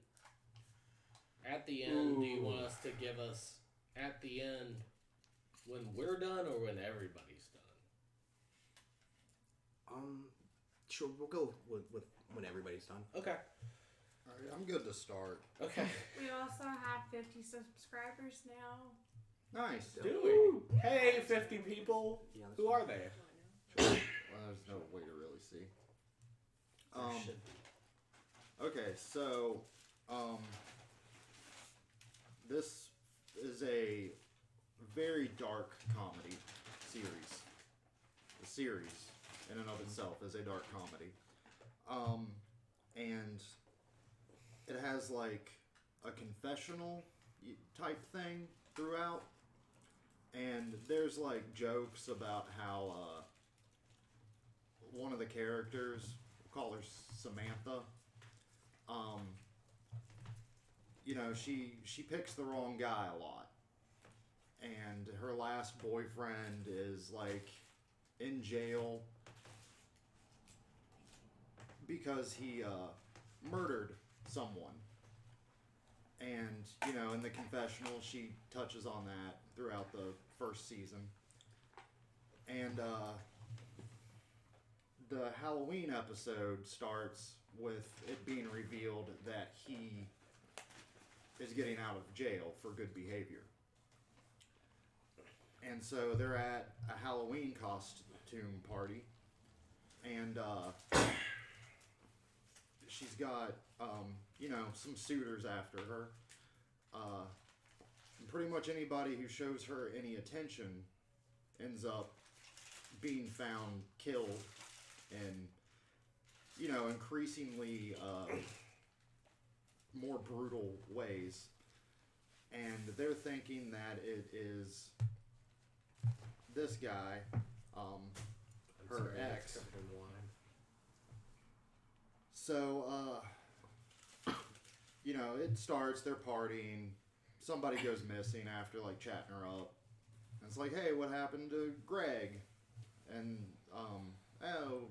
at the end, do you want us to give us at the end when we're done or when everybody's done? Sure, we'll go with when everybody's done. Okay. All right, I'm good to start. Okay. We also have 50 subscribers now. Nice. Do we? Hey, 50 people. Yeah, Who are they? Well, there's no way to really see. Okay, so this is a very dark comedy series. The series, in and of itself, is a dark comedy. And it has like a confessional type thing throughout. And there's like jokes about how one of the characters, we'll call her Samantha, you know, she picks the wrong guy a lot. And her last boyfriend is like in jail because he murdered someone. And, you know, in the confessional, she touches on that throughout the first season. And the Halloween episode starts with it being revealed that he is getting out of jail for good behavior. And so they're at a Halloween costume party. And she's got, you know, some suitors after her. Pretty much anybody who shows her any attention ends up being found killed in, you know, increasingly more brutal ways. And they're thinking that it is this guy, her ex. So, you know, it starts, they're partying, somebody goes missing after, like, chatting her up. And it's like, hey, what happened to Greg? And, oh,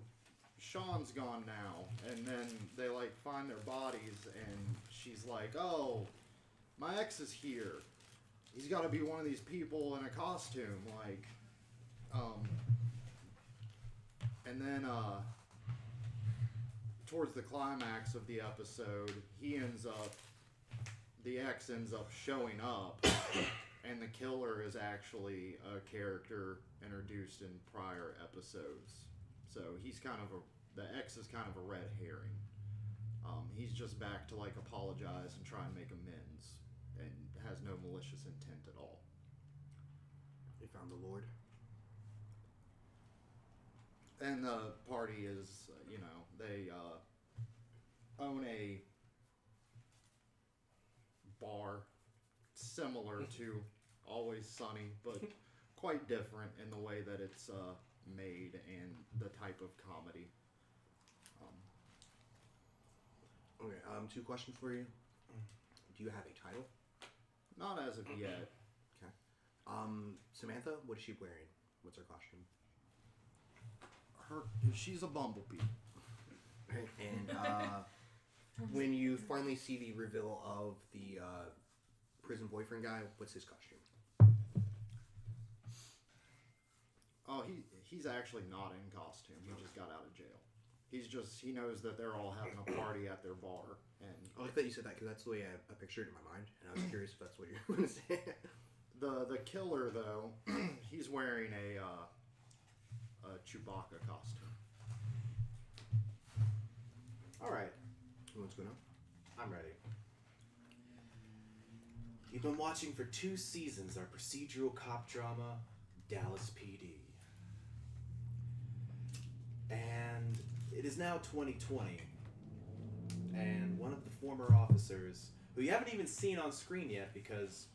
Sean's gone now. And then they, like, find their bodies, and she's like, oh, my ex is here. He's got to be one of these people in a costume, like, and then, towards the climax of the episode, the ex ends up showing up, and the killer is actually a character introduced in prior episodes. So he's the ex is kind of a red herring. He's just back to like apologize and try and make amends, and has no malicious intent at all. They found the Lord. And the party is, you know, they own a bar, similar to Always Sunny, but quite different in the way that it's made and the type of comedy. Okay, 2 questions for you. Do you have a title? Not as of yet. Samantha, what is she wearing? What's her costume? She's a bumblebee. And when you finally see the reveal of the prison boyfriend guy, what's his costume? Oh, he's actually not in costume. He just got out of jail. He knows that they're all having a party at their bar, and I like that you said that because that's the way I pictured it in my mind, and I was curious if that's what you're going to say. the killer though, he's wearing a Chewbacca costume. All right, What's going on? I'm ready. You've been watching for 2 seasons our procedural cop drama, Dallas PD. And it is now 2020, and one of the former officers, who you haven't even seen on screen yet because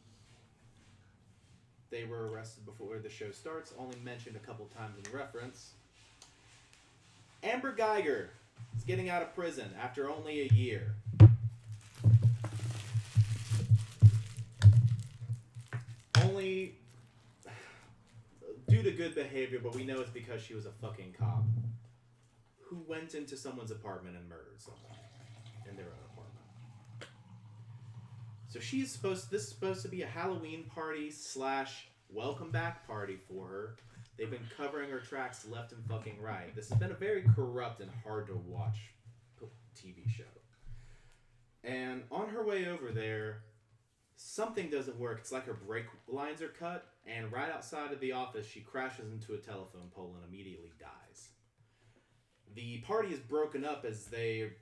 they were arrested before the show starts, only mentioned a couple times in reference, Amber Geiger is getting out of prison after only a year. Only due to good behavior, but we know it's because she was a fucking cop who went into someone's apartment and murdered someone in their own apartment. So this is supposed to be a Halloween party / welcome back party for her. They've been covering her tracks left and fucking right. This has been a very corrupt and hard to watch TV show. And on her way over there, something doesn't work. It's like her brake lines are cut, and right outside of the office, she crashes into a telephone pole and immediately dies. The party is broken up as they're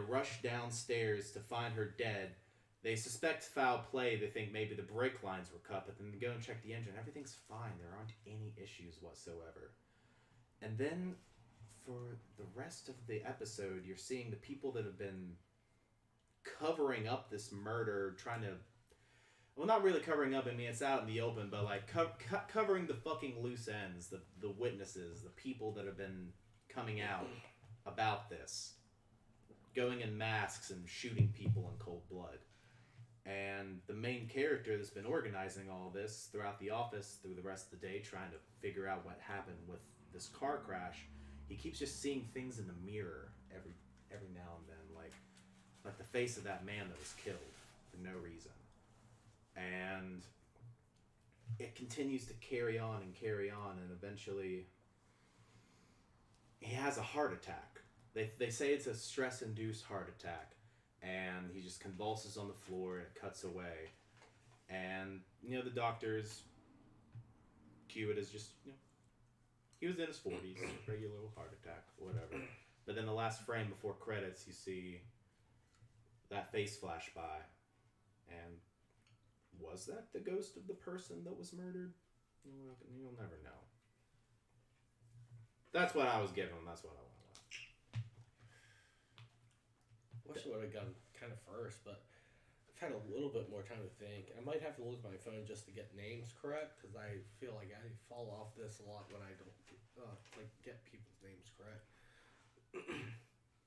rushed downstairs to find her dead. They suspect foul play. They think maybe the brake lines were cut, but then they go and check the engine. Everything's fine. There aren't any issues whatsoever. And then for the rest of the episode, you're seeing the people that have been covering up this murder, trying to... Well, not really covering up. I mean, it's out in the open, but like covering the fucking loose ends, the witnesses, the people that have been coming out about this, going in masks and shooting people in cold blood. And the main character that's been organizing all this throughout the office through the rest of the day, trying to figure out what happened with this car crash, he keeps just seeing things in the mirror every now and then, like the face of that man that was killed for no reason. And it continues to carry on, and eventually he has a heart attack. They say it's a stress-induced heart attack, and he just convulses on the floor, and it cuts away. And, the doctors cue it as just, he was in his 40s, regular heart attack, whatever. But then the last frame before credits, you see that face flash by, and was that the ghost of the person that was murdered? You'll never know. That's what I was given, and that's what I want to watch. Wish I would have gone kind of first, but I've had a little bit more time to think. I might have to look at my phone just to get names correct, because I feel like I fall off this a lot when I don't get people's names correct.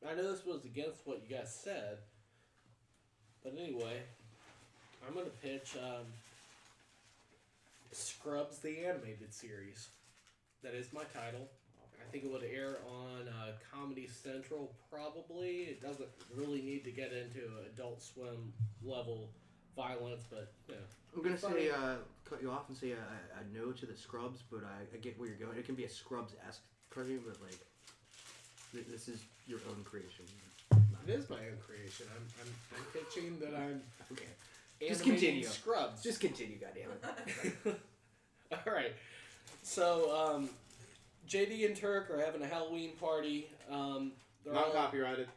I know this was against what you guys said, but anyway, I'm going to pitch Scrubs, the animated series. That is my title. I think it would air on Comedy Central, probably. It doesn't really need to get into Adult Swim level violence, but I'm gonna say cut you off and say a no to the Scrubs, but I get where you're going. It can be a Scrubs-esque cartoon, but like this is your own creation. It is my own creation. I'm pitching that I'm Okay. animating Just continue. Scrubs. Just continue, goddammit. All right. So JD and Turk are having a Halloween party. They're Not all- copyrighted.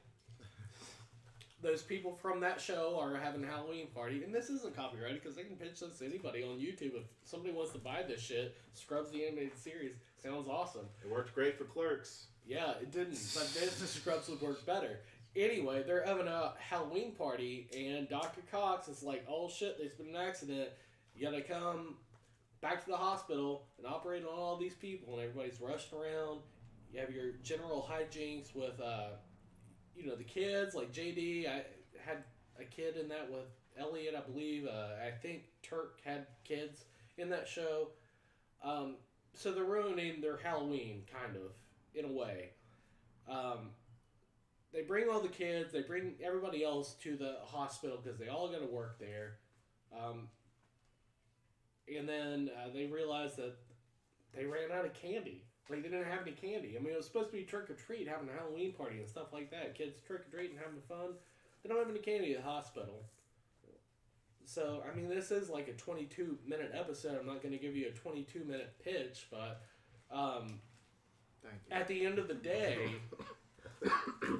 Those people from that show are having a Halloween party, and this isn't copyrighted because they can pitch this to anybody on YouTube. If somebody wants to buy this shit, Scrubs the Animated Series sounds awesome. It worked great for Clerks. Yeah, it didn't, but this Scrubs would work better. Anyway, they're having a Halloween party, and Dr. Cox is like, oh shit, there's been an accident. You gotta come back to the hospital and operate on all these people, and everybody's rushing around. You have your general hijinks with, the kids, like JD. I had a kid in that with Elliot, I believe. I think Turk had kids in that show. So they're ruining their Halloween, kind of, in a way. They bring all the kids, they bring everybody else to the hospital because they all got to work there. And then they realize that they ran out of candy. Like, they didn't have any candy. I mean, it was supposed to be trick or treat, having a Halloween party and stuff like that. Kids trick or treating, having fun. They don't have any candy at the hospital. So, I mean, this is like a 22-minute episode. I'm not going to give you a 22-minute pitch, but Thank you. at the end of the day,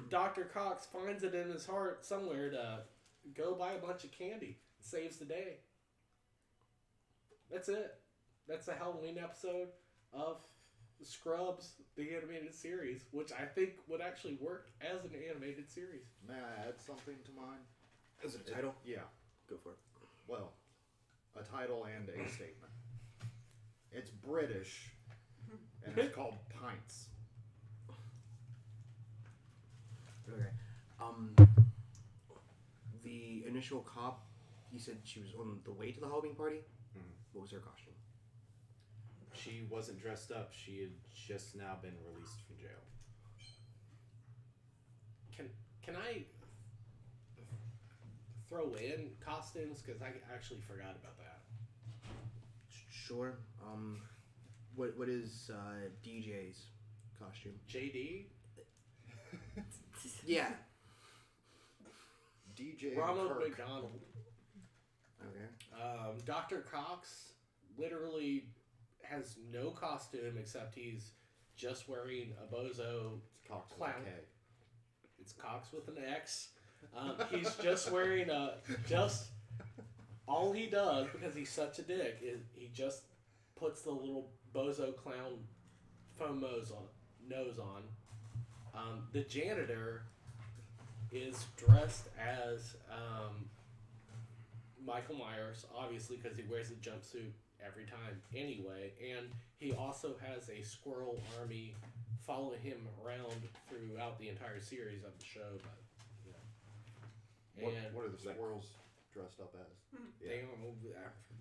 Dr. Cox finds it in his heart somewhere to go buy a bunch of candy. Saves the day. That's it. That's the Halloween episode of Scrubs, the animated series, which I think would actually work as an animated series. May I add something to mine? Is it a title? Yeah. Go for it. Well, a title and a statement. It's British, and it's called Pints. Okay. The initial cop, you said she was on the way to the Halloween party? Mhm. What was her costume? She wasn't dressed up. She had just now been released from jail. Can I throw in costumes? Because I actually forgot about that. Sure. What is DJ's costume? JD? Yeah. DJ Ronald Kirk. McDonald. Okay. Dr. Cox literally has no costume except he's just wearing a bozo. Cox with Clown. a K. It's Cox with an X. He's just wearing just all he does, because he's such a dick, is he just puts the little bozo clown foam nose on. The janitor is dressed as Michael Myers, obviously, because he wears a jumpsuit every time anyway, and he also has a squirrel army following him around throughout the entire series of the show. But and What are the squirrels dressed up as? they all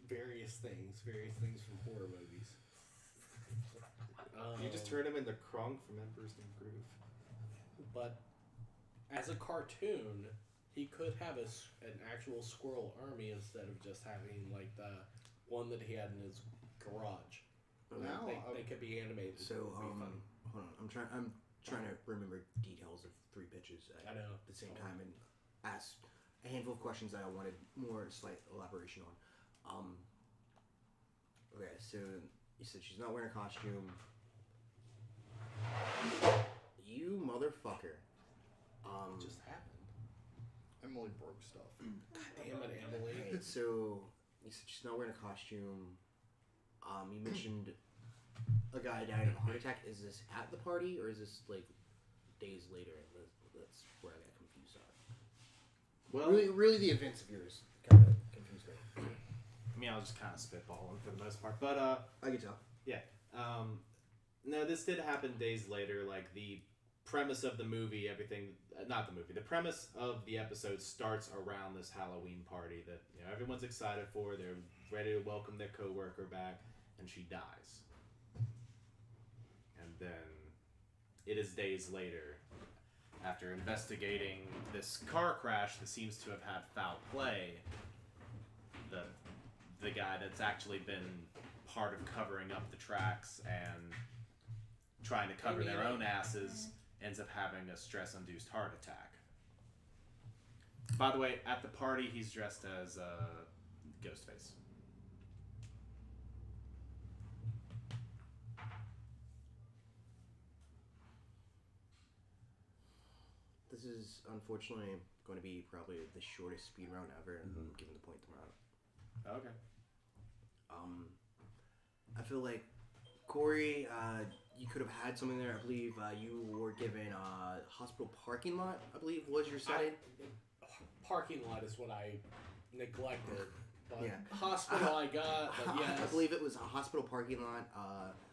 various things from horror movies. You just turned him into Krunk from Emperor's New Groove. But as a cartoon, he could have an actual squirrel army instead of just having like the one that he had in his garage. Now, They could be animated. So, It would be fun. hold on. I'm trying to remember details of three pitches I at know. the same time and ask a handful of questions that I wanted more slight elaboration on. Okay, so you said she's not wearing a costume. You motherfucker. It just happened. Emily broke stuff. Damn it, Emily. Alright, so you said she's not wearing a costume. You mentioned a guy died of a heart attack. Is this at the party or is this like days later? That's where I got confused on. Well, Really, the events of yours kind of confused me. I mean, I was just kind of spitballing for the most part, but I can tell. no, this did happen days later. Like the premise of the movie, the premise of the episode starts around this Halloween party that everyone's excited for. They're ready to welcome their coworker back, and she dies. And then it is days later, after investigating this car crash that seems to have had foul play, the guy that's actually been part of covering up the tracks and trying to cover their own asses ends up having a stress-induced heart attack. By the way, at the party, he's dressed as Ghostface. This is unfortunately going to be probably the shortest speed round ever, given the points I'm out. Okay. I feel like Corey, you could have had something there. I believe you were given a hospital parking lot. I believe was your setting. Parking lot is what I neglected. But Yeah. hospital I got, but yes. I believe it was a hospital parking lot.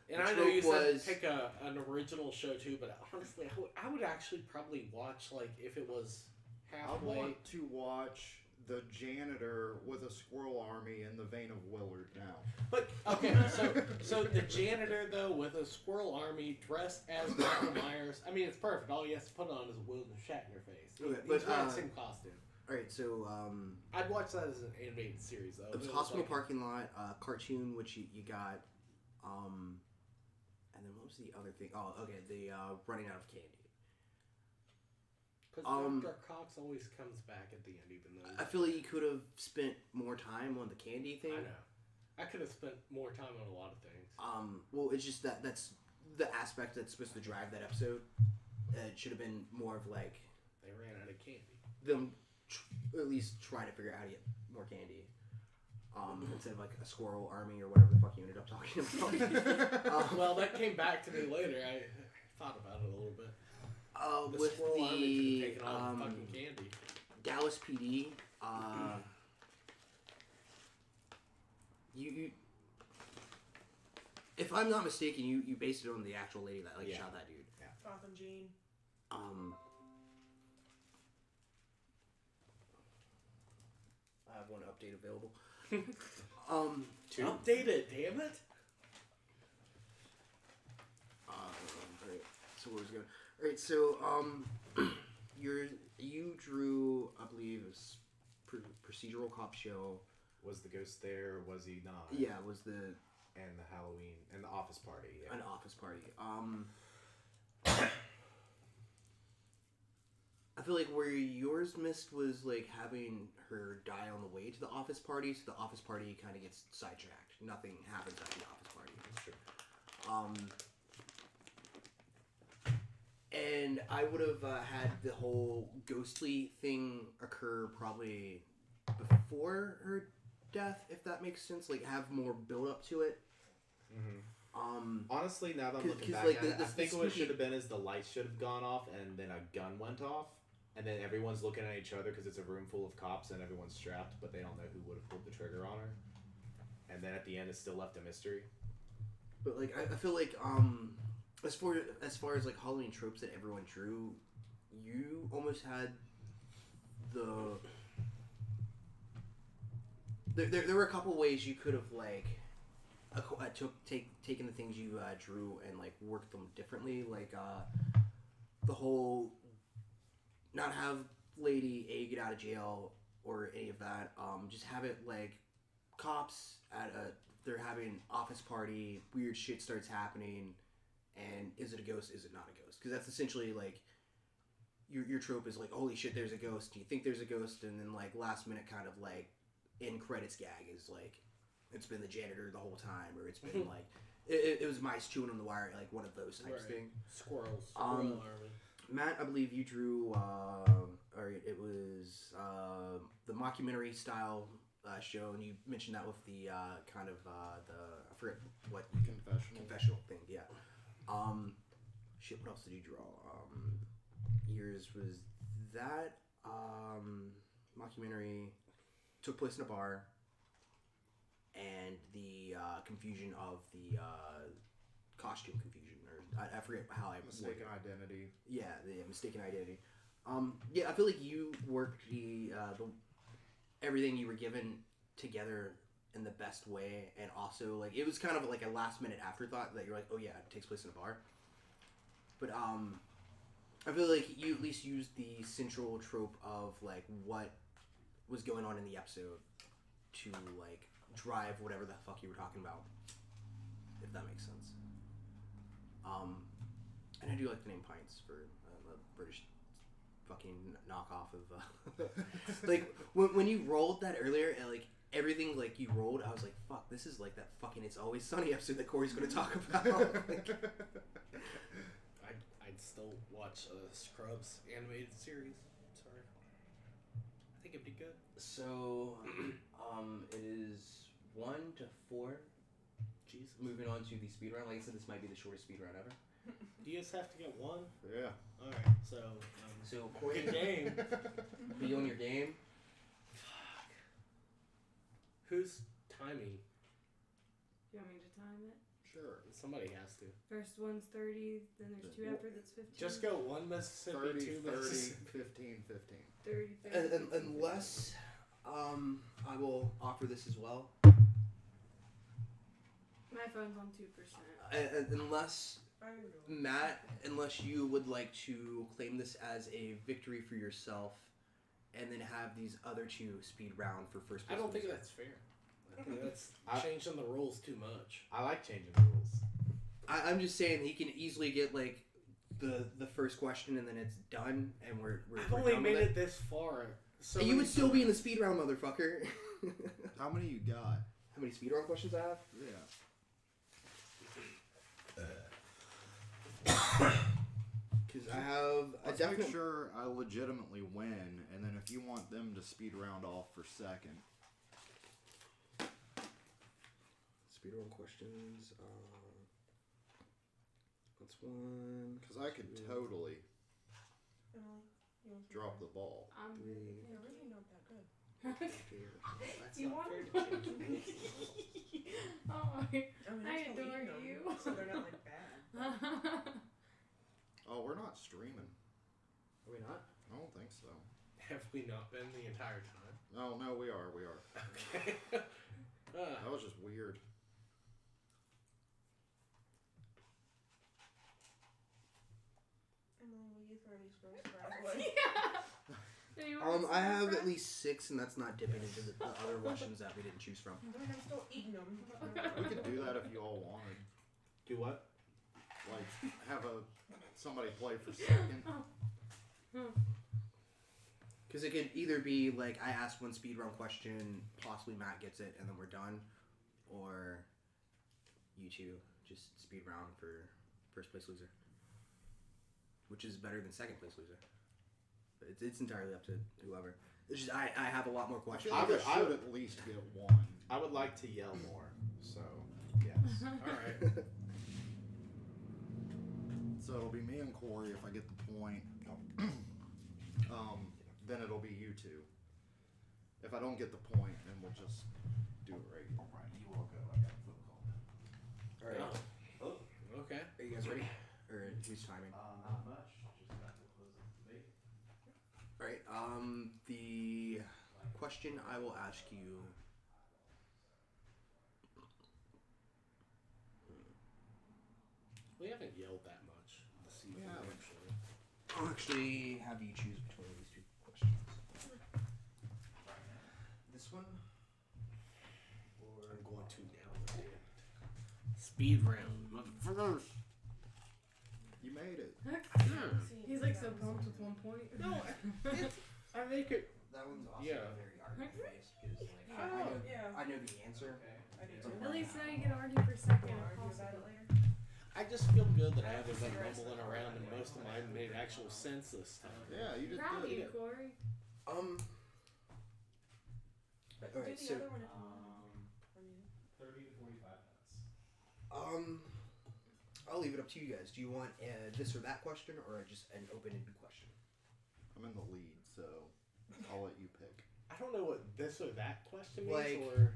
And the I know you trope said was- pick an original show too, but honestly, I would actually probably watch like if it was I halfway. want to watch the janitor with a squirrel army in the vein of Willard now. But okay, so the janitor though with a squirrel army dressed as Michael Myers. I mean, it's perfect. All he has to put on is a William Shatner face. Okay, He's but, wearing the same costume. All right, so I'd watch that as an animated series though. it was It hospital like- parking lot, cartoon, which you got, and then what was the other thing? Oh, okay, the running out of candy. Because Dr. Cox always comes back at the end, even though. I feel like you could have spent more time on the candy thing. I know. I could have spent more time on a lot of things. Well, it's just that's the aspect that's supposed to drive that episode. It should have been more of like They ran out of candy. them at least trying to figure out how to get more candy. Instead of like a squirrel army or whatever the fuck you ended up talking about. Well, that came back to me later. I thought about it a little bit. The With squirrel army could the have taken all the fucking candy. Dallas PD, you, if I'm not mistaken, you based it on the actual lady that Yeah. shot that dude. Gotham Jean. I have one update available. Two. Update it, damn it! Alright, so where was it going? Alright, so you drew, I believe, it was procedural cop show. Was the ghost there? Or was he not? Yeah, it was the And the Halloween and the office party. Yeah. an office party. I feel like where yours missed was like having her die on the way to the office party, so the office party kind of gets sidetracked. Nothing happens at the office party. That's true. And I would have had the whole ghostly thing occur probably before her death, if that makes sense. Like have more build up to it. Honestly, now that I'm 'Cause- looking 'cause, back like, at the- it, the I think what spooky- should have been is the lights should have gone off and then a gun went off. And then everyone's looking at each other because it's a room full of cops and everyone's strapped, but they don't know who would have pulled the trigger on her. And then at the end, it's still left a mystery. But like I feel like as far as like Halloween tropes that everyone drew, you almost had the there were a couple ways you could have like taken the things you drew and like worked them differently, like the whole not have Lady A get out of jail or any of that. Just have it like cops they're having office party, weird shit starts happening, and is it a ghost? Is it not a ghost? Because that's essentially like your trope is like, holy shit, there's a ghost. You think there's a ghost, and then like last minute kind of like end credits gag is like it's been the janitor the whole time, or it's been like it was mice chewing on the wire, like one of those types of Right. thing. Squirrel army. Matt, I believe you drew. It was the mockumentary style show, and you mentioned that with the kind of the I forget what confessional thing. Yeah. Shit. What else did you draw? Yours was that mockumentary took place in a bar, and the confusion of the costume confusion, or I forget how I Mistaken identity. Yeah, the mistaken identity. Yeah, I feel like you worked the everything you were given together in the best way, and also like it was kind of like a last minute afterthought that you're like, oh yeah, it takes place in a bar. But I feel like you at least used the central trope of like what was going on in the episode to like drive whatever the fuck you were talking about, if that makes sense. And I do like the name Pints for a British fucking knockoff of like when you rolled that earlier and like everything like you rolled, I was like, fuck, this is like that fucking It's Always Sunny episode that Corey's gonna talk about. Like, I'd still watch Scrubs animated series. Sorry. I think it'd be good. so it is 1-4 Jesus. moving on to the speed round. Like I said, this might be the shortest speed round ever. Do you just have to get one? Yeah. Alright, so. So Corey, Good game. be on your game. Who's timing? You want me to time it? Sure. Somebody has to. First one's 30, then there's two after that's 15. Just go 1 Mississippi, 30, 2 30, Mississippi. 15, 15. 30, 30. Unless, I will offer this as well. My phone's on 2%. Unless Matt, unless you would like to claim this as a victory for yourself, and then have these other two speed round for first place. I don't think loser. that's fair. I think that's changing the rules too much. I like changing the rules. I'm just saying he can easily get like the first question and then it's done, and we're I've only done made with it this far. So you many would still be in times. the speed round, motherfucker. How many you got? How many speed round questions I have? Yeah. Because I have a Let's definite. make sure I legitimately win, and then if you want them to speed round off for second. Speed round questions. That's one. Because I could totally drop the ball. I'm Three. yeah, Really not that good. That's You not want fair to change. Oh, I mean, I I'm still adore eating them, you. so they're not like bad. Oh, we're not streaming. Are we not? I don't think so. Have we not been the entire time? Oh, no, we are. We are. Okay. That was just weird. Emily, will you throw these first right away? Do you want I some have bread? at least 6, and that's not dipping into the other questions that we didn't choose from. I mean, I'm still eating them. We could do that if you all wanted. Do what? Like, have somebody play for second. Because it could either be like I ask one speed round question, possibly Matt gets it, and then we're done, or you two just speed round for first place loser, which is better than second place loser. But it's entirely up to whoever. It's just I have a lot more I questions. feel like I I would- should at least get one. I would like to yell more. So yes. Alright. So it'll be me and Corey if I get the point. Then it'll be you two. If I don't get the point, then we'll just do it regular. Alright, you all go. I got a phone call. All right, Oh, okay. are you guys ready? Or who's timing? Not much. Just got to close the debate. All right. The question I will ask you. We haven't yelled that much this evening, Yeah. actually. I'll actually have you choose between these two questions. This one? Or I'm going to now. Damn it. Speed round, motherfuckers. You made it. He's like so pumped with 1 point. No, I make it. that one's also Yeah. very argument based because like Oh, yeah. I know the answer. I do At too. At least now you can argue for second. We'll if argue about possible. it later. I just feel good that I haven't been mumbling around and most of mine made actual sense this time. Yeah, you did Proud of good. you, Corey. All Do right, the so other one if you want. I mean, 30 to 45 minutes. I'll leave it up to you guys. Do you want this or that question, or just an open-ended question? I'm in the lead, so I'll let you pick. I don't know what this or that question means, Like- or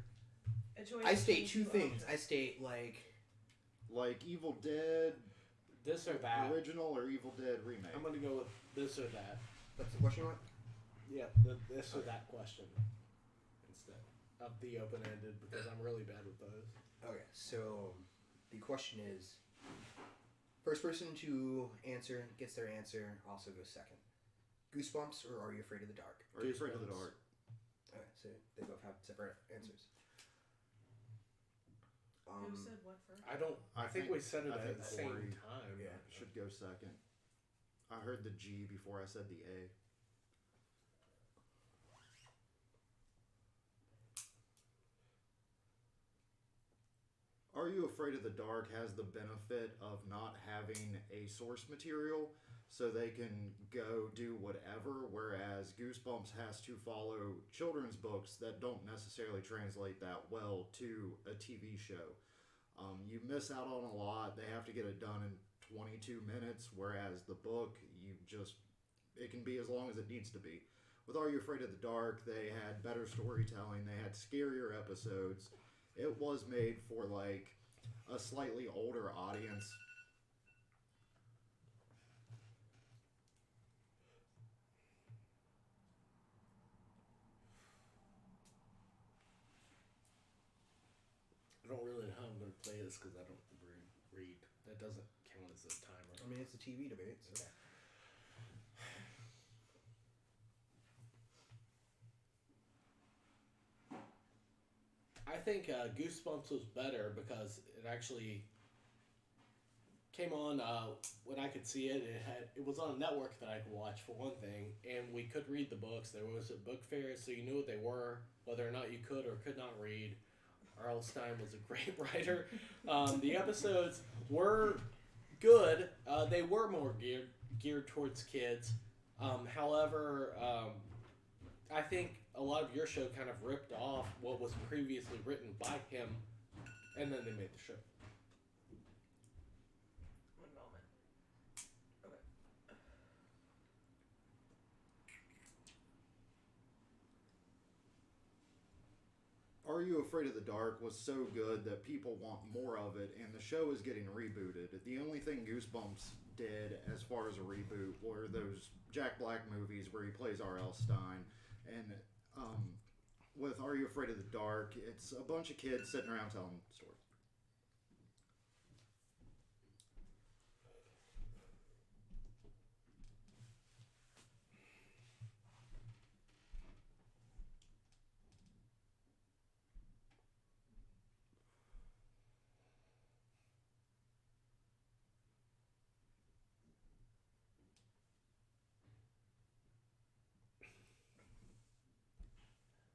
a choice I state between two things. options. I state like Like Evil Dead this or that. original or Evil Dead remake. I'm gonna go with this or that. that's the question you want. Yeah, this or that question instead of the open-ended because I'm really bad with those. Okay, so the question is: first person to answer gets their answer. Also goes second. Goosebumps or Are You Afraid of the Dark? Are you afraid of the Goosebumps. dark? Okay, so they both have separate answers. Who said what first? I don't. I think we said it I at think the same Corey time. Yeah. should go second. I heard the G before I said the A. Are You Afraid of the Dark has the benefit of not having a source material, so they can go do whatever, whereas Goosebumps has to follow children's books that don't necessarily translate that well to a TV show. You miss out on a lot. They have to get it done in 22 minutes, whereas the book, it can be as long as it needs to be. With Are You Afraid of the Dark, they had better storytelling. They had scarier episodes. It was made for like a slightly older audience. I don't really know how I'm going to play this because I don't read. That doesn't count as a timer. I mean, it's a TV debate. So. Okay. I think Goosebumps was better because it actually came on when I could see it. It was on a network that I could watch for one thing, and we could read the books. There was a book fair, so you knew what they were, whether or not you could or could not read. R.L. Stein was a great writer. The episodes were good. They were more geared towards kids. However, I think a lot of your show kind of ripped off what was previously written by him, and then they made the show. One moment. Okay. Are You Afraid of the Dark was so good that people want more of it, and the show is getting rebooted. The only thing Goosebumps did as far as a reboot were those Jack Black movies where he plays R.L. Stein. And with Are You Afraid of the Dark, it's a bunch of kids sitting around telling stories.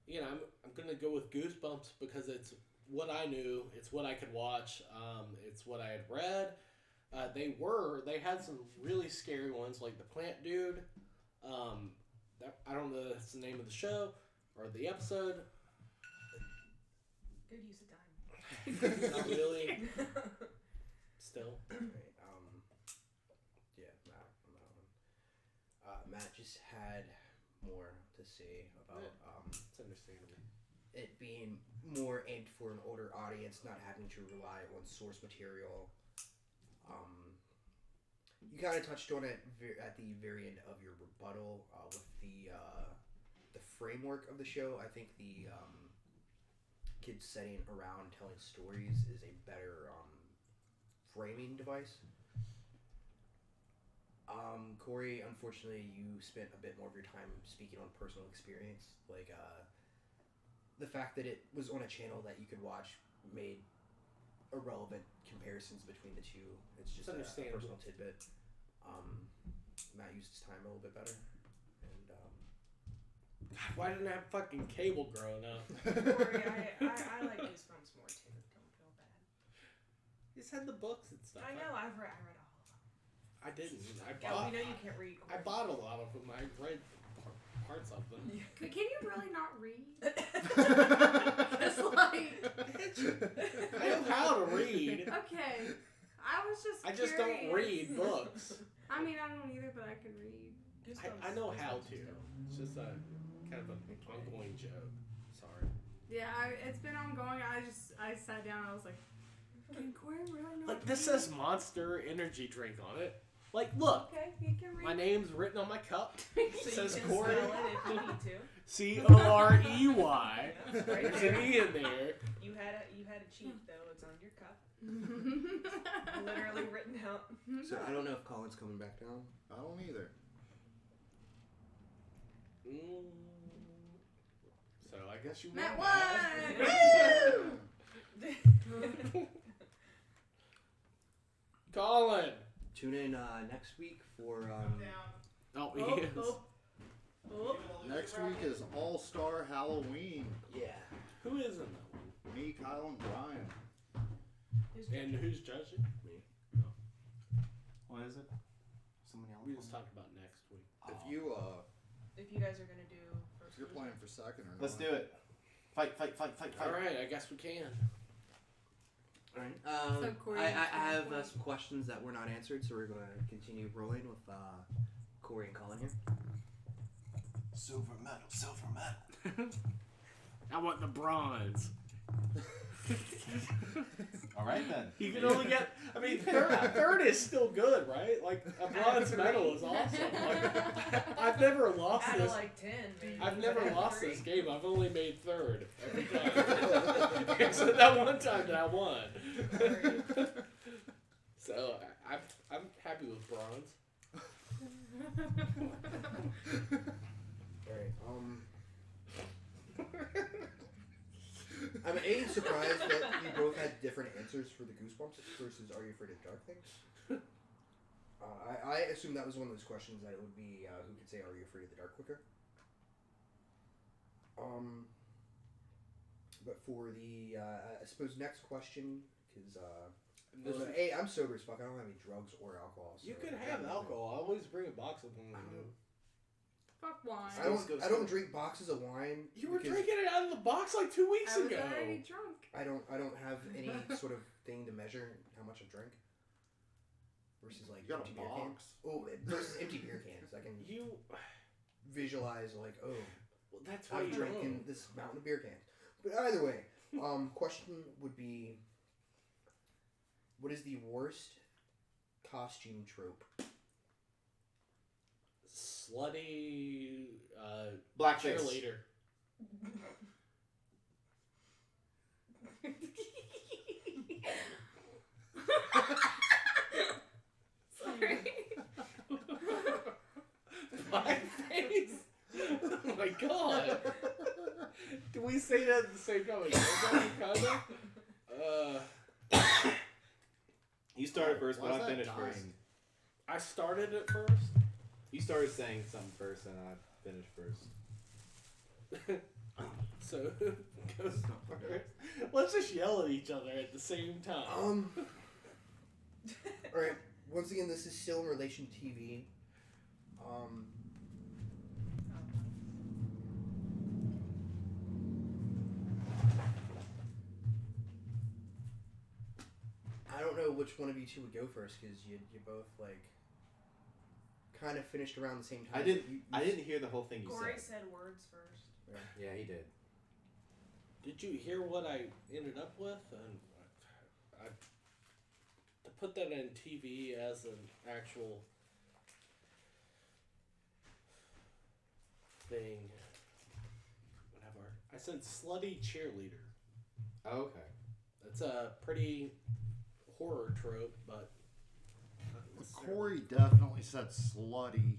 You know, I'm gonna go with Goosebumps because it's what I knew, it's what I could watch, it's what I had read. They had some really scary ones like the Plant Dude. I don't know if that's the name of the show or the episode. Good use of time. Not really. Still. Right, yeah, Matt on that one. Matt just had more to say about It's understandable. it being more aimed for an older audience, not having to rely on source material. You kind of touched on it at the very end of your rebuttal with the framework of the show. I think the kids setting around telling stories is a better framing device. Corey, unfortunately, you spent a bit more of your time speaking on personal experience. Like, the fact that it was on a channel that you could watch made irrelevant comparisons between the two. It's just a personal tidbit. Matt used his time a little bit better. And, God, why didn't I have fucking cable growing up? Corey, I like Goosebumps more too. Don't feel bad. You just had the books and stuff. I know. I read all of them. I didn't. Yeah, we know you can't read. I bought a lot of them. I read parts of them. Can you really not read? It's like... I know how to read. Okay. I was just I just don't curious. read books. I mean, I don't either, but I can read. I know how to. It's just a kind of an ongoing joke. Sorry. Yeah, it's been ongoing. I sat down and I was like, can Corey really not Like, this read? says Monster Energy drink on it. Like, look. Okay, he can read. My name's written on my cup. So It says you can Corey. spell it if you need to. Corey. Yeah, it's right There's there. an E in there. You had a cheat though. It's on your cup. Literally written out. so I don't know if Colin's coming back down. I don't either. So I guess you Matt won. won! Woo! Colin. Tune in next week for Oh, he Oh, is. oh. Oh. Next week is All Star Halloween. yeah. Who is in that one? Me, Kyle, and Brian. And who's judging? Me. What is it? Somebody else? We just talked about next week. If you If you guys are gonna do first, if you're playing for second or not. Let's do it. Fight. All right, I guess we can. All right. So, Corey, I what's your have point? some questions that were not answered, so we're going to continue rolling with Corey and Colin here. Silver medal. I want the bronze. All right then. You can only get. I mean, third is still good, right? Like a bronze medal is awesome. Like, I've never lost Out of this. like 10, maybe. I've never Out of lost 3. this game. I've only made third every time. Except that one time that I won. So I'm happy with bronze. Alright, I'm surprised that you both had different answers for the Goosebumps versus Are You Afraid of Dark Things? I assume that was one of those questions that it would be who could say Are You Afraid of the Dark quicker? But for the I suppose next question, because hey, I'm sober as fuck. I don't have any drugs or alcohol. So You can have alcohol. I always bring a box of one. Fuck wine. I don't drink boxes of wine. You were because drinking it out of the box like 2 weeks I was ago. already drunk. I don't have any sort of thing to measure how much I drink. Versus like You got empty a beer cans. box. Oh, versus empty beer cans. I can You. visualize like, oh, Well, that's why I'm you drinking drink. this mountain of beer cans. But either way, question would be, what is the worst costume trope? Slutty. Blackface. Cheerleader. Sorry. Blackface. Oh my god. Did we say that at the same time? You started first, Why but is I that finished dying? first. I started it first. You started saying something first, and I finished first. So who goes first? Let's just yell at each other at the same time. Alright, once again, this is still in relation to TV. I don't know which one of you two would go first because you both like kind of finished around the same time. I didn't hear the whole thing you Corey said. said words first. Yeah, he did. Did you hear what I ended up with? And I to put that in TV as an actual thing. Whatever. I said slutty cheerleader. Oh, okay. That's a pretty horror trope, but not necessarily. Corey definitely said slutty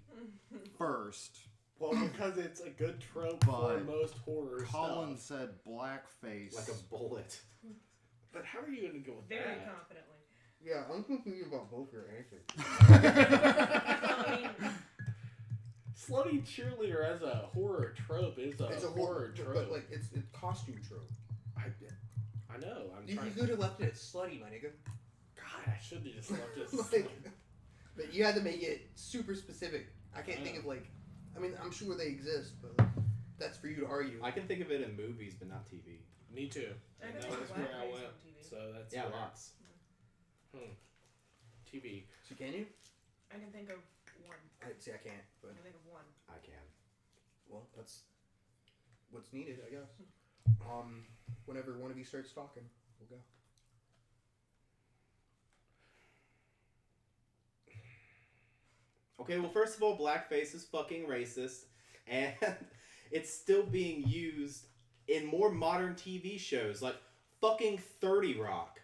first. Well, because it's a good trope for But most horror Colin stuff. said blackface. Like a bullet. But how are you going to go with Very that? confidently. Yeah, I'm confused about both your answers. I mean, Slutty cheerleader as a horror trope is a, It's a horror trope. but like it's a costume trope. I know. I'm You trying. could have left it at slutty, my nigga. God, I should have just left it. Like, but you had to make it super specific. I can't think of like, I mean, I'm sure they exist, but that's for you to argue. I can think of it in movies, but not TV. Me too. I And can that think was of where I blackface went. on TV. So that's Yeah, where, lots. TV. So can you? I can think of one. I see. I can't. But I can think of one. I can. well, that's what's needed, I guess. Whenever one of you starts talking, we'll go. Okay, well, first of all, blackface is fucking racist, and it's still being used in more modern TV shows, like fucking 30 Rock.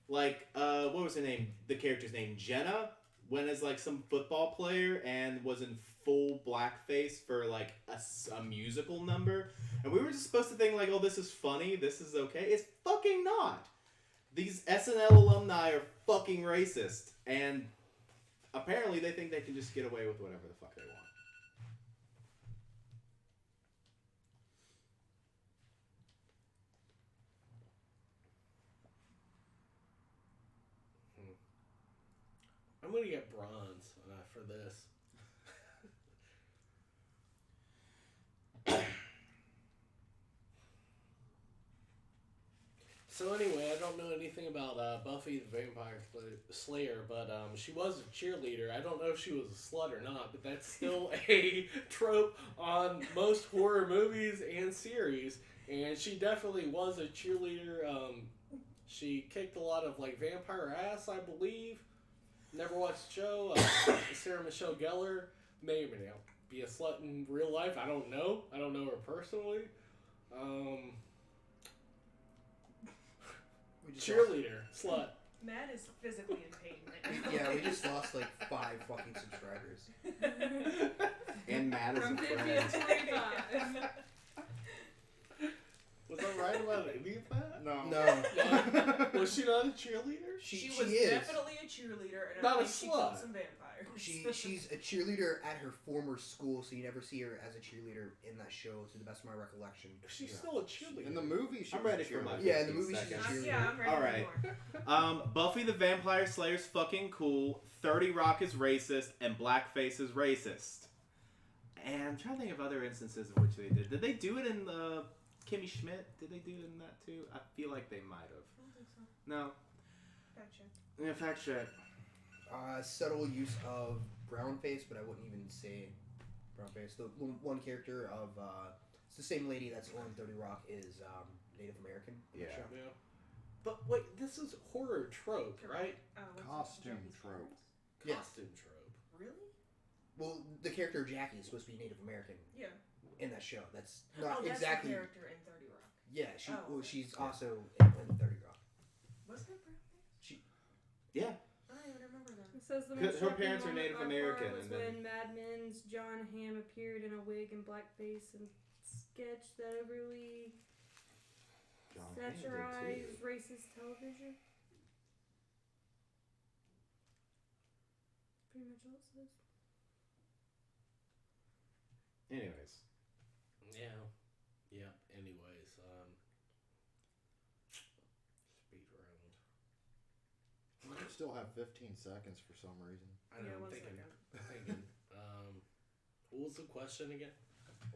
Like, what was her name? The character's name? Jenna? Went as, like, some football player and was in full blackface for, like, a musical number. And we were just supposed to think, like, oh, this is funny, this is okay. It's fucking not. These SNL alumni are fucking racist, and apparently they think they can just get away with whatever the fuck they want. I'm gonna get bronze for this. So anyway, I don't know anything about Buffy the Vampire Slayer, but she was a cheerleader. I don't know if she was a slut or not, but that's still a trope on most horror movies and series. And she definitely was a cheerleader. She kicked a lot of like vampire ass, I believe. Never watched the show. Sarah Michelle Gellar may or may not be a slut in real life. I don't know. I don't know her personally. We just Cheerleader, slut. Matt is physically in pain right now. Yeah, we just lost like 5 fucking subscribers. And Matt is From a 50 to friend. 25. Was I right about any of that? No. No. Was she not a cheerleader? She She was is. definitely a cheerleader, and Not I a think she slut. killed some vampires. She's a cheerleader at her former school, so you never see her as a cheerleader in that show, to the best of my recollection. She's still a cheerleader. In the movie, she I'm was ready a for my cheerleader. Yeah, in the 15 movie she's a seconds. cheerleader. Yeah, I'm ready All for right. more. Buffy the Vampire Slayer's fucking cool. 30 Rock is racist, and blackface is racist. And I'm trying to think of other instances in which they did. Did they do it in Kimmy Schmidt? Did they do it in that too? I feel like they might have. I don't think so. No. Fact check. Yeah, fact check. Subtle use of brown face, but I wouldn't even say brown face. The one character of it's the same lady that's on 30 Rock is Native American. in the Yeah. show. Yeah. But wait, this is horror trope, right? What's Costume Jackie's trope. reference? Yes. Costume trope. Really? Well, the character Jackie is supposed to be Native American Yeah. in that show. That's Oh, not that's exactly. the character in 30 Rock. Yeah, she. Oh. Well, she's also in 30 Rock. Wasn't it brown? Yeah. I don't even remember that. It says the Her most shocking parents are moment Native by far American, was and then- when Mad Men's John Hamm appeared in a wig and blackface and sketch that overly John Hamm did, satirized too. racist television. Pretty much all it says. Anyways, Yeah. Yeah. Anyways, speed round. You still have 15 seconds for some reason. I know. Yeah, I'm one thinking. second. What was the question again?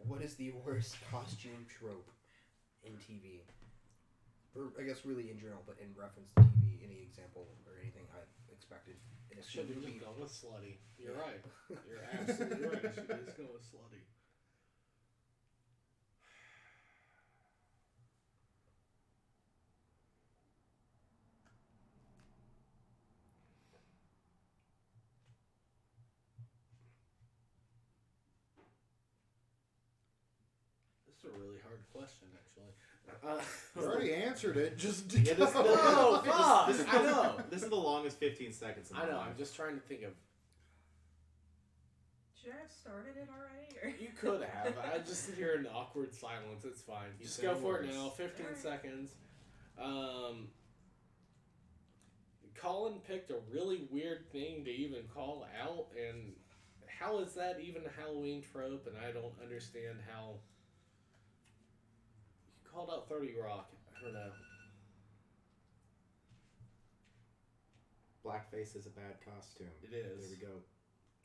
What is the worst costume trope in TV? Or I guess really in general, but in reference to TV, any example or anything I expected in a Should have movie. just gone with slutty. You're right. You're absolutely right. She is going with slutty. This is a really hard question, actually. You already answered it. Just Yeah, this, go. No, fuck! this is I know. This is the longest 15 seconds in I my know. life. I'm just trying to think of. Should I have started it already? Or? You could have. I just sit here in awkward silence. It's fine. You Just say go for it words. now. 15 Alright. seconds. Colin picked a really weird thing to even call out, and how is that even a Halloween trope? And I don't understand how. You called out 30 Rock. I don't know. blackface is a bad costume. It is. There we go.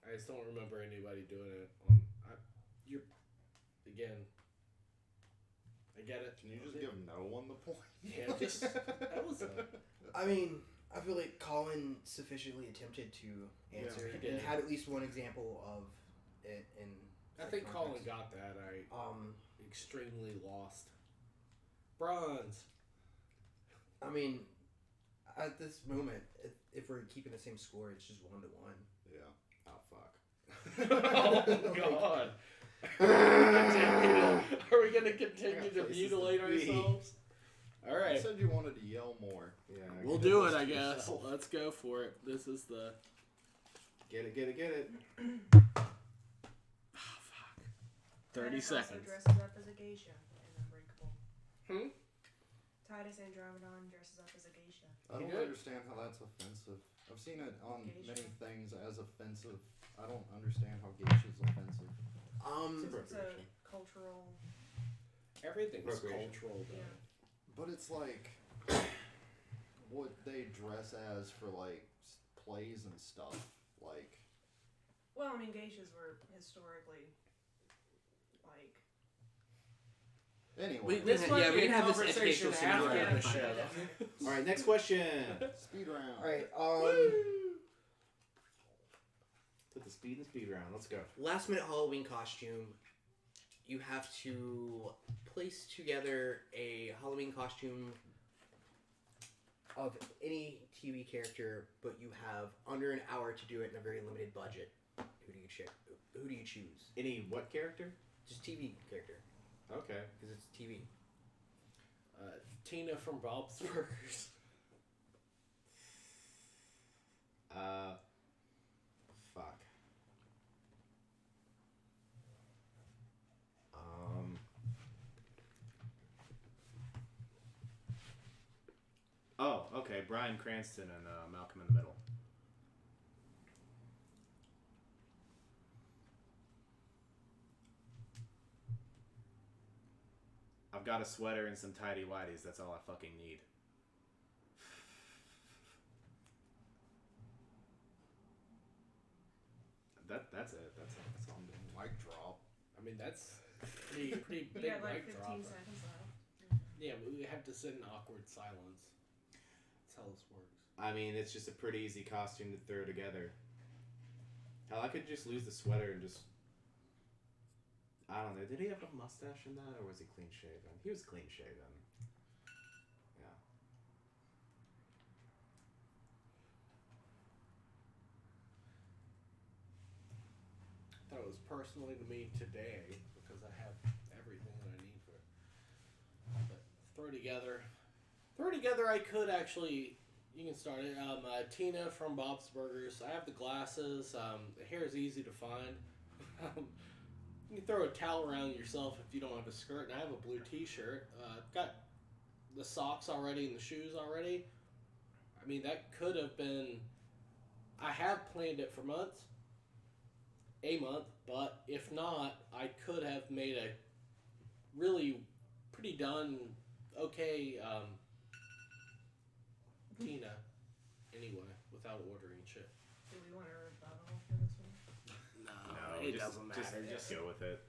I just don't remember anybody doing it. You're again. I get it. Can you just give no one the point? Yeah, just that was a. I mean, I feel like Colin sufficiently attempted to answer he and did. had at least one example of it in. I think Colin context. got that. I Um, extremely lost. Bronze. I mean, at this moment, if we're keeping the same score, it's just 1-1. Yeah. Oh fuck. Oh God. Are we gonna continue to Places mutilate to be. ourselves? All You right, said you wanted to yell more. Yeah. we'll get do this it. I to guess. yourself. Let's go for it. This is the. Get it. Get it. Get it. Oh, fuck. 30 Titus seconds. also dresses up as a geisha in Unbreakable. Hmm? Titus Andromedon dresses up as a geisha. I You don't good? understand how that's offensive. I've seen it on Geisha. many things as offensive. I don't understand how geisha's offensive. It's a Appropriation. cultural. Everything's Appropriation. cultural, though. Yeah. But it's like what they dress as for like plays and stuff. Like Well, I mean, geishas were historically like Anyway, This Yeah, might we be can a have this conversation educational after seminar. the show. All right, next question. speed round. All right. Put the speed round. Let's go. Last minute Halloween costume. You have to place together a Halloween costume of any TV character, but you have under an hour to do it in a very limited budget. Who do you choose? Any what character? Just TV character, Okay. because it's TV. Tina from Bob's Burgers. Fuck. Oh, okay. Bryan Cranston and Malcolm in the Middle. I've got a sweater and some tidy whities. That's all I fucking need. That's it. That's all I'm doing. Mic drop. I mean, that's pretty You big got like mic 15 drop. seconds left. Yeah, but we have to sit in awkward silence. That's how this works. I mean, it's just a pretty easy costume to throw together. Hell, I could just lose the sweater and just. I don't know. Did he have a mustache in that, or was he clean shaven? He was clean shaven. Yeah. I thought it was personally to me today because I have everything that I need for it. But throw together. I could actually. You can start it. Tina from Bob's Burgers. I have the glasses. The hair is easy to find. You can throw a towel around yourself if you don't have a skirt. And I have a blue T-shirt. Got the socks already and the shoes already. I mean, that could have been. I have planned it for months. A month, but if not, I could have made a really pretty done, okay, Tina, anyway, without ordering shit. Do we want a rebuttal for this one? No, No, it just, doesn't matter. Just go with it.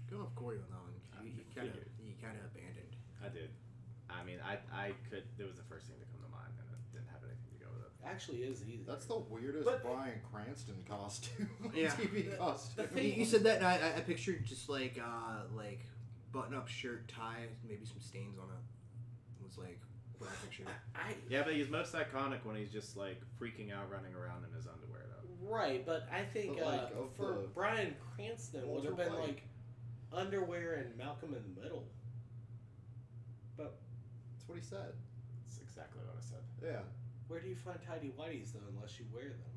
Go off Corey on that one. You kind of abandoned. I did. I mean, I could. It was the first thing to come to mind, and it didn't have anything to go with it. Actually is easy. That's the weirdest But- Bryan Cranston costume. Yeah. TV costume. You said that, and I pictured just like button-up shirt, tie, maybe some stains on it. It was like what I pictured. Yeah, but he's most iconic when he's just like freaking out, running around in his underwear, though. Right, but I think But, like, of for the Bryan Cranston would have Walter been White. like underwear and Malcolm in the Middle. But That's what he said. That's exactly what I said. Yeah. where do you find tidy whities though, unless you wear them?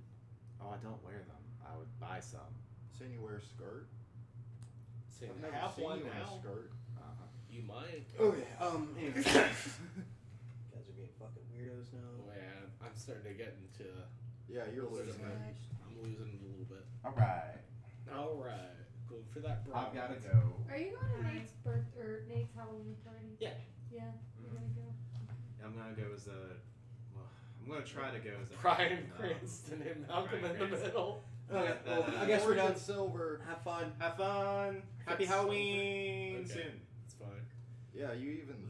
Oh, I don't wear them. I would buy some. Saying you wear a skirt. Saying I've never have seen one you in a now. skirt. You might. Oh yeah. Anyway. You guys are being fucking weirdos now. Oh yeah, I'm starting to get into. Yeah, you're Losing losing it. it. I'm losing it a little bit. All right. All right, going for that. I've got to bronze. go. Are you going to Nate's Nate's Halloween party? Yeah. Yeah, you're gonna go. I'm gonna go as a. Well, I'm gonna try to go as a. Bryan Cranston and Malcolm Bryan in the Cranston. Middle. Okay, well, I I guess we're Oregon done. Silver. Have fun. Have fun. Happy Halloween Okay. soon. It's fine. Yeah, you even.